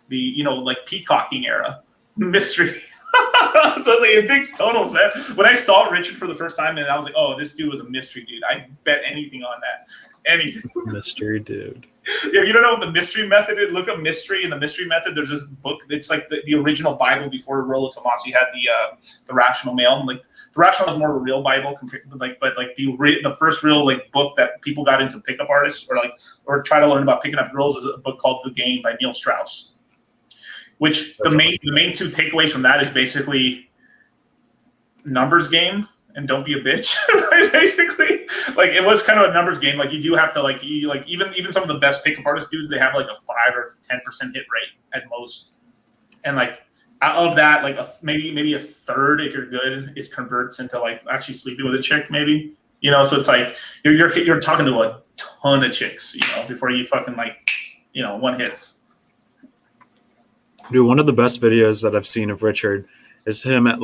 the peacocking era, mystery. So it makes total sense. When I saw Richard for the first time, and I was oh, this dude was a mystery dude. I bet anything on that. Anything. Mystery dude. Yeah, you don't know what the mystery method is? Look up mystery. In the mystery method, there's this book. It's like the original Bible before Rollo Tomassi had the Rational Mail. Like the Rational Mail is more of a real Bible, but the first real like book that people got into pickup artists or try to learn about picking up girls was a book called The Game by Neil Strauss. Which the main two takeaways from that is basically numbers game and don't be a bitch. Right? Basically, like it was kind of a numbers game. Like you do have to even some of the best pickup artist dudes, they have like a 5 or 10% hit rate at most. And like out of that, like maybe a third, if you're good, is converts into like actually sleeping with a chick, maybe. So it's like you're talking to a ton of chicks, before you fucking one hits. Dude, one of the best videos that I've seen of Richard is him at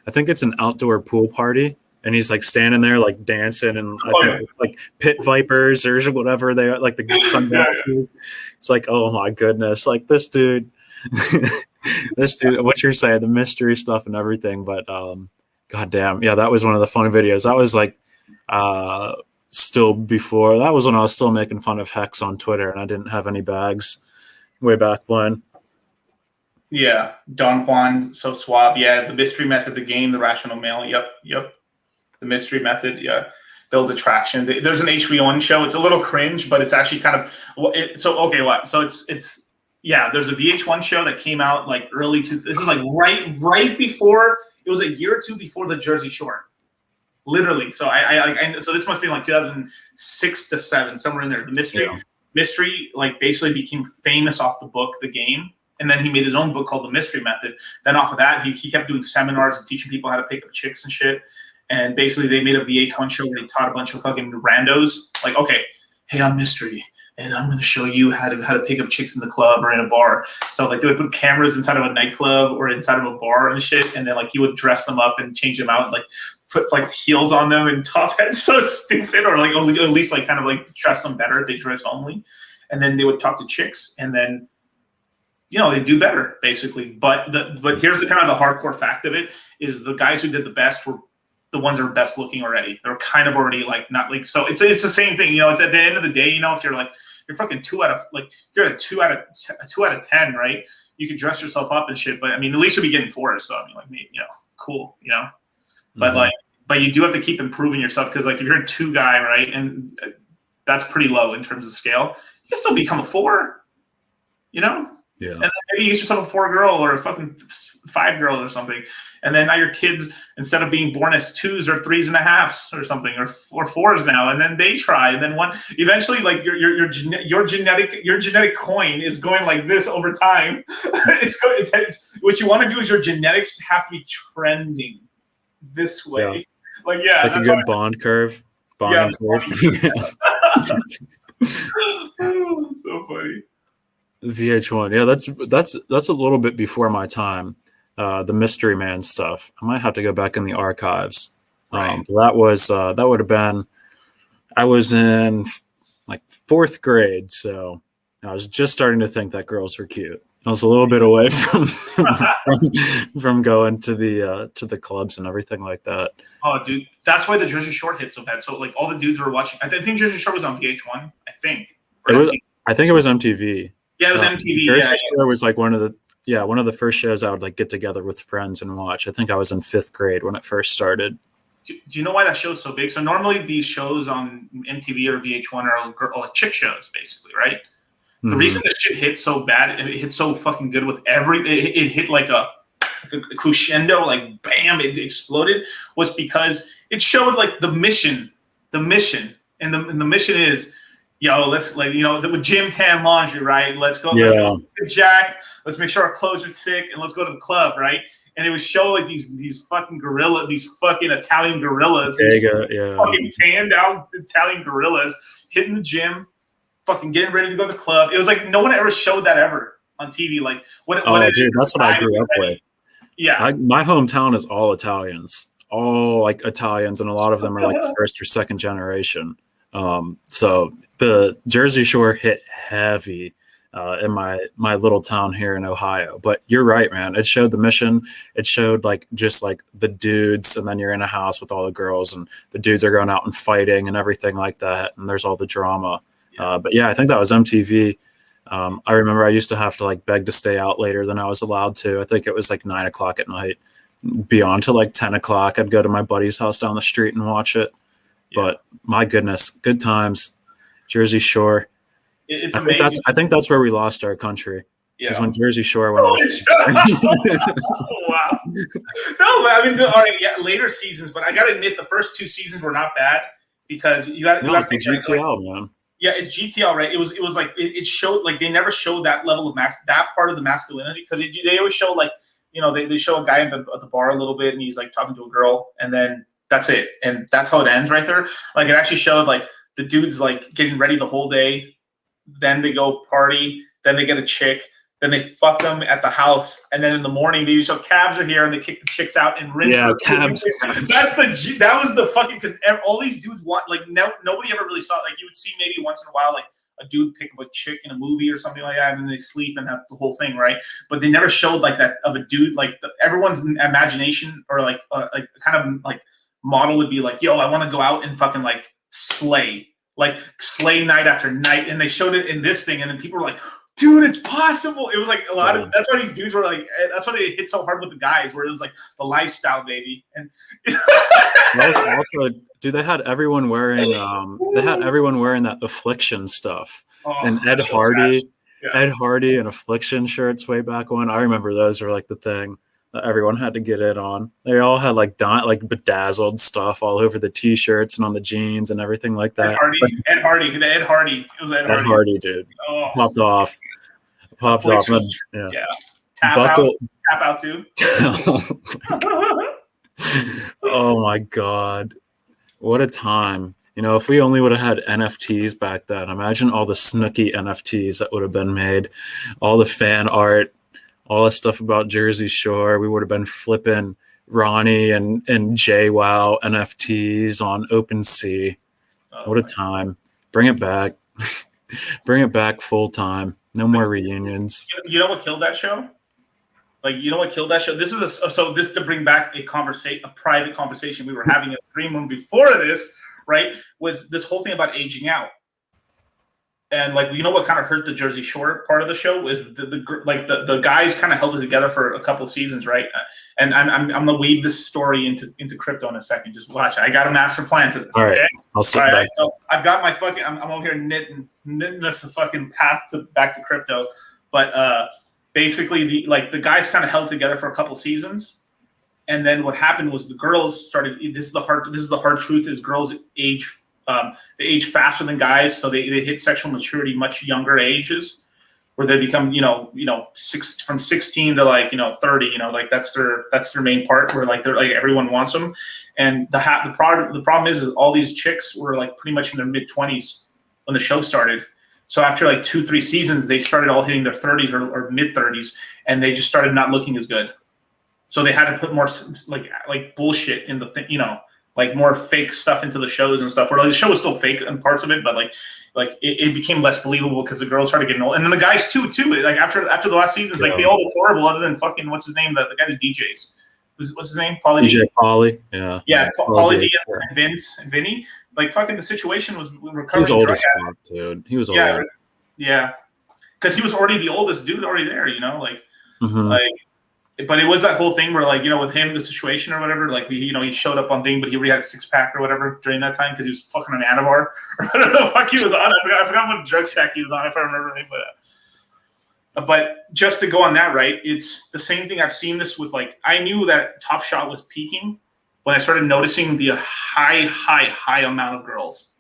I think it's an outdoor pool party, and he's like standing there like dancing, and I think it's like pit vipers or whatever they are, like the sunglasses. It's like, oh my goodness, like this dude, what you're saying, the mystery stuff and everything. But goddamn, yeah, that was one of the fun videos. That was like still before that was when I was still making fun of Hex on Twitter, and I didn't have any bags way back when. Yeah, Don Juan, so suave. Yeah, the mystery method, the game, the Rational Mail. Yep. The mystery method. Yeah, build attraction. There's an HBO show. It's a little cringe, but it's actually kind of what? So it's there's a VH1 show that came out like early to. This is like right before. It was a year or two before the Jersey Shore. Literally. So I so this must be like 2006 to 7, somewhere in there. The mystery like basically became famous off the book, The Game. And then he made his own book called The Mystery Method. Then off of that, he kept doing seminars and teaching people how to pick up chicks and shit. And basically they made a VH1 show where he taught a bunch of fucking randos. Like, okay, hey, I'm Mystery, and I'm going to show you how to pick up chicks in the club or in a bar. So like they would put cameras inside of a nightclub or inside of a bar and shit. And then like he would dress them up and change them out and like put like heels on them and top hats. So stupid. Or like at least like kind of like dress them better if they dress only. And then they would talk to chicks, and then they do better basically. But here's the kind of the hardcore fact of it is the guys who did the best were the ones that are best looking already. They're kind of already like not like, so it's the same thing. It's at the end of the day, if you're like, you're fucking 2 out of 10, right? You can dress yourself up and shit, but I mean, at least you'll be getting 4. So I mean, like me, cool, but but you do have to keep improving yourself. Cause like if you're a 2 guy, right. And that's pretty low in terms of scale, you can still become a 4, Yeah. And then maybe you get yourself a 4 girl or a fucking 5 girl or something. And then now your kids, instead of being born as 2s or 3s and a halves or something, or 4s now, and then they try, and then one eventually like your genetic coin is going like this over time. It's what you want to do is your genetics have to be trending this way. Yeah. Like a good bond curve. Bonding curve. So funny. VH1, yeah, that's a little bit before my time. The Mystery Man stuff, I might have to go back in the archives. Right. That would have been, I was in like 4th grade, so I was just starting to think that girls were cute. I was a little bit away from going to the clubs and everything like that. Oh, dude, that's why the Jersey Shore hit so bad. So like all the dudes were watching. I think Jersey Shore was on VH1. I think it was MTV. Yeah, it was MTV. Jersey Shore was like one of the first shows I would like get together with friends and watch. I think I was in 5th grade when it first started. Do you know why that show's so big? So normally these shows on MTV or VH1 are chick shows, basically, right? Mm-hmm. The reason this shit hit so bad, it hit so fucking good with it hit like a crescendo, like bam, it exploded, was because it showed like the mission, and the mission is, let's with gym tan laundry, right? Let's go, let's go to Jack. Let's make sure our clothes are sick, and let's go to the club, right? And it would show like these fucking Italian gorillas, fucking tanned out Italian gorillas hitting the gym, fucking getting ready to go to the club. It was like no one ever showed that ever on TV. Like dude, that's what I grew up with. Yeah, my hometown is all Italians, and a lot of them are like 1st or 2nd generation. So the Jersey Shore hit heavy in my little town here in Ohio. But you're right, man. It showed the mission. It showed like just like the dudes, and then you're in a house with all the girls, and the dudes are going out and fighting and everything like that. And there's all the drama. But yeah, I think that was MTV. I remember I used to have to like beg to stay out later than I was allowed to. I think it was like 9 o'clock at night. Beyond to like 10 o'clock, I'd go to my buddy's house down the street and watch it. Yeah. But my goodness, good times. Jersey Shore. It's amazing. I think that's where we lost our country. Yeah. Is when Jersey Shore went off. Oh, wow. No, but I mean, all right, yeah, later seasons, but I got to admit, the first 2 seasons were not bad because you got it's the GTL, man. Yeah, it's GTL, right? It was like it showed like they never showed that level of that part of the masculinity because they always show like they show a guy at the bar a little bit and he's like talking to a girl and then that's it and that's how it ends right there. Like it actually showed like the dude's like getting ready the whole day, then they go party, then they get a chick. Then they fuck them at the house, and then in the morning they show cabs are here, and they kick the chicks out and rinse. Yeah, cabs. That was the fucking because all these dudes want like nobody ever really saw it. Like you would see maybe once in a while like a dude pick up a chick in a movie or something like that, and then they sleep, and that's the whole thing, right? But they never showed like that of a dude like everyone's imagination or like kind of like model would be like, yo, I want to go out and fucking like slay night after night, and they showed it in this thing, and then people were like, dude, it's possible. It was like a lot of that's why these dudes were like that's why they hit so hard with the guys where it was like the lifestyle baby. And also, dude, they had everyone wearing that Affliction stuff. And Ed Hardy and Affliction shirts way back when. I remember those were like the thing that everyone had to get in on. They all had like bedazzled stuff all over the t-shirts and on the jeans and everything like that. Ed Hardy. It was Ed Hardy. Ed Hardy, dude. Oh. Popped off. Yeah. Tap out too. Oh my God. What a time. If we only would have had NFTs back then, imagine all the Snooki NFTs that would have been made, all the fan art, all the stuff about Jersey Shore. We would have been flipping Ronnie and JWoww NFTs on OpenSea. What a time. Bring it back. Bring it back full time. No more reunions. You know what killed that show? Like, you know what killed that show? This is to bring back a private conversation we were having in the green room before this, right? Was this whole thing about aging out. And like, you know what kind of hurt the Jersey Shore part of the show was the guys kind of held it together for a couple of seasons, right? And I'm gonna weave this story into crypto in a second. Just watch it. I got a master plan for this. All right, okay? I'll sit back. Right, so I've got my fucking. I'm over here knitting this fucking path back to crypto, but basically the guys kind of held together for a couple seasons, and then what happened was the girls started. This is the hard truth: is girls age. They age faster than guys, so they hit sexual maturity much younger ages, where they become from 16 to like 30. Like that's their main part, where like they're like everyone wants them, and the problem is all these chicks were like pretty much in their mid-20s when the show started. So after like 2-3 seasons, they started all hitting their 30s or mid-30s, and they just started not looking as good. So they had to put more like bullshit in the thing, like more fake stuff into the shows and stuff. Where like, the show was still fake in parts of it, but like it became less believable because the girls started getting old, and then the guys too. Like after the last seasons, like they all look horrible, other than fucking what's his name, the guy that DJs. What's his name? Pauly DJ D. Pauly, yeah. Yeah, Pauly D and Vince and Vinny. Like fucking the situation was recovering. He was old as fuck, dude. He was old. Yeah, because he was already the oldest dude already there. Mm-hmm. But it was that whole thing where, like, with him, the situation or whatever, like, he showed up on thing, but he already had a 6-pack or whatever during that time because he was fucking an Anabar or whatever the fuck he was on. I forgot what drug stack he was on, if I remember right. But just to go on that, right, it's the same thing. I've seen this with, like, I knew that Top Shot was peaking when I started noticing the high amount of girls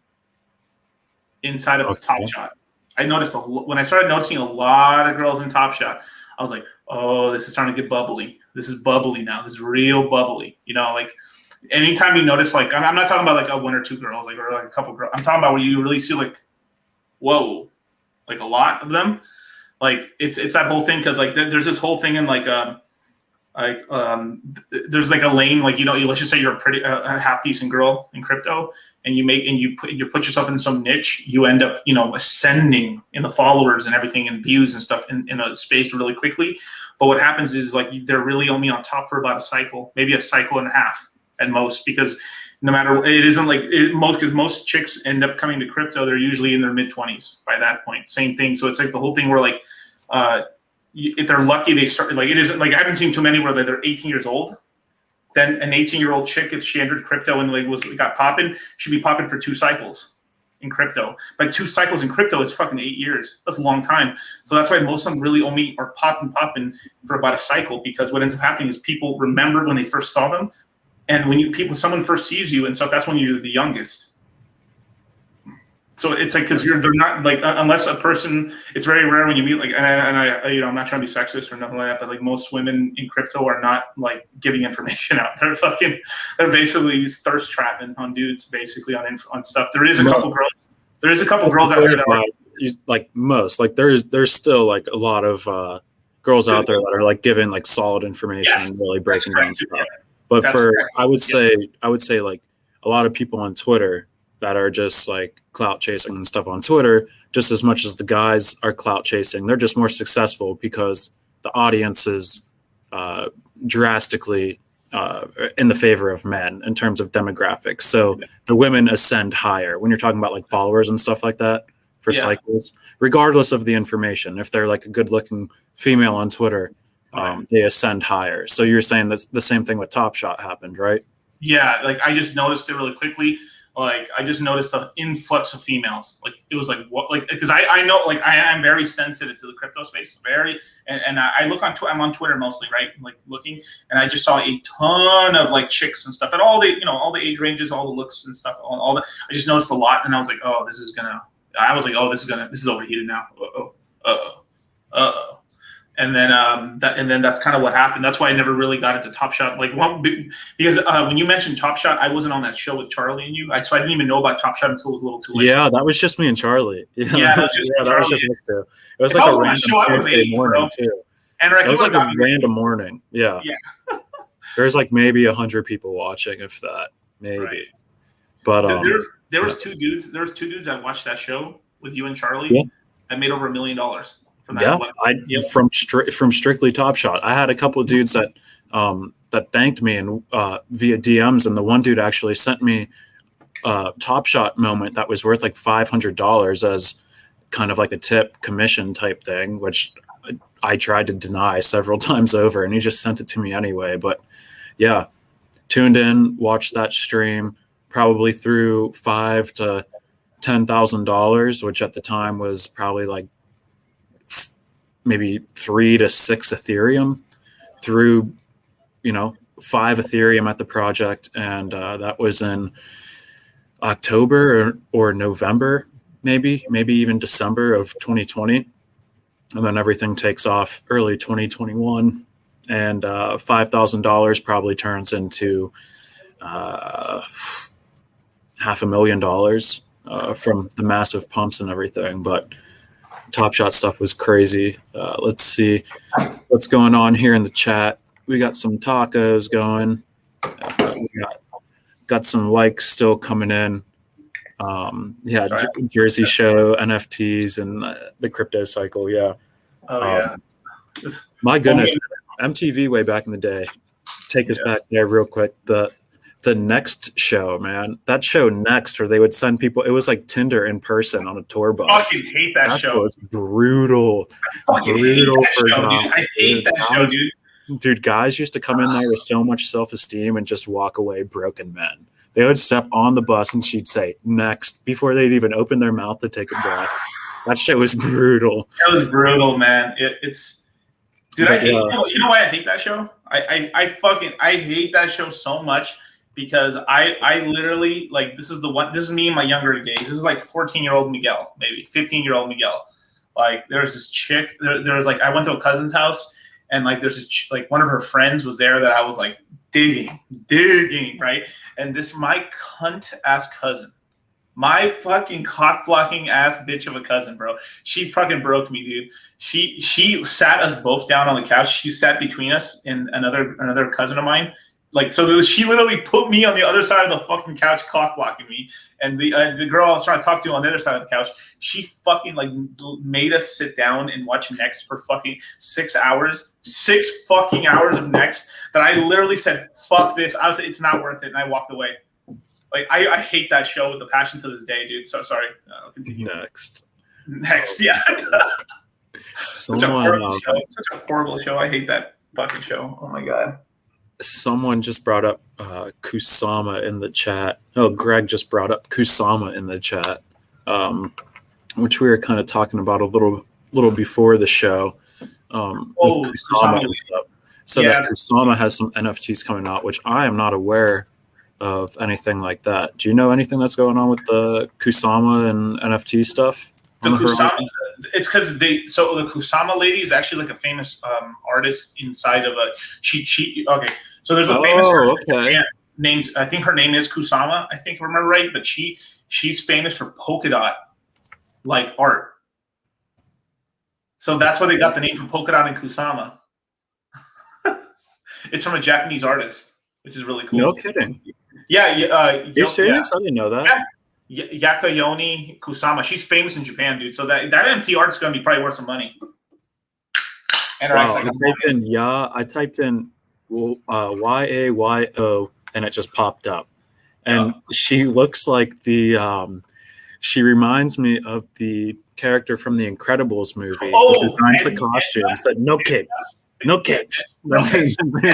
inside of Top Shot. I noticed when I started noticing a lot of girls in Top Shot, I was like, oh, this is starting to get bubbly. This is bubbly now. This is real bubbly. Like anytime you notice, like, I'm not talking about like a 1 or 2 girls, like, or like a couple girls. I'm talking about where you really see like, whoa, like a lot of them. Like it's that whole thing. Cause like there's this whole thing in like, there's like a lane, like, let's just say you're a pretty, a half decent girl in crypto, and you put yourself in some niche, you end up, ascending in the followers and everything and views and stuff in a space really quickly. But what happens is like, they're really only on top for about a cycle, maybe a cycle and a half at most, because no matter, it isn't like because most chicks end up coming to crypto, they're usually in their mid-20s by that point. Same thing. So it's like the whole thing where like if they're lucky, they start like, it isn't like, I haven't seen too many where they're 18 years old. Then an 18-year-old chick, if she entered crypto and like got popping, she'd be popping for 2 cycles in crypto. But 2 cycles in crypto is fucking 8 years. That's a long time. So that's why most of them really only are popping for about a cycle, because what ends up happening is people remember when they first saw them. And when someone first sees you and stuff, that's when you're the youngest. So it's like, because they're not like, unless a person, it's very rare when you meet like, and I you know, I'm not trying to be sexist or nothing like that, but like most women in crypto are not like giving information out. They're basically thirst trapping on dudes, basically on stuff. There is a couple girls. There is a couple girls out there that are like most, like there's still like a lot of girls out there that are like giving like solid information and really breaking down stuff. Yeah. But I would say like a lot of people on Twitter that are just like clout chasing and stuff on Twitter, just as much as the guys are clout chasing, they're just more successful because the audience is drastically in the favor of men in terms of demographics. So the women ascend higher when you're talking about like followers and stuff like that for cycles, regardless of the information. If they're like a good looking female on Twitter, they ascend higher. So you're saying that's the same thing with Top Shot happened, right? Yeah, like I just noticed it really quickly. Like I just noticed the influx of females. Like it was like what, like, because I know like I'm very sensitive to the crypto space, and I look on I'm on Twitter mostly, right? Like looking, and I just saw a ton of like chicks and stuff, and all the age ranges, all the looks and stuff, all the. I just noticed a lot, and I was like, oh, this is overheated now. And then that's kind of what happened. That's why I never really got into Top Shot. Like because when you mentioned Top Shot, I wasn't on that show with Charlie and you. So I didn't even know about Top Shot until it was a little too late. Yeah, that was just me and Charlie. Yeah, that was just us two. It was like a random Tuesday morning too. Anorak, it was like a random morning. Yeah. Yeah. There's like maybe 100 people watching, if that, maybe. Right. But there was 2 dudes. There was 2 dudes that watched that show with you and Charlie that made over $1 million. From strictly Top Shot. I had a couple of dudes that thanked me and via DMs, and the one dude actually sent me a Top Shot moment that was worth like $500 as kind of like a tip commission type thing, which I tried to deny several times over, and he just sent it to me anyway. But yeah, tuned in, watched that stream, probably threw $5,000 to $10,000, which at the time was probably like maybe 3 to 6 Ethereum, through 5 Ethereum at the project, and that was in October or November, maybe even December of 2020, and then everything takes off early 2021, and $5,000 probably turns into $500,000 from the massive pumps and everything, but. Top Shot stuff was crazy. Let's see what's going on here in the chat. We got some tacos going. We got some likes still coming in. Jersey Show, NFTs, and the crypto cycle. Yeah. My goodness, MTV way back in the day. Take us back there real quick. The Next show, man. That show Next, where they would send people. It was like Tinder in person on a tour bus. I fucking hate that show. It was brutal. I hate that show, dude. Dude, guys used to come in there with so much self-esteem and just walk away broken men. They would step on the bus and she'd say "Next" before they'd even open their mouth to take a breath. That shit was brutal. That was brutal, man. It's. Dude, I hate. You know why I hate that show? I hate that show so much. Because I literally, like, this is me in my younger days. This is like 14-year-old Miguel, maybe 15-year-old Miguel. Like, there's this chick, there was like, I went to a cousin's house, and like, there's this, like, one of her friends was there that I was like digging, right? And my cunt-ass cousin, my fucking cock-blocking ass bitch of a cousin, bro. She fucking broke me, dude. She sat us both down on the couch. She sat between us and another cousin of mine. Like, so she literally put me on the other side of the fucking couch, cock blocking me. And the girl I was trying to talk to on the other side of the couch, she fucking like made us sit down and watch Next for fucking 6 hours. 6 fucking hours of Next that I literally said, fuck this. I was like, it's not worth it. And I walked away. Like I hate that show with a passion to this day, dude. So sorry. I'll continue. Next, yeah. Such a horrible show. Such a horrible show. I hate that fucking show. Oh my god. Someone just brought up Kusama in the chat. Oh, Greg just brought up Kusama in the chat, which we were kind of talking about a little before the show. With Kusama and stuff. So that Kusama has some NFTs coming out, which I am not aware of anything like that. Do you know anything that's going on with the Kusama and NFT stuff? The Kusama, it's because the Kusama lady is actually like a famous artist inside of a okay. So there's a famous artist named, I think her name is Kusama, I think I remember right, but she's famous for polka dot like art. So that's why they got the name from polka dot and Kusama. It's from a Japanese artist, which is really cool. No kidding. Yeah, you're serious? I didn't know that. Yeah. Yakayoni Kusama. She's famous in Japan, dude. So that NFT art's gonna be probably worth some money. Wow, I typed in YAYO and it just popped up. And she looks like she reminds me of the character from the Incredibles movie that designs the costumes. That no kicks.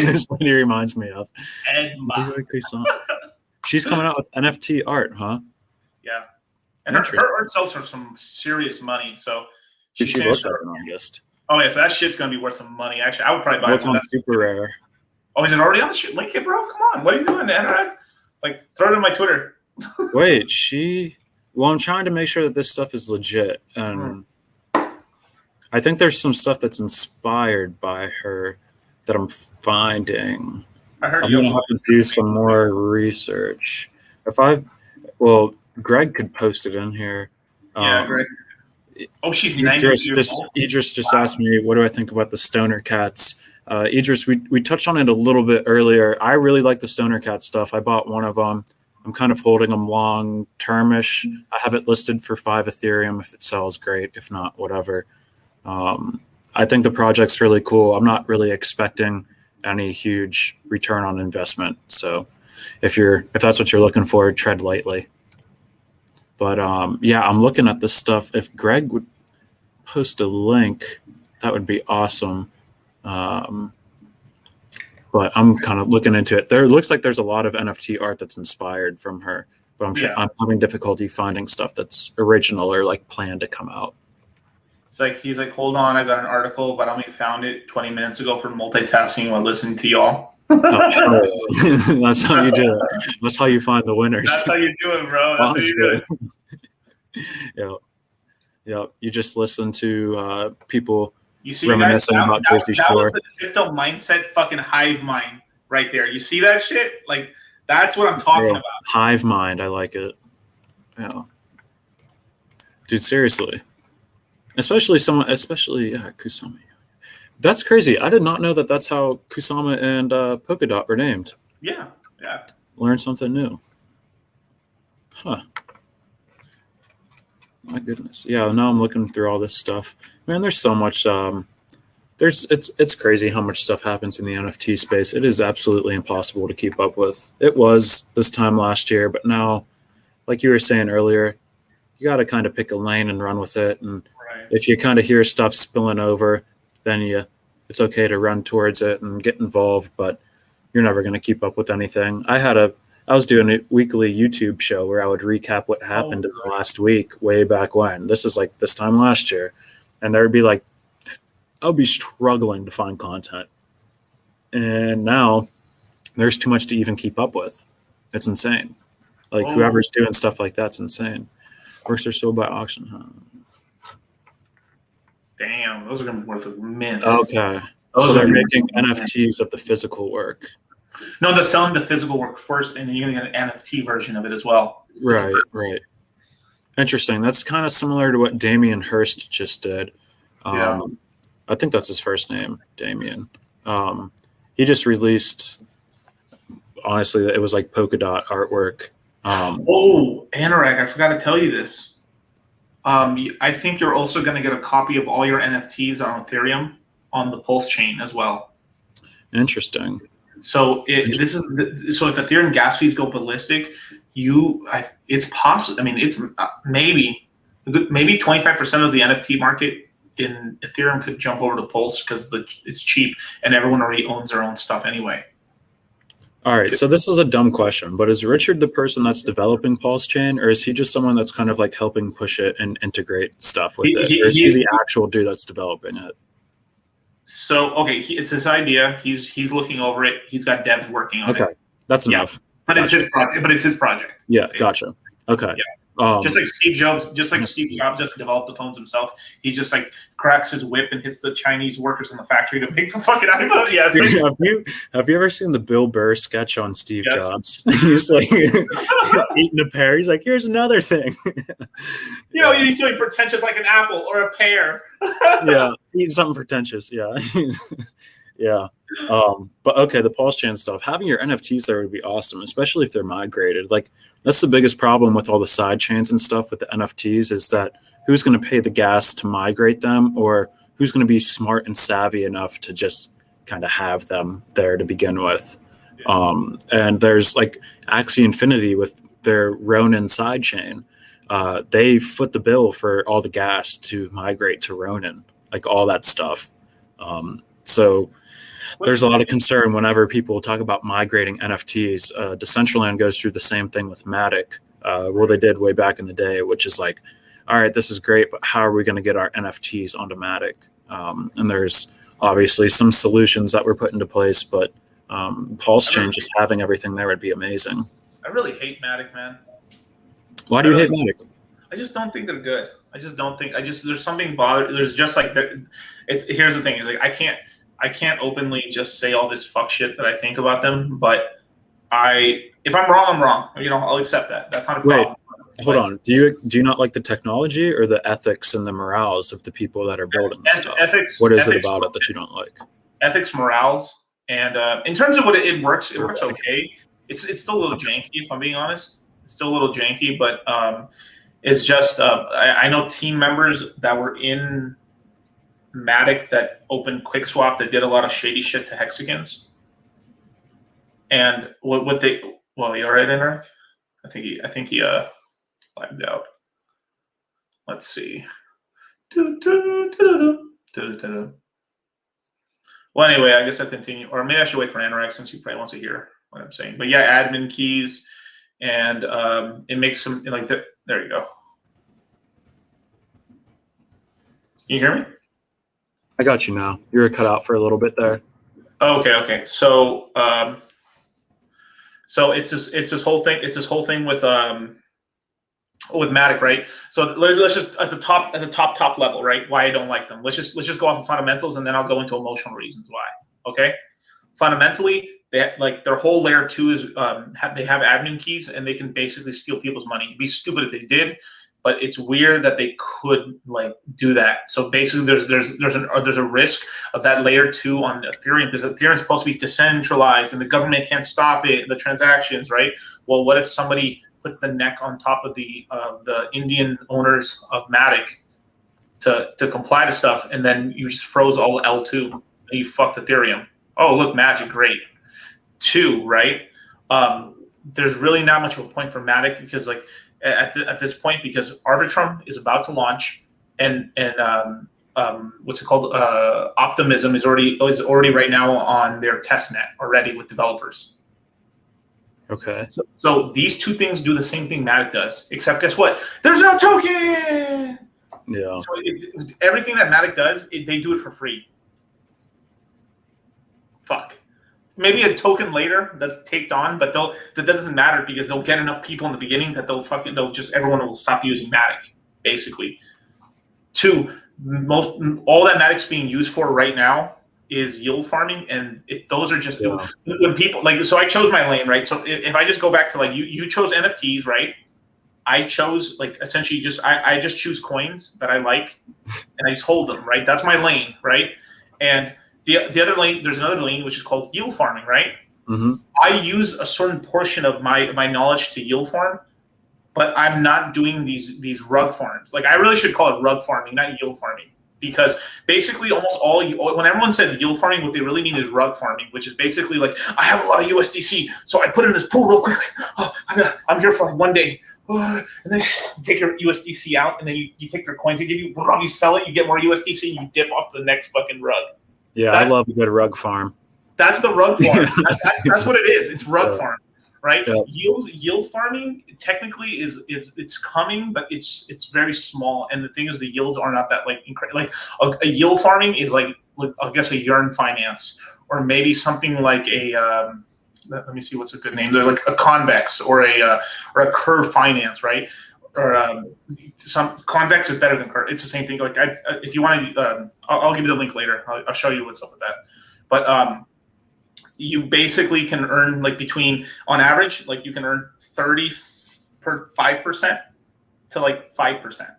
This lady reminds me of. She's coming out with NFT art, huh? Yeah, and her art sells for some serious money. So she looks like an artist. Oh yeah, so that shit's gonna be worth some money. Actually, I would probably buy it. On super rare. Oh, is it already on the shit? Link it, bro. Come on, what are you doing, Anorak? Like, throw it on my Twitter. Wait, I'm trying to make sure that this stuff is legit, and I think there's some stuff that's inspired by her that I'm finding. I'm gonna have to do some more research. Greg could post it in here. Yeah, Greg. Oh, she's Idris just asked me, what do I think about the Stoner Cats? Idris, we touched on it a little bit earlier. I really like the Stoner Cat stuff. I bought one of them. I'm kind of holding them long termish. I have it listed for 5 Ethereum. If it sells, great. If not, whatever. I think the project's really cool. I'm not really expecting any huge return on investment. So if that's what you're looking for, tread lightly. But I'm looking at this stuff. If Greg would post a link, that would be awesome. But I'm kind of looking into it. There looks like there's a lot of NFT art that's inspired from her, but I'm having difficulty finding stuff that's original or like planned to come out. He's like, hold on, I got an article, but I only found it 20 minutes ago for multitasking while listening to y'all. That's how you do it. That's how you find the winners. That's how you do it, bro. That's how you do it. Yeah. You just listen to people reminiscing about Jersey Shore. That was the crypto mindset fucking hive mind right there. You see that shit? Like, that's what I'm talking about. Hive mind. I like it. Yeah. Dude, seriously. Especially Kusama. That's crazy. I did not know that that's how Kusama and Polkadot were named. Yeah. Learn something new. Huh. My goodness. Yeah, now I'm looking through all this stuff. Man, there's so much. It's crazy how much stuff happens in the NFT space. It is absolutely impossible to keep up with. It was this time last year, but now, like you were saying earlier, you got to kind of pick a lane and run with it. And if you kind of hear stuff spilling over, then it's okay to run towards it and get involved, but you're never going to keep up with anything. I was doing a weekly YouTube show where I would recap what happened in the last week, way back when. This is like this time last year. And there would be like, I'll be struggling to find content. And now there's too much to even keep up with. It's insane. Like whoever's doing stuff like that's insane. Works are sold by auction, huh? Damn, those are going to be worth a mint. Okay. So they're making NFTs of the physical work. No, they're selling the physical work first, and then you're going to get an NFT version of it as well. Right. Interesting. That's kind of similar to what Damien Hirst just did. I think that's his first name, Damien. He just released, honestly, it was like polka dot artwork. Anorak, I forgot to tell you this. I think you're also going to get a copy of all your NFTs on Ethereum on the Pulse chain as well. Interesting. So if Ethereum gas fees go ballistic, it's possible. I mean, it's maybe 25% of the NFT market in Ethereum could jump over to Pulse because it's cheap and everyone already owns their own stuff anyway. All right, so this is a dumb question, but is Richard the person that's developing Pulse Chain, or is he just someone that's kind of like helping push it and integrate stuff with it? Or is he the actual dude that's developing it? So, okay, it's his idea. He's looking over it. He's got devs working on it. Okay, that's enough. But it's his project. But it's his project. Yeah, gotcha. Okay. Yeah. Just like Steve Jobs just developed the phones himself. He just like cracks his whip and hits the Chinese workers in the factory to make the fucking iPhone. Yeah. Have you ever seen the Bill Burr sketch on Steve Jobs? He's like eating a pear. He's like, here's another thing. He's something pretentious like an apple or a pear. Yeah, eating something pretentious. Yeah. Yeah. But okay, the Pulse Chain stuff, having your NFTs there would be awesome, especially if they're migrated. Like, that's the biggest problem with all the side chains and stuff with the NFTs is that who's going to pay the gas to migrate them, or who's going to be smart and savvy enough to just kind of have them there to begin with. And there's like Axie Infinity with their Ronin side chain. They foot the bill for all the gas to migrate to Ronin, like all that stuff. So there's a lot of concern whenever people talk about migrating NFTs. Decentraland goes through the same thing with Matic. Well, they did way back in the day, which is like, all right, this is great, but how are we going to get our NFTs onto Matic? And there's obviously some solutions that were put into place, but Pulse Chain, just having everything there would be amazing. I really hate Matic, man. Why do you hate Matic? I just don't think they're good. There's something there's just like, here's the thing, is like, I can't openly just say all this fuck shit that I think about them, but if I'm wrong, I'm wrong. I'll accept that. That's not a problem. Wait, hold on. Do you not like the technology or the ethics and the morals of the people that are building this stuff? What is it about it that you don't like? Ethics, morals, and in terms of what it works okay. It's still a little janky, if I'm being honest. It's still a little janky, but it's just I know team members that were in Matic that opened QuickSwap that did a lot of shady shit to hexagons. And you all right, Anorak? I think he lagged out. Let's see. Well, anyway, I guess I'll continue, or maybe I should wait for Anorak since he probably wants to hear what I'm saying. But yeah, admin keys, and it makes some like that. There you go. Can you hear me? I got you now. You were cut out for a little bit there. Okay. So it's this whole thing. It's this whole thing with Matic, right? So let's just at the top level, right? Why I don't like them. Let's just go off of fundamentals, and then I'll go into emotional reasons why. Okay. Fundamentally, their whole layer 2 is they have admin keys, and they can basically steal people's money. It'd be stupid if they did. But it's weird that they could do that. So basically, there's a risk of that layer 2 on Ethereum, because Ethereum is supposed to be decentralized and the government can't stop it, the transactions, right? Well, what if somebody puts the neck on top of the Indian owners of Matic to comply to stuff, and then you just froze all L2 and you fucked Ethereum? Oh, look, magic, great. 2, right? There's really not much of a point for Matic because at this point, because Arbitrum is about to launch, and what's it called? Optimism is already right now on their test net already with developers. Okay. So these two things do the same thing Matic does, except guess what? There's no token. Yeah. So everything that Matic does, they do it for free. Fuck. Maybe a token later that's taked on, but that doesn't matter because they'll get enough people in the beginning that everyone will stop using Matic, basically. 2, all that Matic's being used for right now is yield farming, and those are just when people so I chose my lane, right? So if I just go back to you chose NFTs, right? I chose essentially I just choose coins that I like and I just hold them, right? That's my lane, right? And the other lane, there's another lane which is called yield farming, right? Mm-hmm. I use a certain portion of my knowledge to yield farm, but I'm not doing these rug farms. I really should call it rug farming, not yield farming. because basically almost when everyone says yield farming, what they really mean is rug farming, which is basically like, I have a lot of USDC, so I put it in this pool real quickly. Oh, I'm here for like one day. And then you take your USDC out, and then you take their coins they give you, you sell it, you get more USDC, and you dip off to the next fucking rug. Yeah, I love a good rug farm. That's the rug farm. That's what it is. It's rug farm, right? Yeah. Yield farming technically it's coming, but it's very small. And the thing is, the yields are not that like incredible. Like a yield farming is like I guess a Yearn finance, or maybe something like a let me see what's a good name. They're like a convex or a curve finance, right? Or some convex is better than curve. It's the same thing. Like if you want to, I'll give you the link later. I'll show you what's up with that. But you basically can earn like on average, like you can earn 35% to like 5%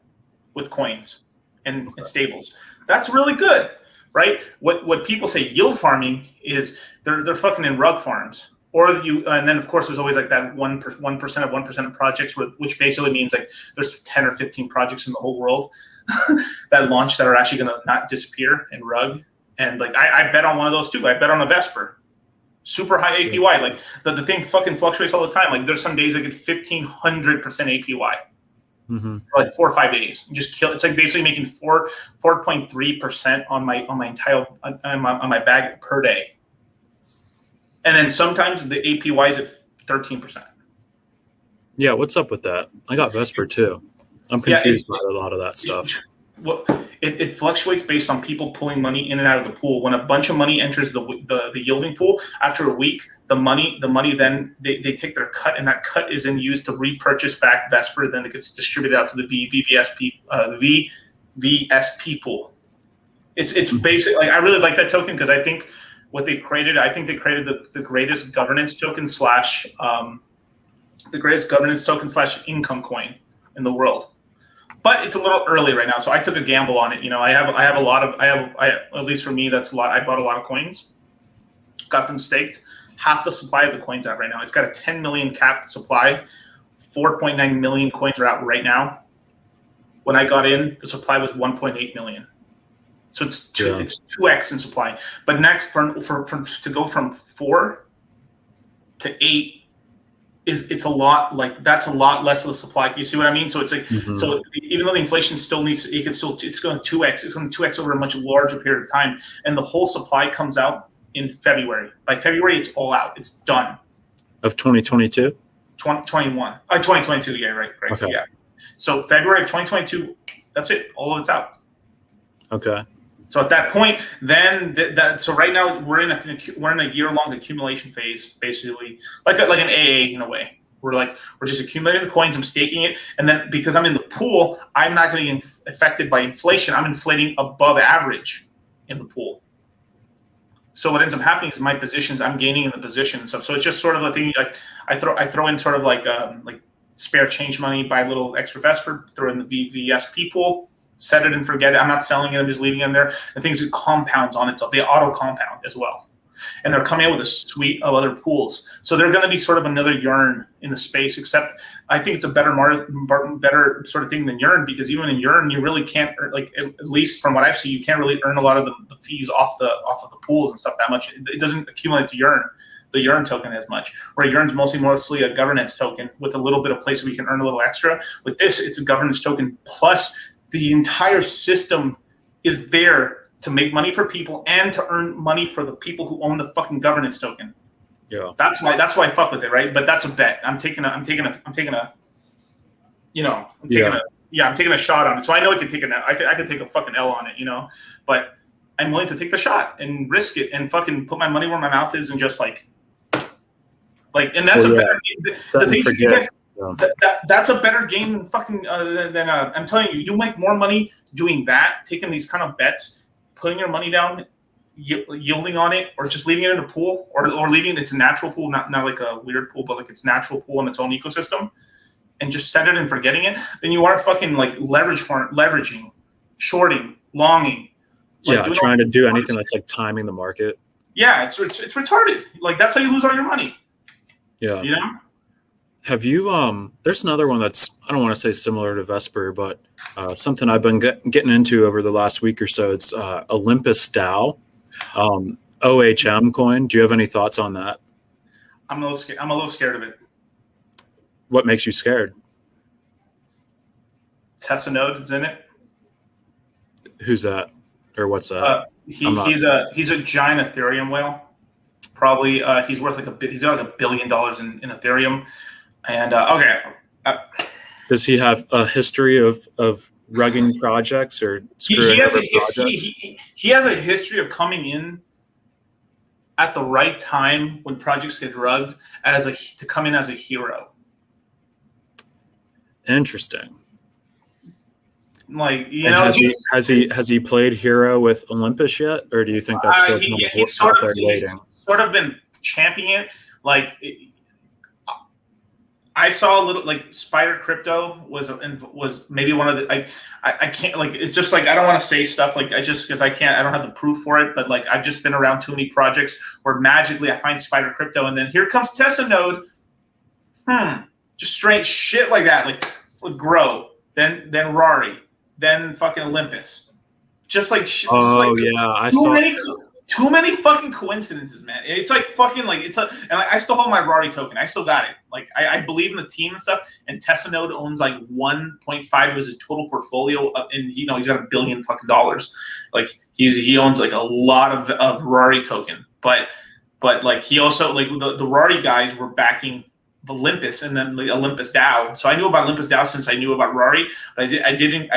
with coins and stables. That's really good, right? What people say yield farming is they're fucking in rug farms. And then of course there's always like that 1% of projects, which basically means like there's 10 or 15 projects in the whole world that launch that are actually going to not disappear in rug. And like I bet on one of those too. I bet on a Vesper. Super high APY. Like the thing fucking fluctuates all the time. Like there's some days I get 1,500% APY. Mm-hmm. For like 4 or 5 days. You just kill. It's like basically making 4.3% on my entire on my bag per day. And then sometimes the APY is at 13%. Yeah, what's up with that? I got Vesper too. I'm confused by a lot of that stuff. Well, it fluctuates based on people pulling money in and out of the pool. When a bunch of money enters the yielding pool, after a week, the money then they take their cut, and that cut is then used to repurchase back Vesper. Then it gets distributed out to the VSP pool. It's basic. Like I really like that token because I think what they've created. I think they created the greatest governance token / income coin in the world. But it's a little early right now, so I took a gamble on it. You know, I have at least for me, that's a lot. I bought a lot of coins, got them staked. Half the supply of the coins out right now. It's got a 10 million capped supply. 4.9 million coins are out right now. When I got in, the supply was 1.8 million. So it's 2x in supply. But next, to go from 4 to 8. It's a lot, like that's a lot less of the supply. You see what I mean? So it's like, so even though the inflation still it's going to 2x. It's going to 2x over a much larger period of time. And the whole supply comes out in February. By February, it's all out. It's done. Of 2022? 2022. Yeah, right. Okay. Yeah. So February of 2022, that's it. All of it's out. Okay. So at that point, then so right now we're in a year-long accumulation phase, basically, like an AA in a way. We're just accumulating the coins. I'm staking it, and then because I'm in the pool, I'm not going to get affected by inflation. I'm inflating above average in the pool. So what ends up happening is my positions, I'm gaining in the position and stuff. So it's just sort of a thing. Like I throw in sort of like spare change money, buy a little extra Vesper, throw in the VSP pool. Set it and forget it. I'm not selling it. I'm just leaving it in there. And things it compounds on itself. They auto compound as well. And they're coming out with a suite of other pools. So they're going to be sort of another Yearn in the space, except I think it's a better sort of thing than Yearn, because even in Yearn, you really can't, like, at least from what I've seen, you can't really earn a lot of the fees off of the pools and stuff that much. It doesn't accumulate to Yearn, the Yearn token as much, where Yearn's mostly a governance token with a little bit of place where you can earn a little extra. With this, it's a governance token plus the entire system is there to make money for people and to earn money for the people who own the fucking governance token. Yeah. That's why I fuck with it, right? But that's a bet. I'm taking a shot on it. So I know I could take I could take a fucking L on it, you know. But I'm willing to take the shot and risk it and fucking put my money where my mouth is and just and that's better game. That's a better game than fucking than I'm telling you. You make more money doing that, taking these kind of bets, putting your money down, yielding on it, or just leaving it in a pool, or leaving it's a natural pool, not like a weird pool, but like it's natural pool in its own ecosystem, and just set it and forgetting it. Then you are fucking like leveraging, shorting, longing. Trying to do anything that's like timing the market. Yeah, it's retarded. Like that's how you lose all your money. Yeah. You know. Have you there's another one that's, I don't want to say similar to Vesper, but something I've been getting into over the last week or so. It's Olympus DAO, OHM coin. Do you have any thoughts on that? I'm a little scared. I'm a little scared of it. What makes you scared? Tesla Node is in it. Who's that, or what's that? He's a giant Ethereum whale. Probably he's worth he's got like $1 billion in Ethereum. And Does he have a history of rugging projects or screwing over projects? He has a history of coming in at the right time when projects get rugged to come in as a hero. Interesting. Like, you and know, has he played hero with Olympus yet, or do you think that's still he's sort of been championing it? Like, I saw a little, like, Spider Crypto was maybe one of the, I can't, like, it's just like, I don't want to say stuff like, because I don't have the proof for it, but like, I've just been around too many projects where magically I find Spider Crypto and then here comes Tesla Node. Just straight shit like that, like Grow, then Rari, then fucking Olympus. Just like shit. I saw too many fucking coincidences, man. It's like fucking like and I still hold my Rari token. I still got it. Like I believe in the team and stuff. And Tesla Node owns like 1.5 of his total portfolio, and he's got $1 billion fucking dollars. Like he owns like a lot of Rari token, but like he also, like, the Rari guys were backing Olympus and then the Olympus DAO. So I knew about Olympus DAO since I knew about Rari, but I didn't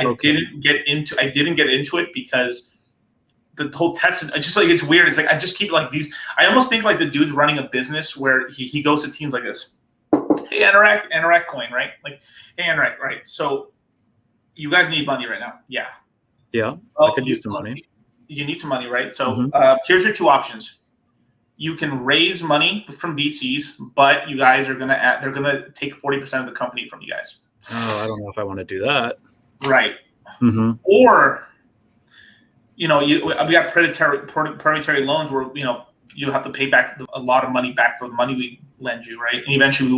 get into it because the whole test, just like, it's weird. It's like, I just keep like these, I almost think like the dude's running a business where he goes to teams like this. Hey, Anorak coin, right? Like, hey, Anorak, right? So you guys need money right now. Yeah. Yeah. I could use some money. You need some money, right? So here's your two options. You can raise money from VCs, but you guys are they're gonna take 40% of the company from you guys. Oh, I don't know if I want to do that. Right. Mm-hmm. Or, we got predatory loans where, you have to pay back a lot of money back for the money we lend you, right? And eventually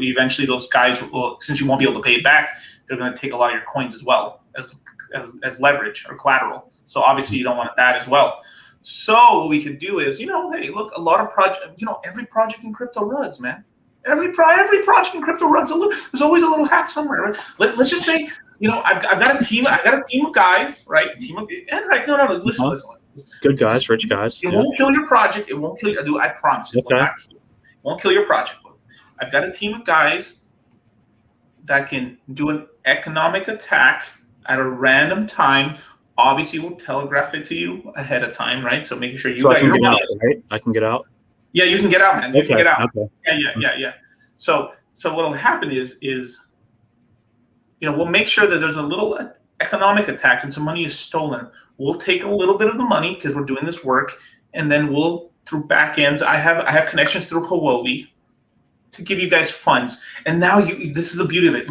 eventually those guys will, since you won't be able to pay it back, they're going to take a lot of your coins as well as leverage or collateral. So obviously you don't want that as well. So what we could do is, hey, look, a lot of project, every project in crypto runs, man. Every project in crypto runs there's always a little hack somewhere, right? Let's just say, I've got a team of guys, right? No, listen. Good guys, rich guys. It won't kill your project. It won't kill your, dude, I promise you. Okay. It won't kill your project. I've got a team of guys that can do an economic attack at a random time. Obviously, we'll telegraph it to you ahead of time, right? So making sure I can get out, right? I can get out? Yeah, you can get out, man. You can get out. Okay. Yeah. So what'll happen is we'll make sure that there's a little economic attack and some money is stolen. We'll take a little bit of the money because we're doing this work, and then we'll, through back ends, I have connections through Huobi to give you guys funds. And now this is the beauty of it.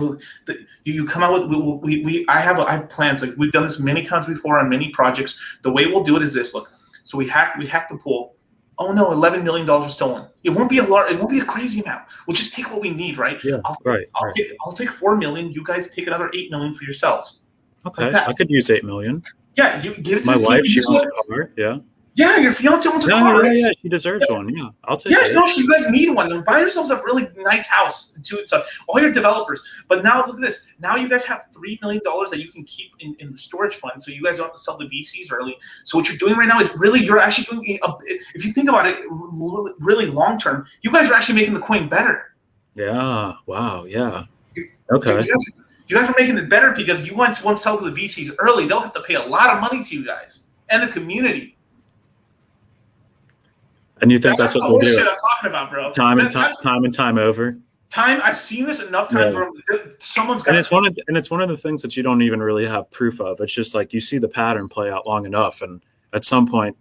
You come out with I have plans. Like, we've done this many times before on many projects. The way we'll do it is this. Look, so we have to pull. Oh no, $11 million was stolen. It won't be a crazy amount. We'll just take what we need, right? Yeah, I'll take $4 million. You guys take another $8 million for yourselves. Okay, like I could use $8 million. Yeah, you give it to my wife. She wants a car. Yeah. Yeah, your fiance wants a car. Yeah, she deserves one. Yeah, I'll take it. Yeah, you guys need one. Then buy yourselves a really nice house and do it stuff. All your developers. But now look at this. Now you guys have $3 million that you can keep in the storage fund, so you guys don't have to sell the VCs early. So what you're doing right now is you're actually doing if you think about it really long term, you guys are actually making the coin better. Yeah. Wow. Yeah. Okay. You guys are making it better because you once sell to the VCs early, they'll have to pay a lot of money to you guys and the community. And you think that's what they'll do? Shit I'm talking about, bro. Time and time over. I've seen this enough times where someone's got. And it's one of the things that you don't even really have proof of. It's just like you see the pattern play out long enough, and at some point,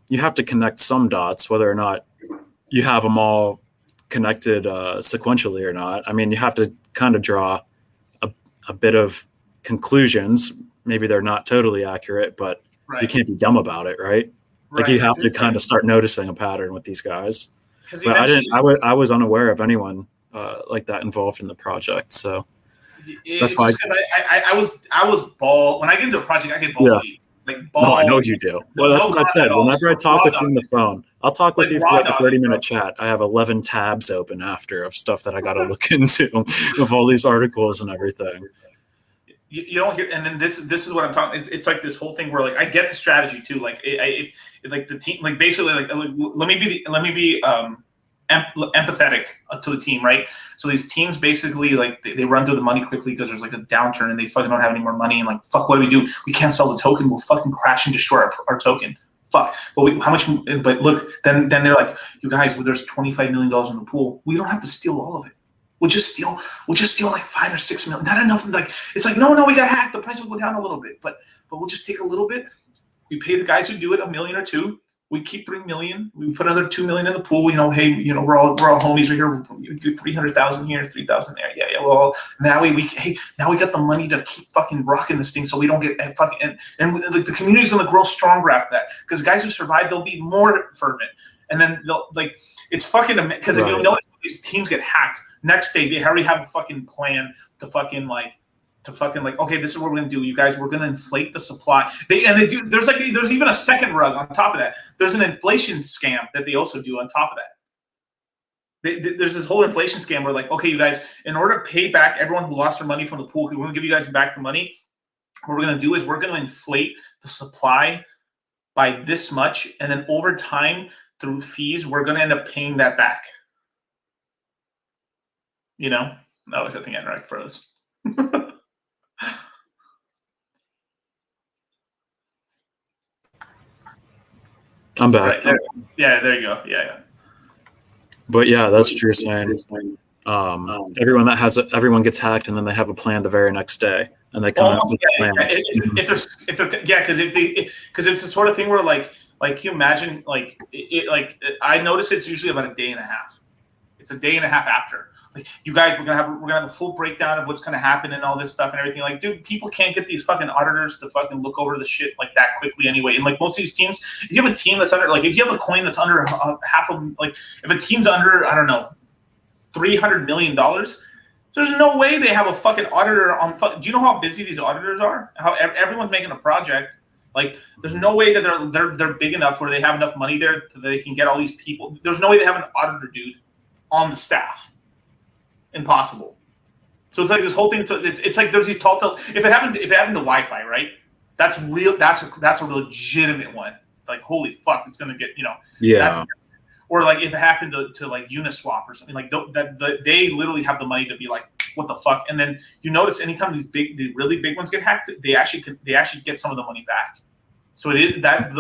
you have to connect some dots, whether or not you have them all connected sequentially or not. I mean, you have to kind of draw a bit of conclusions. Maybe they're not totally accurate, but you can't be dumb about it, right? Like you have to kind of start noticing a pattern with these guys. But I was unaware of anyone like that involved in the project. So It's that's why. just 'cause I was ball when I get into a project, I get balls Yeah. deep. Like No, I know balls. you do. No, Well, that's no what I comment said. at all. Whenever I Just talk raw with you dog. on the phone, I'll talk with Like you for raw like a dog, 30-minute chat. I have 11 tabs open after of stuff that I got to look into of all these articles and everything. You don't hear, and then this is what I'm talking. It's like this whole thing where like I get the strategy too. Like if like the team, like basically like let me be empathetic to the team, right? So these teams basically like they run through the money quickly because there's like a downturn and they fucking don't have any more money and like fuck, what do? We can't sell the token. We'll fucking crash and destroy our token. Fuck. But how much? But look, then they're like, you guys, well, there's $25 million in the pool. We don't have to steal all of it. We'll just steal like 5 or 6 million. Not enough. Like it's like no, we got hacked. The price will go down a little bit, but we'll just take a little bit. We pay the guys who do it $1 million or $2 million. We keep $3 million. We put another $2 million in the pool. Hey, we're all homies right here. We do 300,000 here, 3,000 there. Yeah. Well, now we got the money to keep fucking rocking this thing, so we don't get fucking and the community's gonna grow stronger after that because guys who survive, they'll be more fervent, and then they'll like it's fucking because if you'll notice these teams get hacked. Next day, they already have a fucking plan to fucking like, okay, this is what we're gonna do. You guys, we're gonna inflate the supply. They do. There's even a second rug on top of that. There's an inflation scam that they also do on top of that. There's this whole inflation scam where like, okay, you guys, in order to pay back everyone who lost their money from the pool, we're gonna give you guys back the money. What we're gonna do is we're gonna inflate the supply by this much, and then over time through fees, we're gonna end up paying that back. No, I think Anorak froze. I'm back. Right, there you go. Yeah. But yeah, that's what you're saying. Everyone gets hacked, and then they have a plan the very next day, and they come out with a plan. Because it's the sort of thing where like you imagine I notice it's usually about a day and a half. It's a day and a half after. Like, you guys, we're gonna have a full breakdown of what's gonna happen and all this stuff and everything. Like, dude, people can't get these fucking auditors to fucking look over the shit like that quickly anyway. And like most of these teams, if you have a team that's under, like, if you have a coin that's under half of, like, if a team's under, I don't know, $300 million, there's no way they have a fucking auditor on. Do you know how busy these auditors are? How everyone's making a project. Like, there's no way that they're big enough where they have enough money there that they can get all these people. There's no way they have an auditor dude on the staff. Impossible. So it's like this whole thing. It's like there's these tall tales. If it happened to Wi-Fi, right? That's real. That's a legitimate one. Like, holy fuck, it's gonna get Yeah. Or like if it happened to like Uniswap or something like that, they literally have the money to be like, what the fuck? And then you notice anytime the really big ones get hacked, they actually get some of the money back. So it is that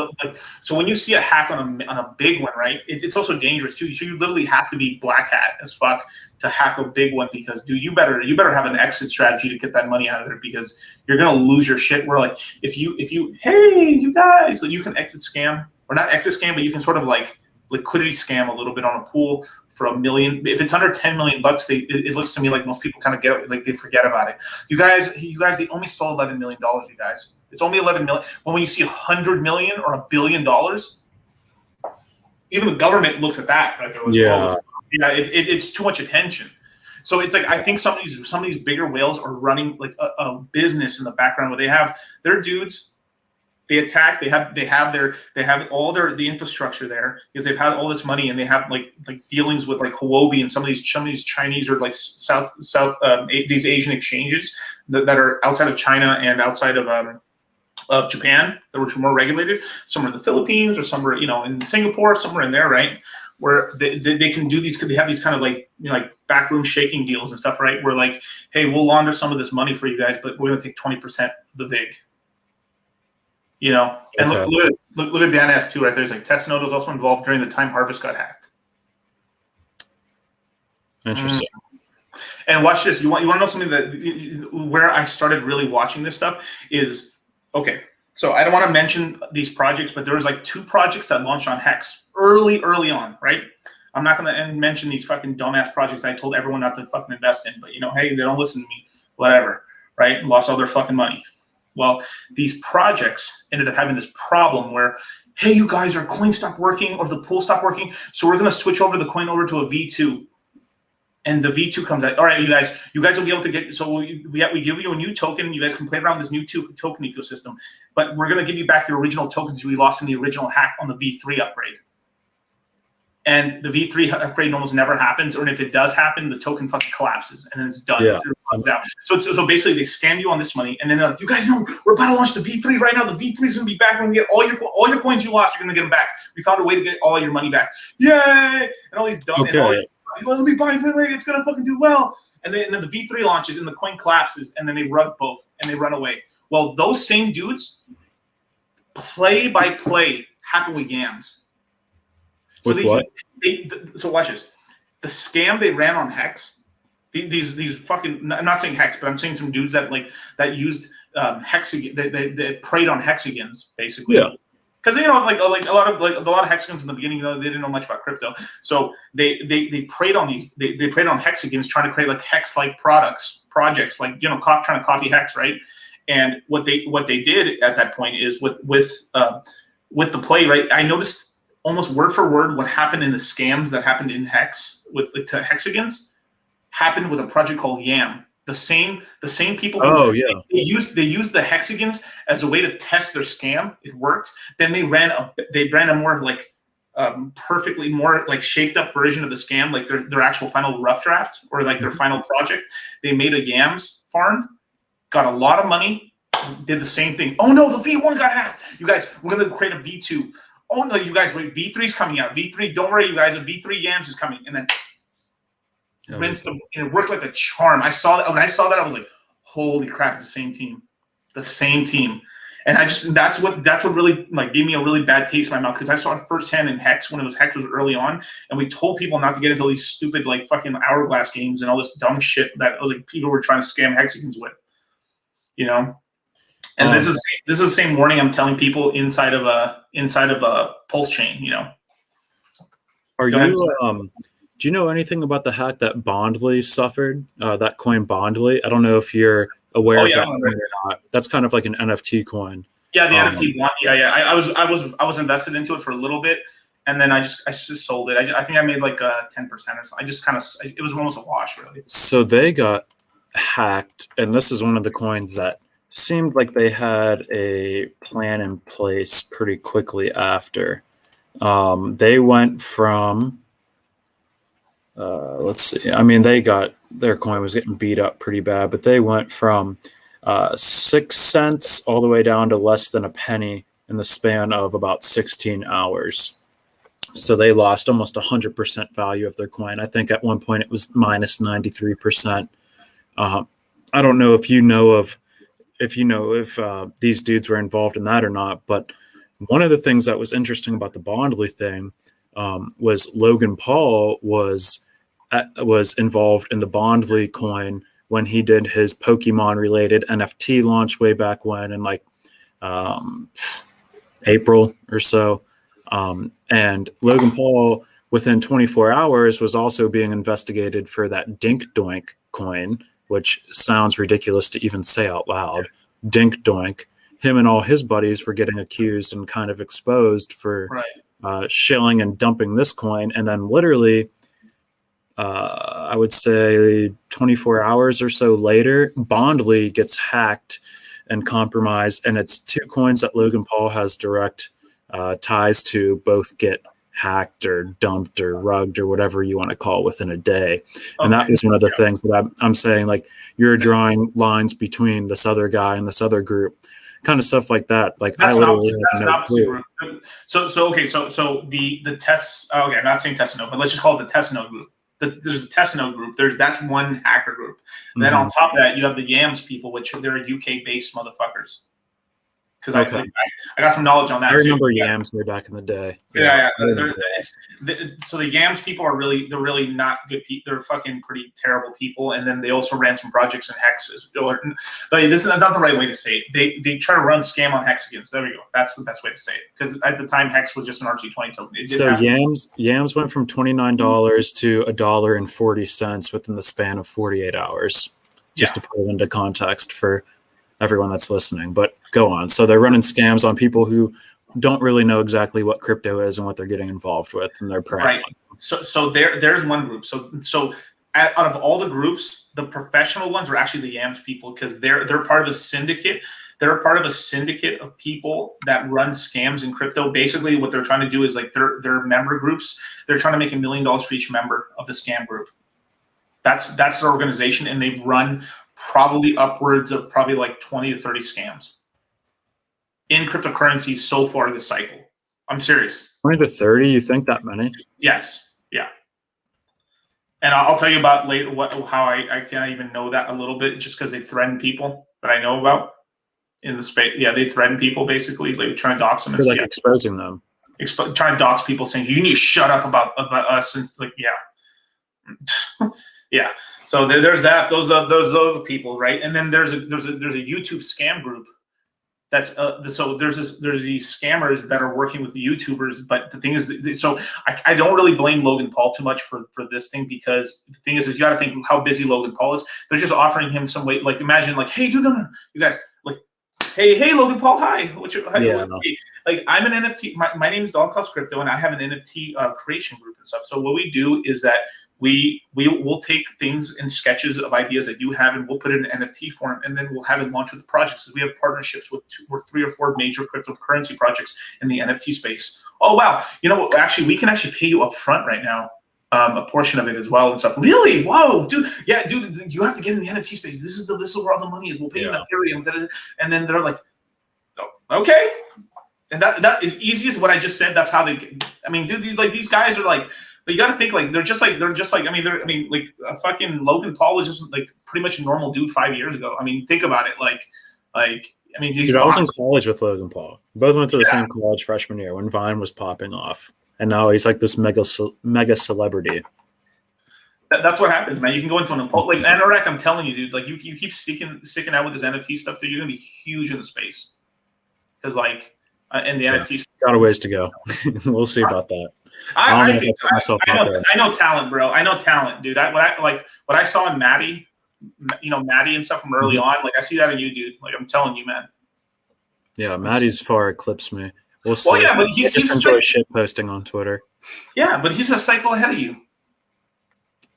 so when you see a hack on a big one, right? It's also dangerous too. So you literally have to be black hat as fuck to hack a big one because you better have an exit strategy to get that money out of there because you're gonna lose your shit. Where like if you hey you guys, like, you can exit scam or not exit scam, but you can sort of like liquidity scam a little bit on a pool for $1 million. If it's under $10 million, it looks to me like most people kind of get like they forget about it. You guys, they only stole $11 million. You guys, it's only $11 million. When you see $100 million or $1 billion, even the government looks at that. Right? Like, yeah, it's too much attention. So it's like I think some of these bigger whales are running like a business in the background where they have their dudes. They attack. They have all the infrastructure there because they've had all this money and they have like dealings with like Huobi and some of these Chinese or like these Asian exchanges that are outside of China and outside of Japan that were more regulated. Some are in the Philippines or some are in Singapore, somewhere in there, right? Where they can do these. They have these kind of like backroom shaking deals and stuff, right? Where like, hey, we'll launder some of this money for you guys, but we're gonna take 20% of the vig. And okay. look at Dan S too right there. He's like Testnode was also involved during the time Harvest got hacked. Interesting. And watch this. You want to know something that where I started really watching this stuff is okay. So I don't want to mention these projects, but there was like 2 projects that launched on Hex early on, right? I'm not going to mention these fucking dumbass projects I told everyone not to fucking invest in, but hey, they don't listen to me, whatever, right? Lost all their fucking money. Well, these projects ended up having this problem where, hey, you guys, our coin stopped working or the pool stopped working, so we're going to switch over the coin over to a V2. And the V2 comes out. All right, you guys will be able to get. So we give you a new token. You guys can play around this new token ecosystem, but we're going to give you back your original tokens we lost in the original hack on the V3 upgrade. And the V3 upgrade almost never happens, or if it does happen, the token fucking collapses and then it's done. Yeah. So basically, they scam you on this money, and then they're like, "You guys know we're about to launch the V3 right now. The V3 is going to be back. We're going to get all your coins you lost. You're going to get them back. We found a way to get all your money back. Yay!" And all these dumb. Okay. Let me buy it. It's going to fucking do well. And then the V3 launches, and the coin collapses, and then they rug both, and they run away. Well, those same dudes, play by play, happen with yams. With what? So watch this. The scam they ran on Hex, these fucking, I'm not saying Hex, but I'm saying some dudes that used hexagon, they preyed on hexagons basically. Yeah. Because a lot of hexagons in the beginning, they didn't know much about crypto, so they preyed on these. They preyed on hexagons, trying to create like hex-like projects, like trying to copy Hex, right? And what they did at that point is with the play, right? I noticed almost word for word what happened in the scams that happened in Hex with the hexagons happened with a project called Yam. The same people. They used the hexagons as a way to test their scam. It worked. Then they ran a more like perfectly more like shaped up version of the scam, like their actual final rough draft or like their final project. They made a yams farm, got a lot of money, did the same thing. Oh no, the V1 got hacked. You guys, we're gonna create a V2. Oh no, you guys, wait, V3's coming out. V3, don't worry, you guys, a V3 yams is coming. And then rinsed them, and it worked like a charm. I saw that. When I saw that, I was like, holy crap, it's the same team. And that's what really like gave me a really bad taste in my mouth, because I saw it firsthand in Hex when Hex was early on, and we told people not to get into these stupid like fucking hourglass games and all this dumb shit that like people were trying to scam hexagons with, And this is the same warning I'm telling people inside of a pulse chain, Are you do you know anything about the hack that Bondly suffered? That coin Bondly. I don't know if you're aware of that coin or not. That's kind of like an NFT coin. Yeah, the NFT Bond. Yeah. I was invested into it for a little bit, and then I just sold it. I think I made like 10% or something. It was almost a wash, really. So they got hacked, and this is one of the coins that seemed like they had a plan in place pretty quickly after. They went from let's see. I mean, their coin was getting beat up pretty bad, but they went from 6 cents all the way down to less than a penny in the span of about 16 hours. So they lost almost 100% value of their coin. I think at one point it was minus 93%. I don't know if these dudes were involved in that or not, but one of the things that was interesting about the Bondly thing was Logan Paul was involved in the Bondly coin when he did his Pokemon related NFT launch way back when in like April or so. And Logan Paul within 24 hours was also being investigated for that Dink Doink coin, which sounds ridiculous to even say out loud. Dink Doink. Him and all his buddies were getting accused and kind of exposed for shilling and dumping this coin. And then literally, I would say 24 hours or so later, Bondly gets hacked and compromised. And it's two coins that Logan Paul has direct ties to both get hacked or dumped or rugged or whatever you want to call it within a day. And that was one of the things that I'm saying, like, you're drawing lines between this other guy and this other group. Kind of stuff like that. Like that's I literally an opposite group. So the tests. Okay, I'm not saying test node, but let's just call it the test node group. There's a test node group. That's one hacker group. And then on top of that, you have the Yams people, which they're UK based motherfuckers. Because I got some knowledge on that. I remember Yams way back in the day. Yeah. So the Yams people they're really not good people. They're fucking pretty terrible people. And then they also ran some projects in Hex. But this is not the right way to say it. They try to run scam on hexagons. There we go. That's the best way to say it. Because at the time, Hex was just an RC20 token. So Yams went from $29 to $1.40 within the span of 48 hours. Just to put it into context for everyone that's listening, but go on. So they're running scams on people who don't really know exactly what crypto is and what they're getting involved with, and they're preying. Right. So there's one group. So out of all the groups, the professional ones are actually the Yams people, because they're part of a syndicate. They're a part of a syndicate of people that run scams in crypto. Basically, what they're trying to do is like their member groups. They're trying to make $1 million for each member of the scam group. That's their organization, and they've run probably upwards of probably like 20 to 30 scams in cryptocurrency so far this cycle. I'm serious. 20 to 30? You think that many? Yes. Yeah. And I'll tell you about later how I can't even know that a little bit, just because they threaten people that I know about in the space. Yeah, they threaten people basically, like trying to dox them. They're like exposing them. Trying to dox people, saying you need to shut up about us. And like, yeah, yeah. So there's that. Those are the people, right? And then there's a YouTube scam group. That's so there's these scammers that are working with the YouTubers, but the thing is, so I don't really blame Logan Paul too much for this thing, because the thing is you got to think how busy Logan Paul is. They're just offering him some way, like imagine like, hey dude, no, you guys, like, hey Logan Paul, hi, what's your like I'm an NFT, my name is Dog Cost Crypto, and I have an NFT creation group and stuff. So what we do is that we'll take things and sketches of ideas that you have, and we'll put it in NFT form, and then we'll have it launch with projects. So we have partnerships with 2 or 3 or 4 major cryptocurrency projects in the NFT space. Oh wow, you know what? Actually, we can actually pay you up front right now, a portion of it as well and stuff. Really? Whoa, dude. Yeah, dude, you have to get in the NFT space. This is where all the money is. We'll pay you in Ethereum, and then they're like, oh, okay. And that is easy as what I just said. That's how they. I mean, dude, these guys are like. But you got to think like they're just like I mean like fucking Logan Paul was just like pretty much a normal dude 5 years ago. I mean, think about it. Like I mean, dude, I was in college with Logan Paul. Both went to the same college freshman year when Vine was popping off, and now he's like this mega celebrity. That's what happens, man. You can go into like Anorak. I'm telling you, dude. Like you keep sticking out with this NFT stuff, dude. You're gonna be huge in the space, because like in the NFTs, got a ways to go. We'll see about that. I know talent, bro. I know talent, dude. What I saw in Maddie, Maddie and stuff from early on. Like I see that in you, dude. Like I'm telling you, man. Yeah, Maddie's far eclipsed me. We'll see. Well, yeah, but I just enjoy shit posting on Twitter. Yeah, but he's a cycle ahead of you.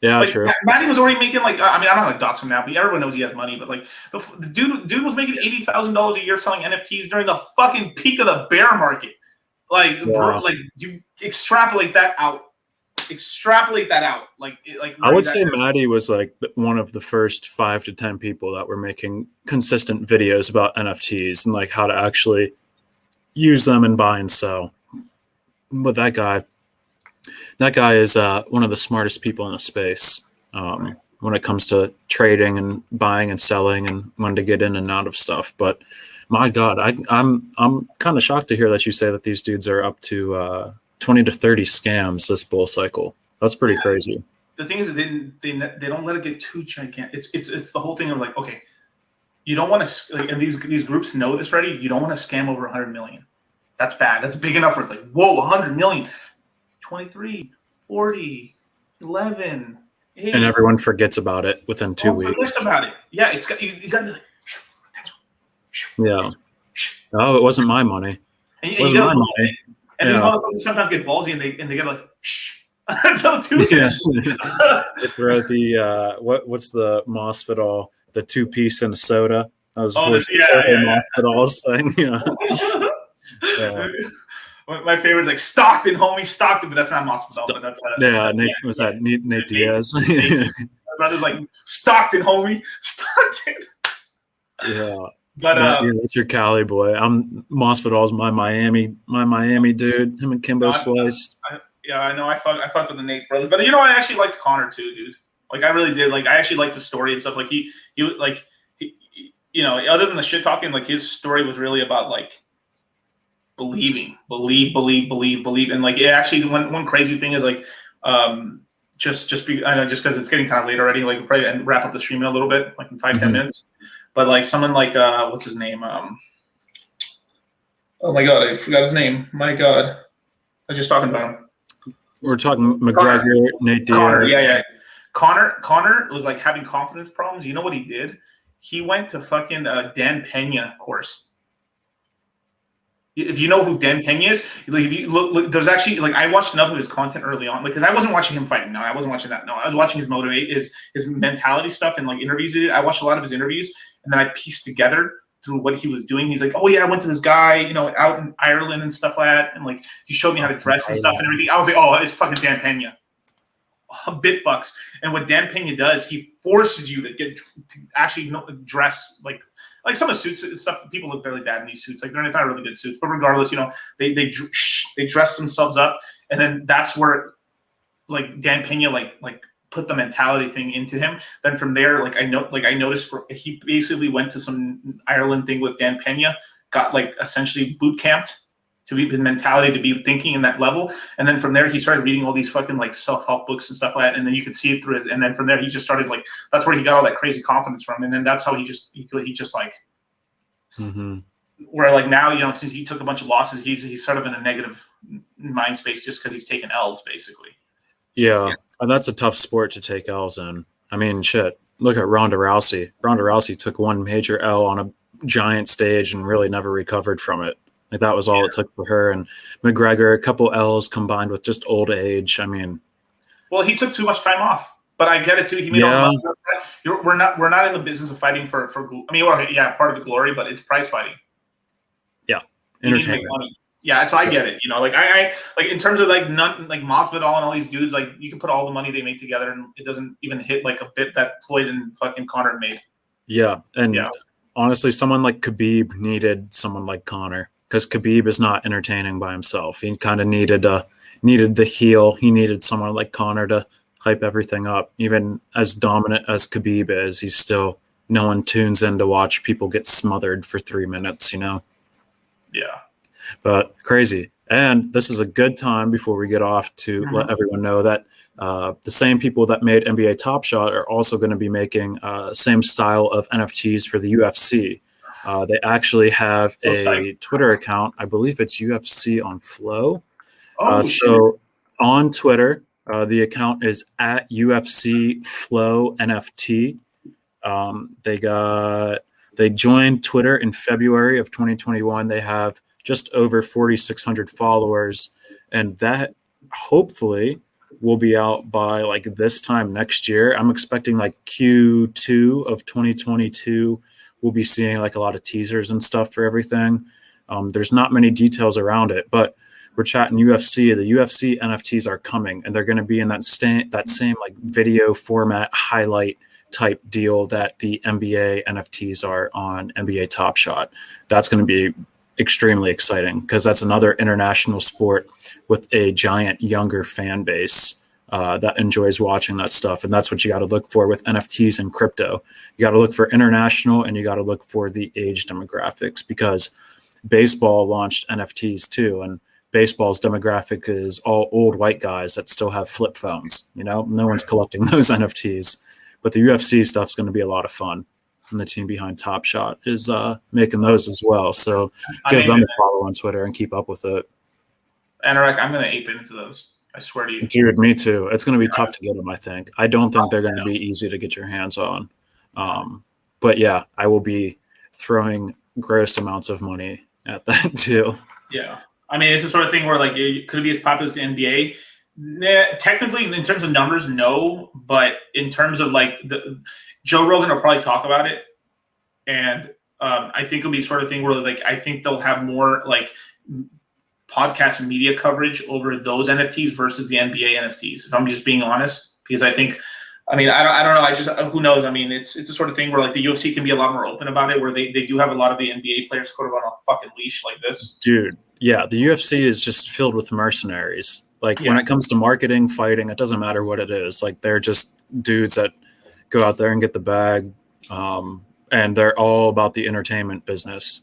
Yeah, like, true. Maddie was already making like I mean I don't like dox him now, but everyone knows he has money. But like the dude was making $80,000 a year selling NFTs during the fucking peak of the bear market. Like, bro, like you extrapolate that out. Like I would say Maddie was like one of the first 5 to 10 people that were making consistent videos about NFTs and like how to actually use them and buy and sell. But that guy is one of the smartest people in the space when it comes to trading and buying and selling and when to get in and out of stuff. But my God, I'm kind of shocked to hear that you say that these dudes are up to 20 to 30 scams this bull cycle. That's pretty crazy. The thing is, they don't let it get too gigantic. It's the whole thing of like, okay, you don't want to, like, and these groups know this already. You don't want to scam over 100 million. That's bad. That's big enough where it's like, whoa, 100 million, 23, 40, 11, 8. And everyone forgets about it within 2 weeks. Forgets about it. Yeah, it's got you got to be like. Yeah. Oh, it wasn't my money. And these motherfuckers sometimes get ballsy and they get like, shh. Don't do this. They throw the what's the Masvidal, the 2-piece and a soda. That was Masvidal's thing. Yeah. My favorite is like Stockton, homie, Stockton, but that's not Masvidal. But that's Nate Diaz. My brother's like Stockton, homie, Stockton. Yeah. But that's your Cali boy. I'm Masvidal's my Miami dude. Him and Kimbo Slice. I know. I fuck with the Nate brothers, but I actually liked Connor too, dude. Like I really did. Like I actually liked the story and stuff. Like he other than the shit talking, like his story was really about like believe, and like it actually one crazy thing is like just because it's getting kind of late already. Like we'll probably wrap up the stream in a little bit, like in 5-10 minutes. But like someone like what's his name? Oh my God, I forgot his name. My God, I was just talking about him. We're talking McGregor, Nate Diaz. Connor, yeah. Connor was like having confidence problems. You know what he did? He went to fucking Dan Pena course. If you know who Dan Pena is, like if you look, there's actually like I watched enough of his content early on, like because I wasn't watching him fighting. No, I wasn't watching that. No, I was watching his mentality stuff and like interviews. I watched a lot of his interviews, and then I pieced together through what he was doing. He's like, oh yeah, I went to this guy, out in Ireland and stuff like that, and like he showed me how to dress and stuff and everything. I was like, oh, it's fucking Dan Pena. Bitbucks. And what Dan Pena does, he forces you to actually dress like some of the suits and stuff. People look really bad in these suits. Like they're not really good suits, but regardless, they dress themselves up, and then that's where like Dan Pena like put the mentality thing into him. Then from there, I noticed he basically went to some Ireland thing with Dan Pena, got like essentially boot camped to be his mentality to be thinking in that level, and then from there he started reading all these fucking like self-help books and stuff like that, and then you could see it through it, and then from there he just started like that's where he got all that crazy confidence from, and then that's how he just like where like now since he took a bunch of losses, he's sort of in a negative mind space just because he's taken L's basically. Yeah, and that's a tough sport to take L's in. I mean, shit. Look at Ronda Rousey. Ronda Rousey took one major L on a giant stage and really never recovered from it. Like that was all it took for her. And McGregor, a couple L's combined with just old age. I mean, well, he took too much time off, but I get it too. He made all the money. We're not in the business of fighting for. I mean, part of the glory, but it's prize fighting. Yeah, entertainment. Yeah, so I get it. Like I like in terms of like Masvidal and all these dudes, like you can put all the money they make together, and it doesn't even hit like a bit that Floyd and fucking Conor made. Yeah, and honestly, someone like Khabib needed someone like Conor. Because Khabib is not entertaining by himself. He kind of needed the heel. He needed someone like Conor to hype everything up. Even as dominant as Khabib is, he's still no one tunes in to watch people get smothered for 3 minutes. Yeah. But crazy. And this is a good time before we get off to let everyone know that the same people that made NBA Top Shot are also going to be making same style of NFTs for the UFC. They actually have a Twitter account. I believe it's UFC on Flow. So on Twitter, the account is at UFC Flow NFT. They joined Twitter in February of 2021. They have just over 4,600 followers, and that hopefully will be out by like this time next year. I'm expecting like Q2 of 2022. We'll be seeing like a lot of teasers and stuff for everything. There's not many details around it, but we're chatting UFC. The UFC NFTs are coming, and they're going to be in that same like video format highlight type deal that the NBA NFTs are on NBA Top Shot. That's going to be extremely exciting because that's another international sport with a giant younger fan base that enjoys watching that stuff. And that's what you got to look for with NFTs and crypto. You got to look for international, and you got to look for the age demographics, because baseball launched NFTs too. And baseball's demographic is all old white guys that still have flip phones. No one's collecting those NFTs, but the UFC stuff's going to be a lot of fun. And the team behind Top Shot is making those as well. So give them a follow on Twitter and keep up with it. Anorak, I'm going to ape into those. I swear to you. Dude, me too. It's going to be tough to get them, I think. I don't think they're going to be easy to get your hands on. But yeah, I will be throwing gross amounts of money at that too. Yeah. I mean, it's the sort of thing where like, could it be as popular as the NBA? Nah, technically, in terms of numbers, no. But in terms of like Joe Rogan will probably talk about it. And I think it'll be sort of thing where like, I think they'll have more like podcast media coverage over those NFTs versus the NBA NFTs, if I'm just being honest, because I think, I don't know. Who knows? I mean, it's the sort of thing where like the UFC can be a lot more open about it, where they do have a lot of the NBA players sort of on a fucking leash like this. Dude, yeah, the UFC is just filled with mercenaries. Like when it comes to marketing, fighting, it doesn't matter what it is. Like they're just dudes that go out there and get the bag, and they're all about the entertainment business.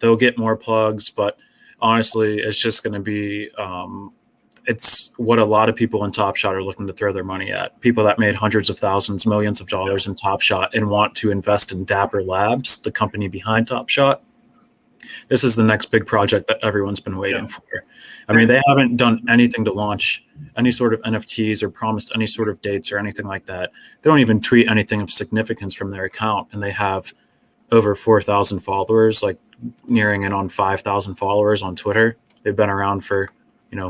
They'll get more plugs, but honestly, it's just going to be it's what a lot of people in Top Shot are looking to throw their money at. People that made hundreds of thousands, millions of dollars in Top Shot and want to invest in Dapper Labs, the company behind Top Shot. This is the next big project that everyone's been waiting for. I mean, they haven't done anything to launch any sort of NFTs or promised any sort of dates or anything like that. They don't even tweet anything of significance from their account, and they have over 4,000 followers. Like, nearing in on 5,000 followers on Twitter. They've been around for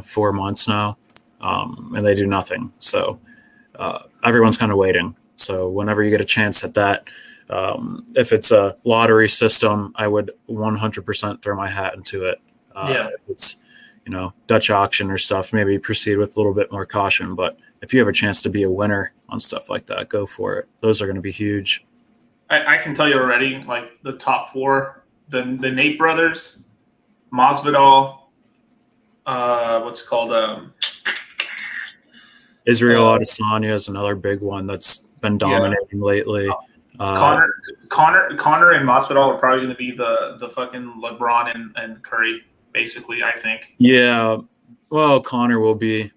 4 months now, and they do nothing. So everyone's kind of waiting. So whenever you get a chance at that, if it's a lottery system, I would 100% throw my hat into it. If it's Dutch auction or stuff, maybe proceed with a little bit more caution. But if you have a chance to be a winner on stuff like that, go for it. Those are going to be huge. I can tell you already, like the top 4, the Nate brothers, Masvidal, what's it called? Israel Adesanya is another big one that's been dominating lately. Connor and Masvidal are probably going to be the fucking LeBron and Curry, basically, I think. Yeah. Well, Connor will be.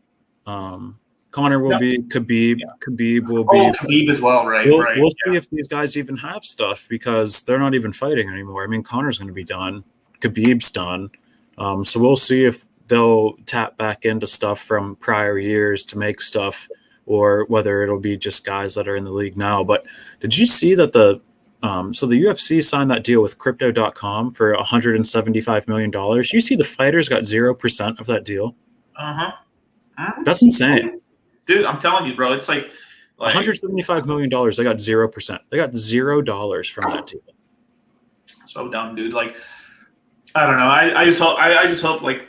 Khabib. Yeah. Khabib will be. Oh, Khabib as well, right? We'll see if these guys even have stuff because they're not even fighting anymore. I mean, Connor's going to be done. Khabib's done. So we'll see if they'll tap back into stuff from prior years to make stuff, or whether it'll be just guys that are in the league now. But did you see that the UFC signed that deal with Crypto.com for $175 million? You see the fighters got 0% of that deal? Uh-huh. That's insane. Dude, I'm telling you, bro, it's like $175 million. They got 0%. They got $0 from that deal. So dumb, dude. Like, I don't know. I just hope like,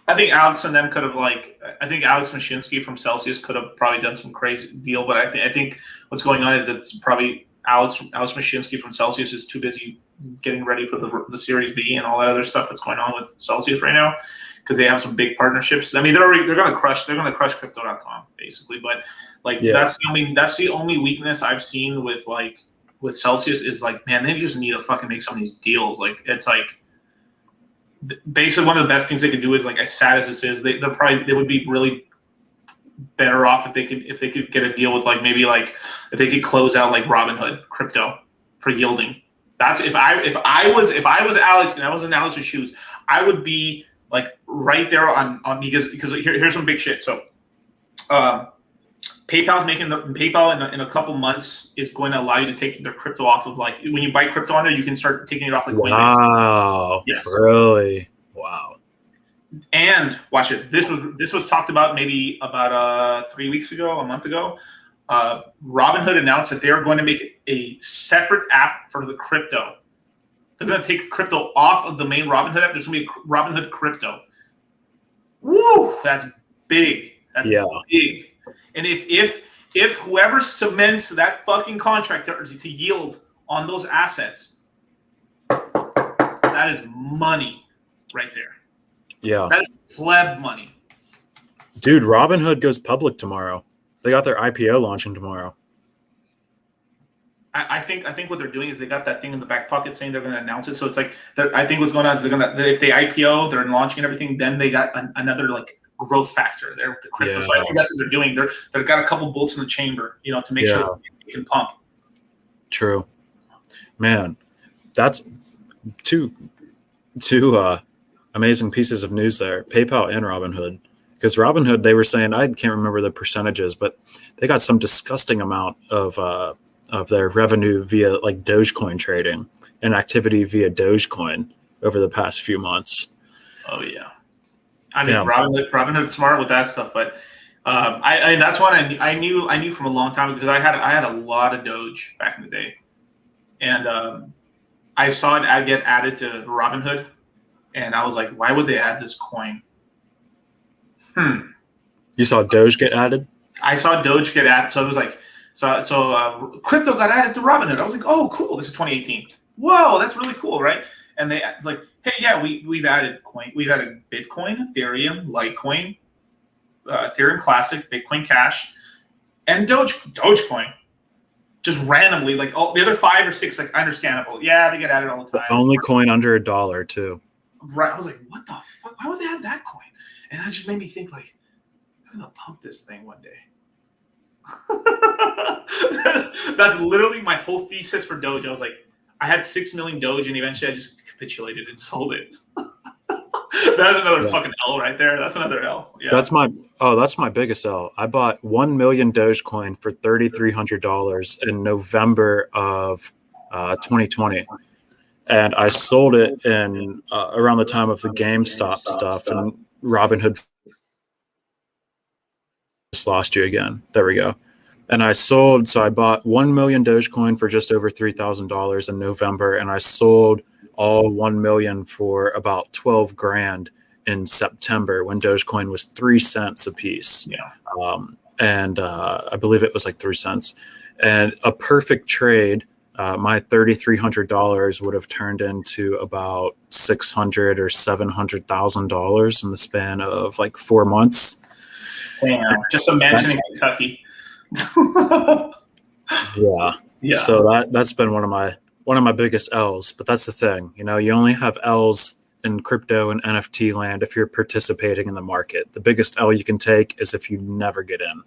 I think Alex and them could have I think Alex Mashinsky from Celsius could have probably done some crazy deal, but I think what's going on is it's probably Alex Mashinsky from Celsius is too busy getting ready for the Series B and all that other stuff that's going on with Celsius right now, because they have some big partnerships. I mean, they're going to crush Crypto.com basically, but that's the only weakness I've seen with Celsius is man, they just need to fucking make some of these deals. It's basically one of the best things they could do is as sad as this is, they would be really better off if they could get a deal with if they could close out Robinhood crypto for yielding. That's if I was Alex and I was in Alex's shoes, I would be right there on because here's some big shit. So PayPal in a couple months is going to allow you to take their crypto off of when you buy crypto on there, you can start taking it off Coinbase. Wow. Yes. Really? Wow. And watch it. This was talked about maybe about 3 weeks ago, a month ago. Robinhood announced that they are going to make a separate app for the crypto. They're going to take crypto off of the main Robinhood app. There's going to be a Robinhood crypto. Woo! That's big. That's big. And if whoever cements that fucking contract to yield on those assets, that is money right there. Yeah. That is pleb money. Dude, Robinhood goes public tomorrow. They got their IPO launching tomorrow. I think what they're doing is they got that thing in the back pocket saying they're going to announce it. So it's I think what's going on is if they IPO, they're launching and everything, then they got another growth factor there with the crypto. Yeah. So I think that's what they're doing. They've got a couple bolts in the chamber, to make sure it can pump. True. Man, that's two amazing pieces of news there. PayPal and Robinhood. Because Robinhood, they were saying, I can't remember the percentages, but they got some disgusting amount of their revenue via Dogecoin trading and activity via Dogecoin over the past few months. Oh yeah, I mean Robinhood's smart with that stuff, but I mean that's one I knew from a long time because I had a lot of Doge back in the day, and I saw it get added to Robinhood, and I was like, why would they add this coin? You saw Doge get added? I saw Doge get added, so it was so crypto got added to Robinhood. I was like, oh, cool. This is 2018. Whoa, that's really cool, right? And it's like, hey, yeah, we've added coin. We've added Bitcoin, Ethereum, Litecoin, Ethereum Classic, Bitcoin Cash, and Dogecoin. Just randomly, all the other 5 or 6, understandable. Yeah, they get added all the time. The only coin under $1 too. Right. I was like, what the fuck? Why would they add that coin? And it just made me think I'm gonna pump this thing one day. That's literally my whole thesis for Doge. I was like, I had 6 million Doge, and eventually I just capitulated and sold it. That's another fucking L right there. That's another L. Yeah. That's my biggest L. I bought 1 million Dogecoin for $3,300 in November of 2020, and I sold it in around the time of the GameStop stuff, and Robinhood just lost you again. There we go. And I sold, so I bought 1 million Dogecoin for just over $3,000 in November, and I sold all 1 million for about 12 grand in September when Dogecoin was 3 cents a piece. Yeah. And I believe it was like 3 cents. And a perfect trade, my $3,300 would have turned into about $600,000 or $700,000 in the span of like 4 months. Damn, just imagine in Kentucky. Yeah. So that's been one of my biggest L's. But that's the thing, you only have L's in crypto and NFT land if you're participating in the market. The biggest L you can take is if you never get in.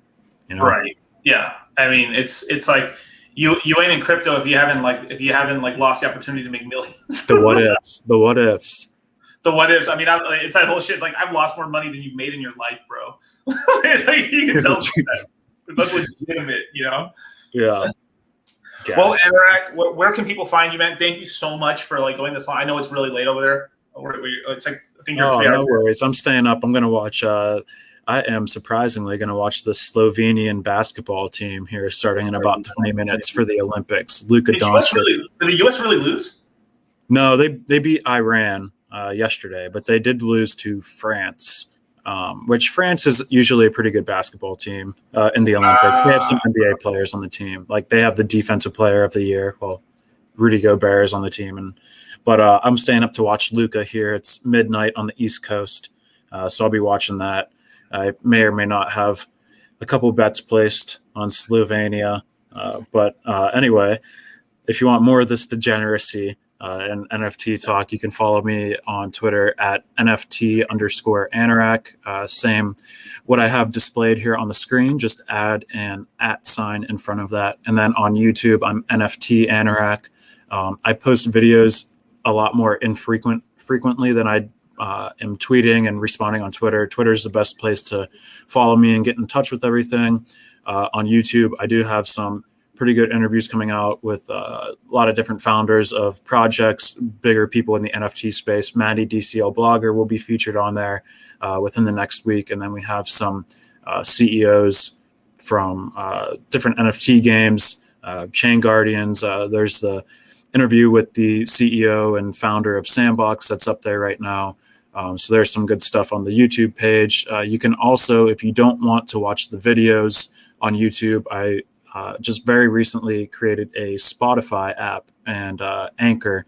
Right. Yeah. I mean, it's like you ain't in crypto if you haven't lost the opportunity to make millions. The what ifs. The what ifs. I mean, it's that whole shit. It's like, I've lost more money than you've made in your life, bro. Like, you can tell that. That's legitimate, Yeah. Gas. Well, Anorak, where can people find you, man? Thank you so much for going this long. I know it's really late over there. It's like, I think you're 3 hours. No worries. I'm staying up. I'm going to watch. I am surprisingly going to watch the Slovenian basketball team here starting in about 20 minutes for the Olympics. Luka Doncic. Did the U.S. really lose? No, they beat Iran yesterday, but they did lose to France. Which France is usually a pretty good basketball team in the Olympics. They have some NBA players on the team. Like, they have the defensive player of the year. Well, Rudy Gobert is on the team. But I'm staying up to watch Luka here. It's midnight on the East Coast, so I'll be watching that. I may or may not have a couple bets placed on Slovenia. But anyway, if you want more of this degeneracy and NFT talk, you can follow me on Twitter at NFT_Anorak. Same what I have displayed here on the screen, just add an @ sign in front of that. And then on YouTube, I'm NFT Anorak. I post videos a lot more frequently than I am tweeting and responding on Twitter. Twitter is the best place to follow me and get in touch with everything. On YouTube, I do have some pretty good interviews coming out with a lot of different founders of projects, bigger people in the NFT space. Maddie, DCL Blogger, will be featured on there within the next week. And then we have some CEOs from different NFT games, Chain Guardians. There's the interview with the CEO and founder of Sandbox that's up there right now. So there's some good stuff on the YouTube page. You can also, if you don't want to watch the videos on YouTube, I just very recently created a Spotify app and Anchor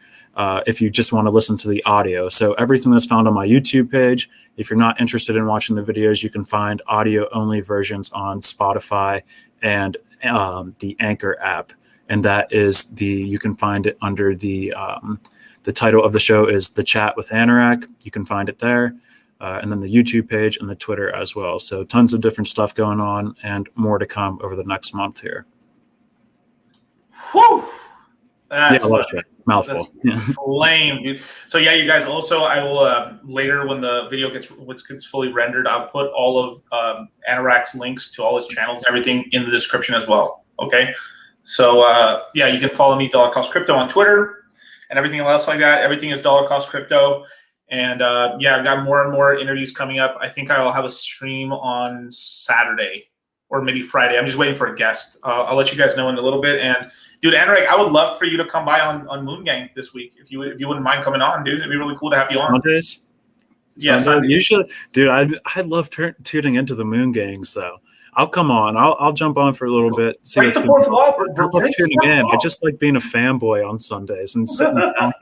if you just want to listen to the audio. So everything that's found on my YouTube page, if you're not interested in watching the videos, you can find audio-only versions on Spotify and the Anchor app. And that is you can find it under the title of the show is The Chat with Anorak. You can find it there. And then the YouTube page and the Twitter as well. So tons of different stuff going on and more to come over the next month here. Whew. That's mouthful. That's lame, dude. So yeah, you guys, also, I will later when the video gets fully rendered, I'll put all of Anorak's links to all his channels and everything in the description as well. Okay. So yeah, you can follow me, Dollar Cost Crypto, on Twitter and everything else like that. Everything is Dollar Cost Crypto. And yeah, I've got more and more interviews coming up. I think I'll have a stream on Saturday or maybe Friday. I'm just waiting for a guest. I'll let you guys know in a little bit. And dude, Anorak, I would love for you to come by on Moon Gang this week if you wouldn't mind coming on, dude. It'd be really cool to have you on. Sundays? Yeah, Sunday. Usually, dude, I love tuning into the Moon Gangs though. I'll come on. I'll jump on for a little bit. See what's going on. I love tuning in. I just like being a fanboy on Sundays and sitting back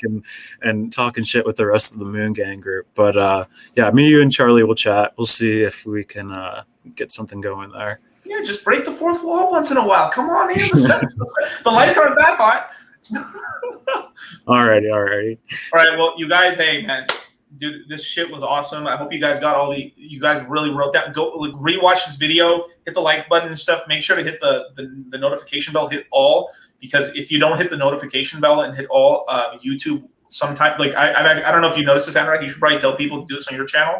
and talking shit with the rest of the Moon Gang group. But yeah, me, you, and Charlie will chat. We'll see if we can get something going there. Yeah, just break the fourth wall once in a while. Come on in. The lights aren't that hot. Alrighty. All right. Well, you guys, hey, man. Dude, this shit was awesome. I hope you guys got you guys really wrote that. Go rewatch this video, hit the like button and stuff. Make sure to hit the notification bell, hit all, because if you don't hit the notification bell and hit all, YouTube sometimes, like, I don't know if you noticed this, Anorak, you should probably tell people to do this on your channel,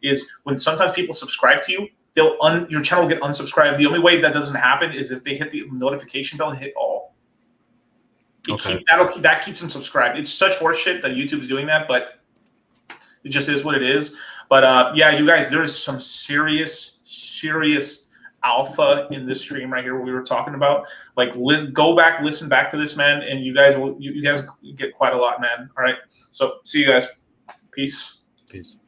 is when sometimes people subscribe to you, your channel will get unsubscribed. The only way that doesn't happen is if they hit the notification bell and hit all. Okay. That keeps them subscribed. It's such horseshit that YouTube is doing that, but it just is what it is. But yeah, you guys, there's some serious alpha in this stream right here. What we were talking about, like, go back, listen back to this, man, and you guys will, you guys get quite a lot, man. All right. So see you guys. Peace. Peace.